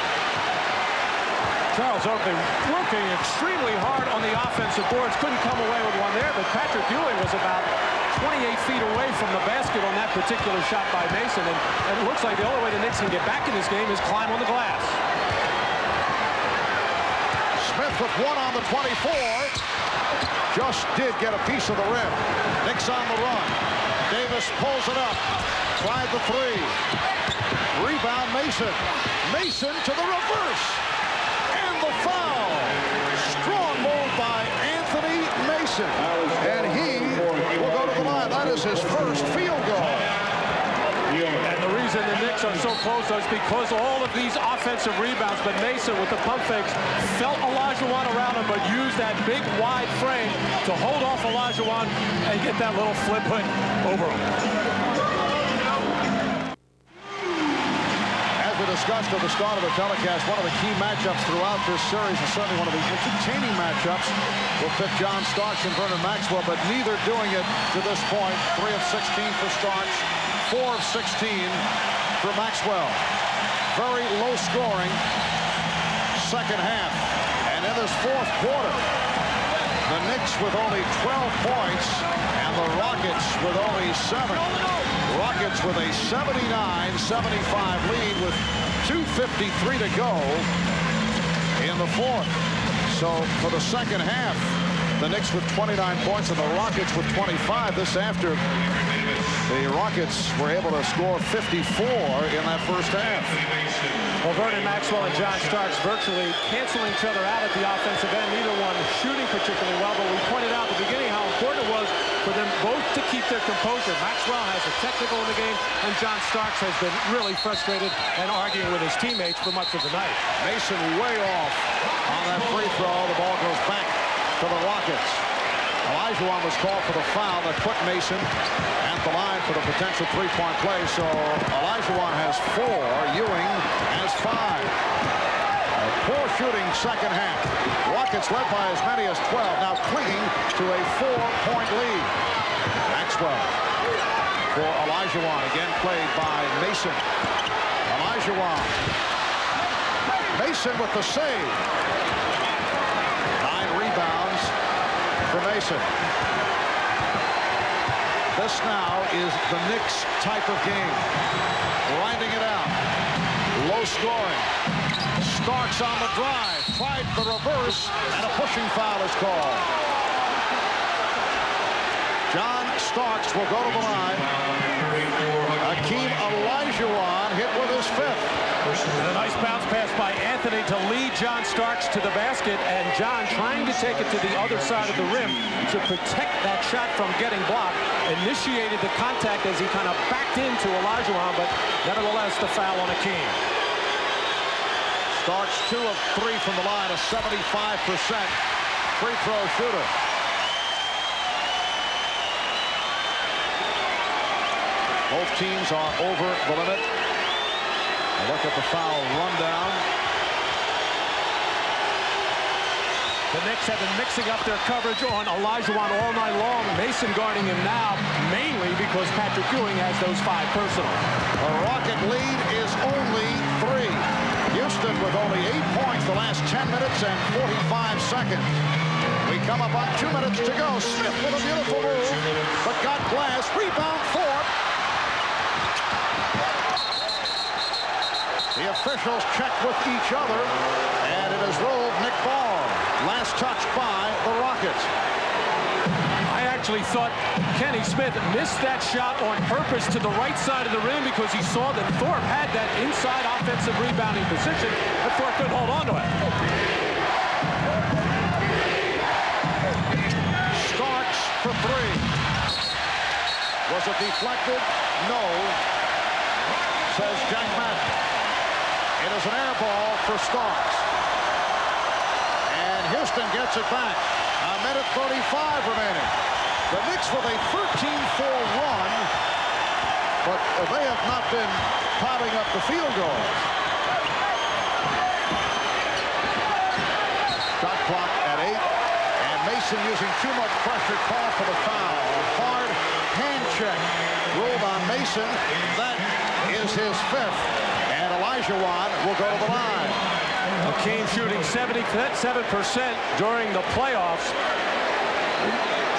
Charles Oakley working extremely hard on the offensive boards. Couldn't come away with one there, but Patrick Ewing was about 28 feet away from the basket on that particular shot by Mason. And it looks like the only way the Knicks can get back in this game is climb on the glass. Smith with 1 on the 24. Just did get a piece of the rim. Knicks on the run. Davis pulls it up. Tried the 3. Rebound Mason. Mason to the reverse. And the foul. Strong move by Anthony Mason. And he will go to the line. That is his first field goal. And the reason the Knicks are so close is because all of these offensive rebounds. But Mason, with the pump fakes, felt Olajuwon around him, but used that big, wide frame to hold off Olajuwon and get that little flip hook over him. As we discussed at the start of the telecast, one of the key matchups throughout this series, and certainly one of the entertaining matchups, will pit John Starks and Vernon Maxwell, but neither doing it to this point. 3 of 16 for Starks, 4 of 16 for Maxwell. Very low scoring second half. And in this fourth quarter, the Knicks with only 12 points and the Rockets with only 7. Rockets with a 79-75 lead with 2:53 to go in the fourth. So for the second half, the Knicks with 29 points and the Rockets with 25. This after the Rockets were able to score 54 in that first half. Well, Vernon Maxwell and John Starks virtually canceling each other out at the offensive end. Neither one shooting particularly well, but we pointed out at the beginning how important it was for them both to keep their composure. Maxwell has a technical in the game, and John Starks has been really frustrated and arguing with his teammates for much of the night. Mason way off on that free throw. The ball goes back to the Rockets. Olajuwon was called for the foul that put Mason at the line for the potential three-point play. So Olajuwon has 4. Ewing has 5. A poor shooting second half. Rockets led by as many as 12. Now clinging to a 4-point lead. Maxwell for Olajuwon. Again played by Mason. Olajuwon. Mason with the save. 9 rebounds for Mason. This now is the Knicks type of game. Grinding it out. Low scoring. Starks on the drive. Tried the reverse, and a pushing foul is called. John Starks will go to the line. Hakeem Olajuwon hit with his 5th. A nice bounce pass by Anthony to lead John Starks to the basket, and John trying to take it to the other side of the rim to protect that shot from getting blocked. Initiated the contact as he kind of backed into Olajuwon, but nevertheless the foul on Hakeem. Starks 2 of 3 from the line, a 75% free throw shooter. Both teams are over the limit. A look at the foul rundown. The Knicks have been mixing up their coverage on Olajuwon all night long. Mason guarding him now, mainly because Patrick Ewing has those 5 personal. The Rocket lead is only 3. Houston with only 8 points the last 10 minutes and 45 seconds. We come up on 2 minutes to go. Smith with a beautiful move, but got glass. Rebound Thorpe. The officials check with each other, and it is ruled Nick Ball. Last touch by the Rockets. I actually thought Kenny Smith missed that shot on purpose to the right side of the rim because he saw that Thorpe had that inside offensive rebounding position, but Thorpe couldn't hold on to it. Starks for 3. Was it deflected? No, says Jack Madden. It is an air ball for Starks. And Houston gets it back. A minute 35 remaining. The Knicks with a 13-4 run, but they have not been piling up the field goals. Shot clock at 8, and Mason using too much pressure, call for the foul. Hard hand check ruled on Mason. That is his 5th, and Olajuwon will go to the line. Hakeem shooting 77% during the playoffs.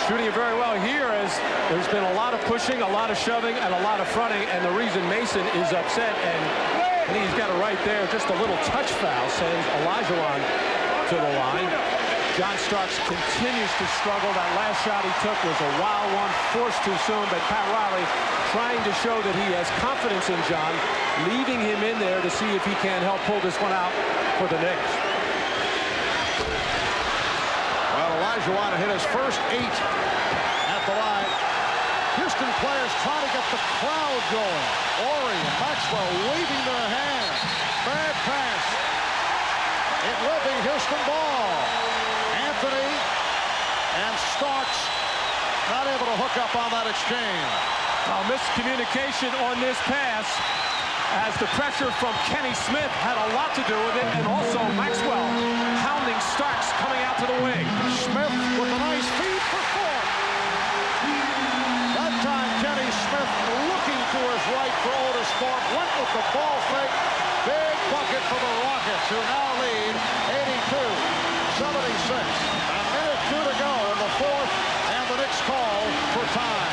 Shooting it very well here as there's been a lot of pushing, a lot of shoving, and a lot of fronting, and the reason Mason is upset, and he's got it right there, just a little touch foul sends Olajuwon to the line. John Starks continues to struggle. That last shot he took was a wild one, forced too soon, but Pat Riley trying to show that he has confidence in John, leaving him in there to see if he can help pull this one out for the Knicks. Well, Olajuwon hit his first 8 at the line. Houston players trying to get the crowd going. Ori and Maxwell waving their hands. Bad pass. It will be Houston ball. Anthony and Starks not able to hook up on that exchange. Miscommunication on this pass as the pressure from Kenny Smith had a lot to do with it, and also Maxwell hounding Starks coming out to the wing. Smith with a nice feed for Thorpe. That time Kenny Smith looking to his right for Otis Thorpe, went with the ball fake. Big bucket for the Rockets, who now lead 82-76. A minute 2 to go in the 4th, and the Knicks call for time.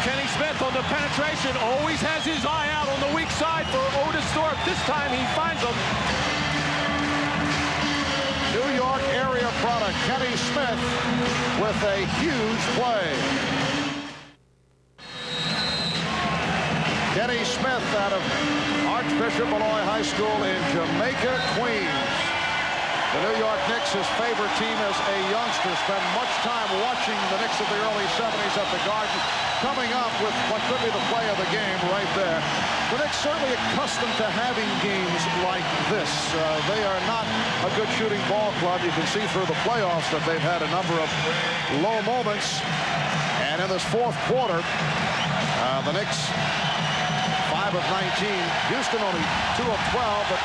Kenny Smith on the penetration always has his eye out on the weak side for Otis Thorpe. This time he finds him. New York area product, Kenny Smith with a huge play. Kenny Smith out of Archbishop Malloy High School in Jamaica, Queens. The New York Knicks, his favorite team as a youngster, spent much time watching the Knicks of the early 70s at the Garden, coming up with what could be the play of the game right there. The Knicks certainly accustomed to having games like this. They are not a good shooting ball club. You can see through the playoffs that they've had a number of low moments. And in this 4th quarter, the Knicks 5 of 19. Houston only 2 of 12, but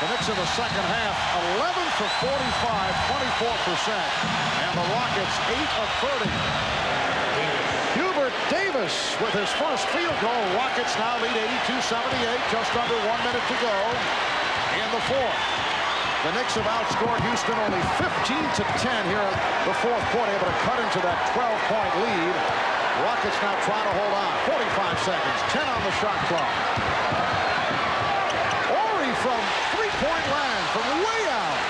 the Knicks in the second half, 11 for 45, 24%. And the Rockets 8 of 30. Hubert Davis with his first field goal. Rockets now lead 82-78, just under 1 minute to go in the 4th. The Knicks have outscored Houston only 15-10 here in the 4th quarter, able to cut into that 12-point lead. Rockets now trying to hold on. 45 seconds, 10 on the shot clock. Ori from three-point land, from way out.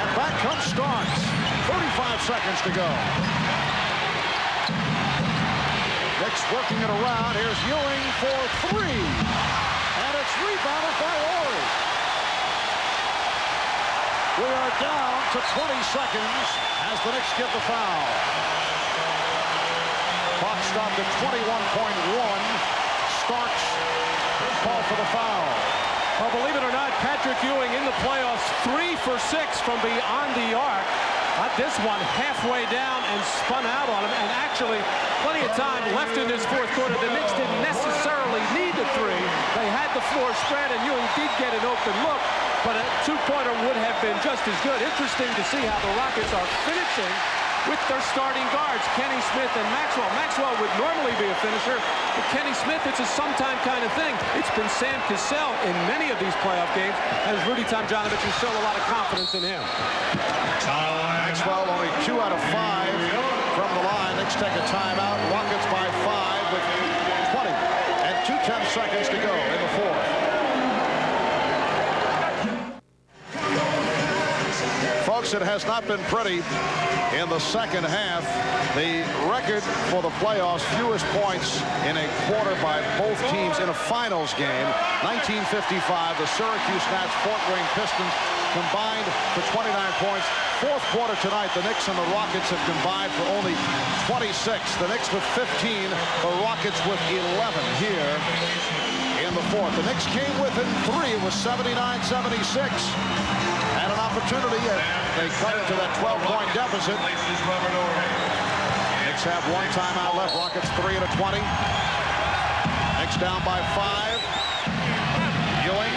And back comes Starks. 35 seconds to go. Knicks working it around. Here's Ewing for 3. And it's rebounded by Ori. We are down to 20 seconds as the Knicks get the foul. Clock stopped at 21.1. Starks call for the foul. Well, believe it or not, Patrick Ewing in the playoffs 3 for 6 from beyond the arc. This one halfway down and spun out on him, and actually plenty of time left in this fourth quarter. The Knicks didn't necessarily need the three. They had the floor spread, and Ewing did get an open look, but a two-pointer would have been just as good. Interesting to see how the Rockets are finishing with their starting guards, Kenny Smith and Maxwell. Maxwell would normally be a finisher, but Kenny Smith, it's a sometime kind of thing. It's been Sam Cassell in many of these playoff games, as Rudy Tomjanovich has shown a lot of confidence in him. Maxwell only 2 out of 5 from the line. Knicks take a timeout. Rockets by 5 with 20 and 2:10 seconds to go in the fourth. Folks, it has not been pretty in the second half. The record for the playoffs, fewest points in a quarter by both teams in a finals game. 1955, the Syracuse Nats, Fort Wayne Pistons combined for 29 points. Fourth quarter tonight, the Knicks and the Rockets have combined for only 26. The Knicks with 15, the Rockets with 11 here in the fourth. The Knicks came within 3. It was 79-76. Had an opportunity, and they cut into that 12-point deficit. Knicks have 1 timeout left. Rockets 3 to 20. Knicks down by 5. Ewing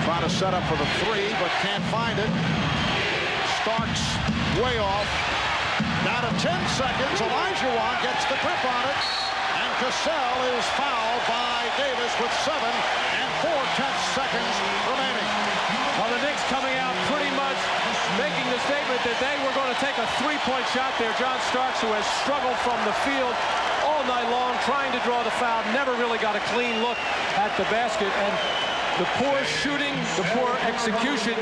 trying to set up for the 3, but can't find it. Starks way off. Down to 10 seconds. Olajuwon gets the grip on it. And Cassell is fouled by Davis with 7 and 4/10 seconds remaining. Well, the Knicks coming out pretty much making the statement that they were going to take a 3-point shot there. John Starks, who has struggled from the field all night long, trying to draw the foul, never really got a clean look at the basket. And the poor shooting, the poor execution,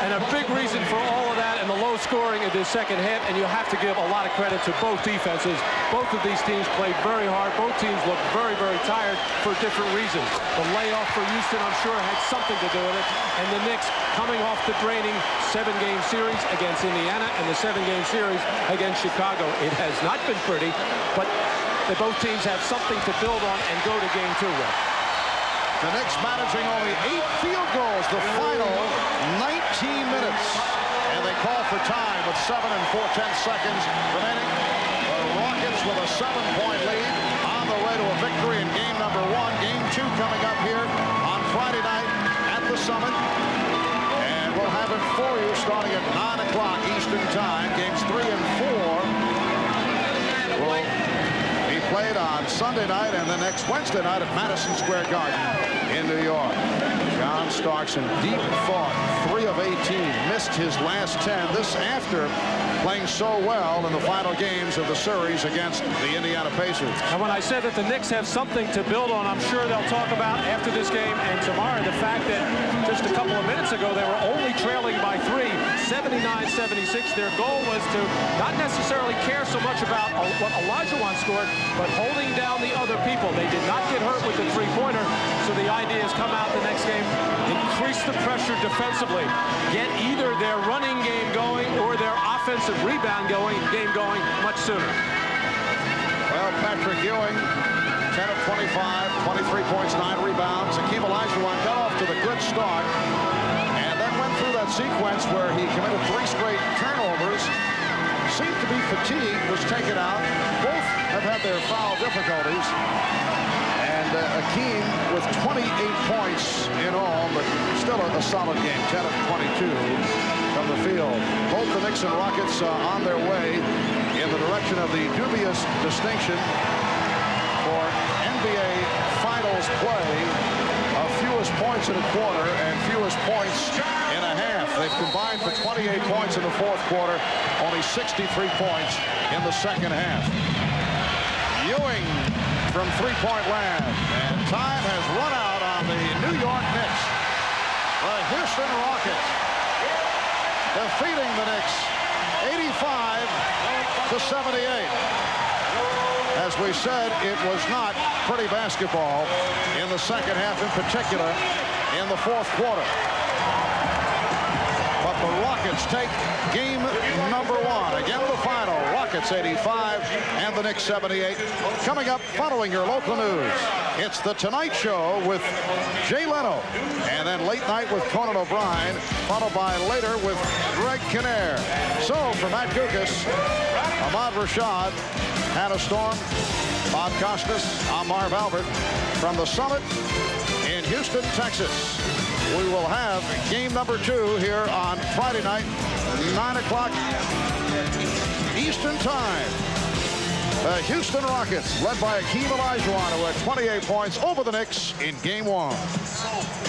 and a big reason for all of that and the low scoring in this second half. And you have to give a lot of credit to both defenses. Both of these teams played very hard. Both teams looked very, very tired for different reasons. The layoff for Houston, I'm sure, had something to do with it. And the Knicks coming off the draining 7-game series against Indiana and the 7-game series against Chicago. It has not been pretty, but both teams have something to build on and go to game 2 with. The Knicks managing only 8 field goals the final 19 minutes. And they call for time with 7 and 4/10 seconds remaining. The Rockets with a 7-point lead on the way to a victory in game number 1. Game 2 coming up here on Friday night at the Summit. And we'll have it for you starting at 9 o'clock Eastern Time. Games 3 and 4 will be played on Sunday night and then next Wednesday night at Madison Square Garden in New York. John Starks in deep thought, 3 of 18, missed his last 10. This after playing so well in the final games of the series against the Indiana Pacers. And when I said that the Knicks have something to build on, I'm sure they'll talk about after this game and tomorrow the fact that just a couple of minutes ago they were only trailing by 3, 79-76. Their goal was to not necessarily care so much about what Olajuwon scored, but holding down the other people. They did not get hurt with the 3-pointer, so the idea is come out the next game, increase the pressure defensively, get either their running game going or their offensive rebound game going much sooner. Well, Patrick Ewing, 10 of 25, 23 points, 9 rebounds. Hakeem Olajuwon got off to the good start and then went through that sequence where he committed 3 straight turnovers. Seemed to be fatigued, was taken out. Both have had their foul difficulties. And Hakeem with 28 points in all, but still a solid game, 10 of 22 from the field. Both the Knicks and Rockets on their way in the direction of the dubious distinction for NBA Finals play of fewest points in a quarter and fewest points in a half. They've combined for 28 points in the fourth quarter, only 63 points in the second half. Ewing from 3-point land, and time has run out on the New York Knicks. The Houston Rockets defeating the Knicks 85-78. As we said, it was not pretty basketball in the second half, in particular in the fourth quarter. But the Rockets take game number 1. Again, the final, Rockets 85 and the Knicks 78. Coming up, following your local news, it's The Tonight Show with Jay Leno. And then late night with Conan O'Brien, followed by later with Greg Kinnear. So, for Matt Gukas, Ahmad Rashad, Hannah Storm, Bob Costas, I'm Marv Albert from the Summit in Houston, Texas. We will have game number 2 here on Friday night, 9 o'clock Eastern Time. The Houston Rockets, led by Olajuwon, who had 28 points over the Knicks in game 1.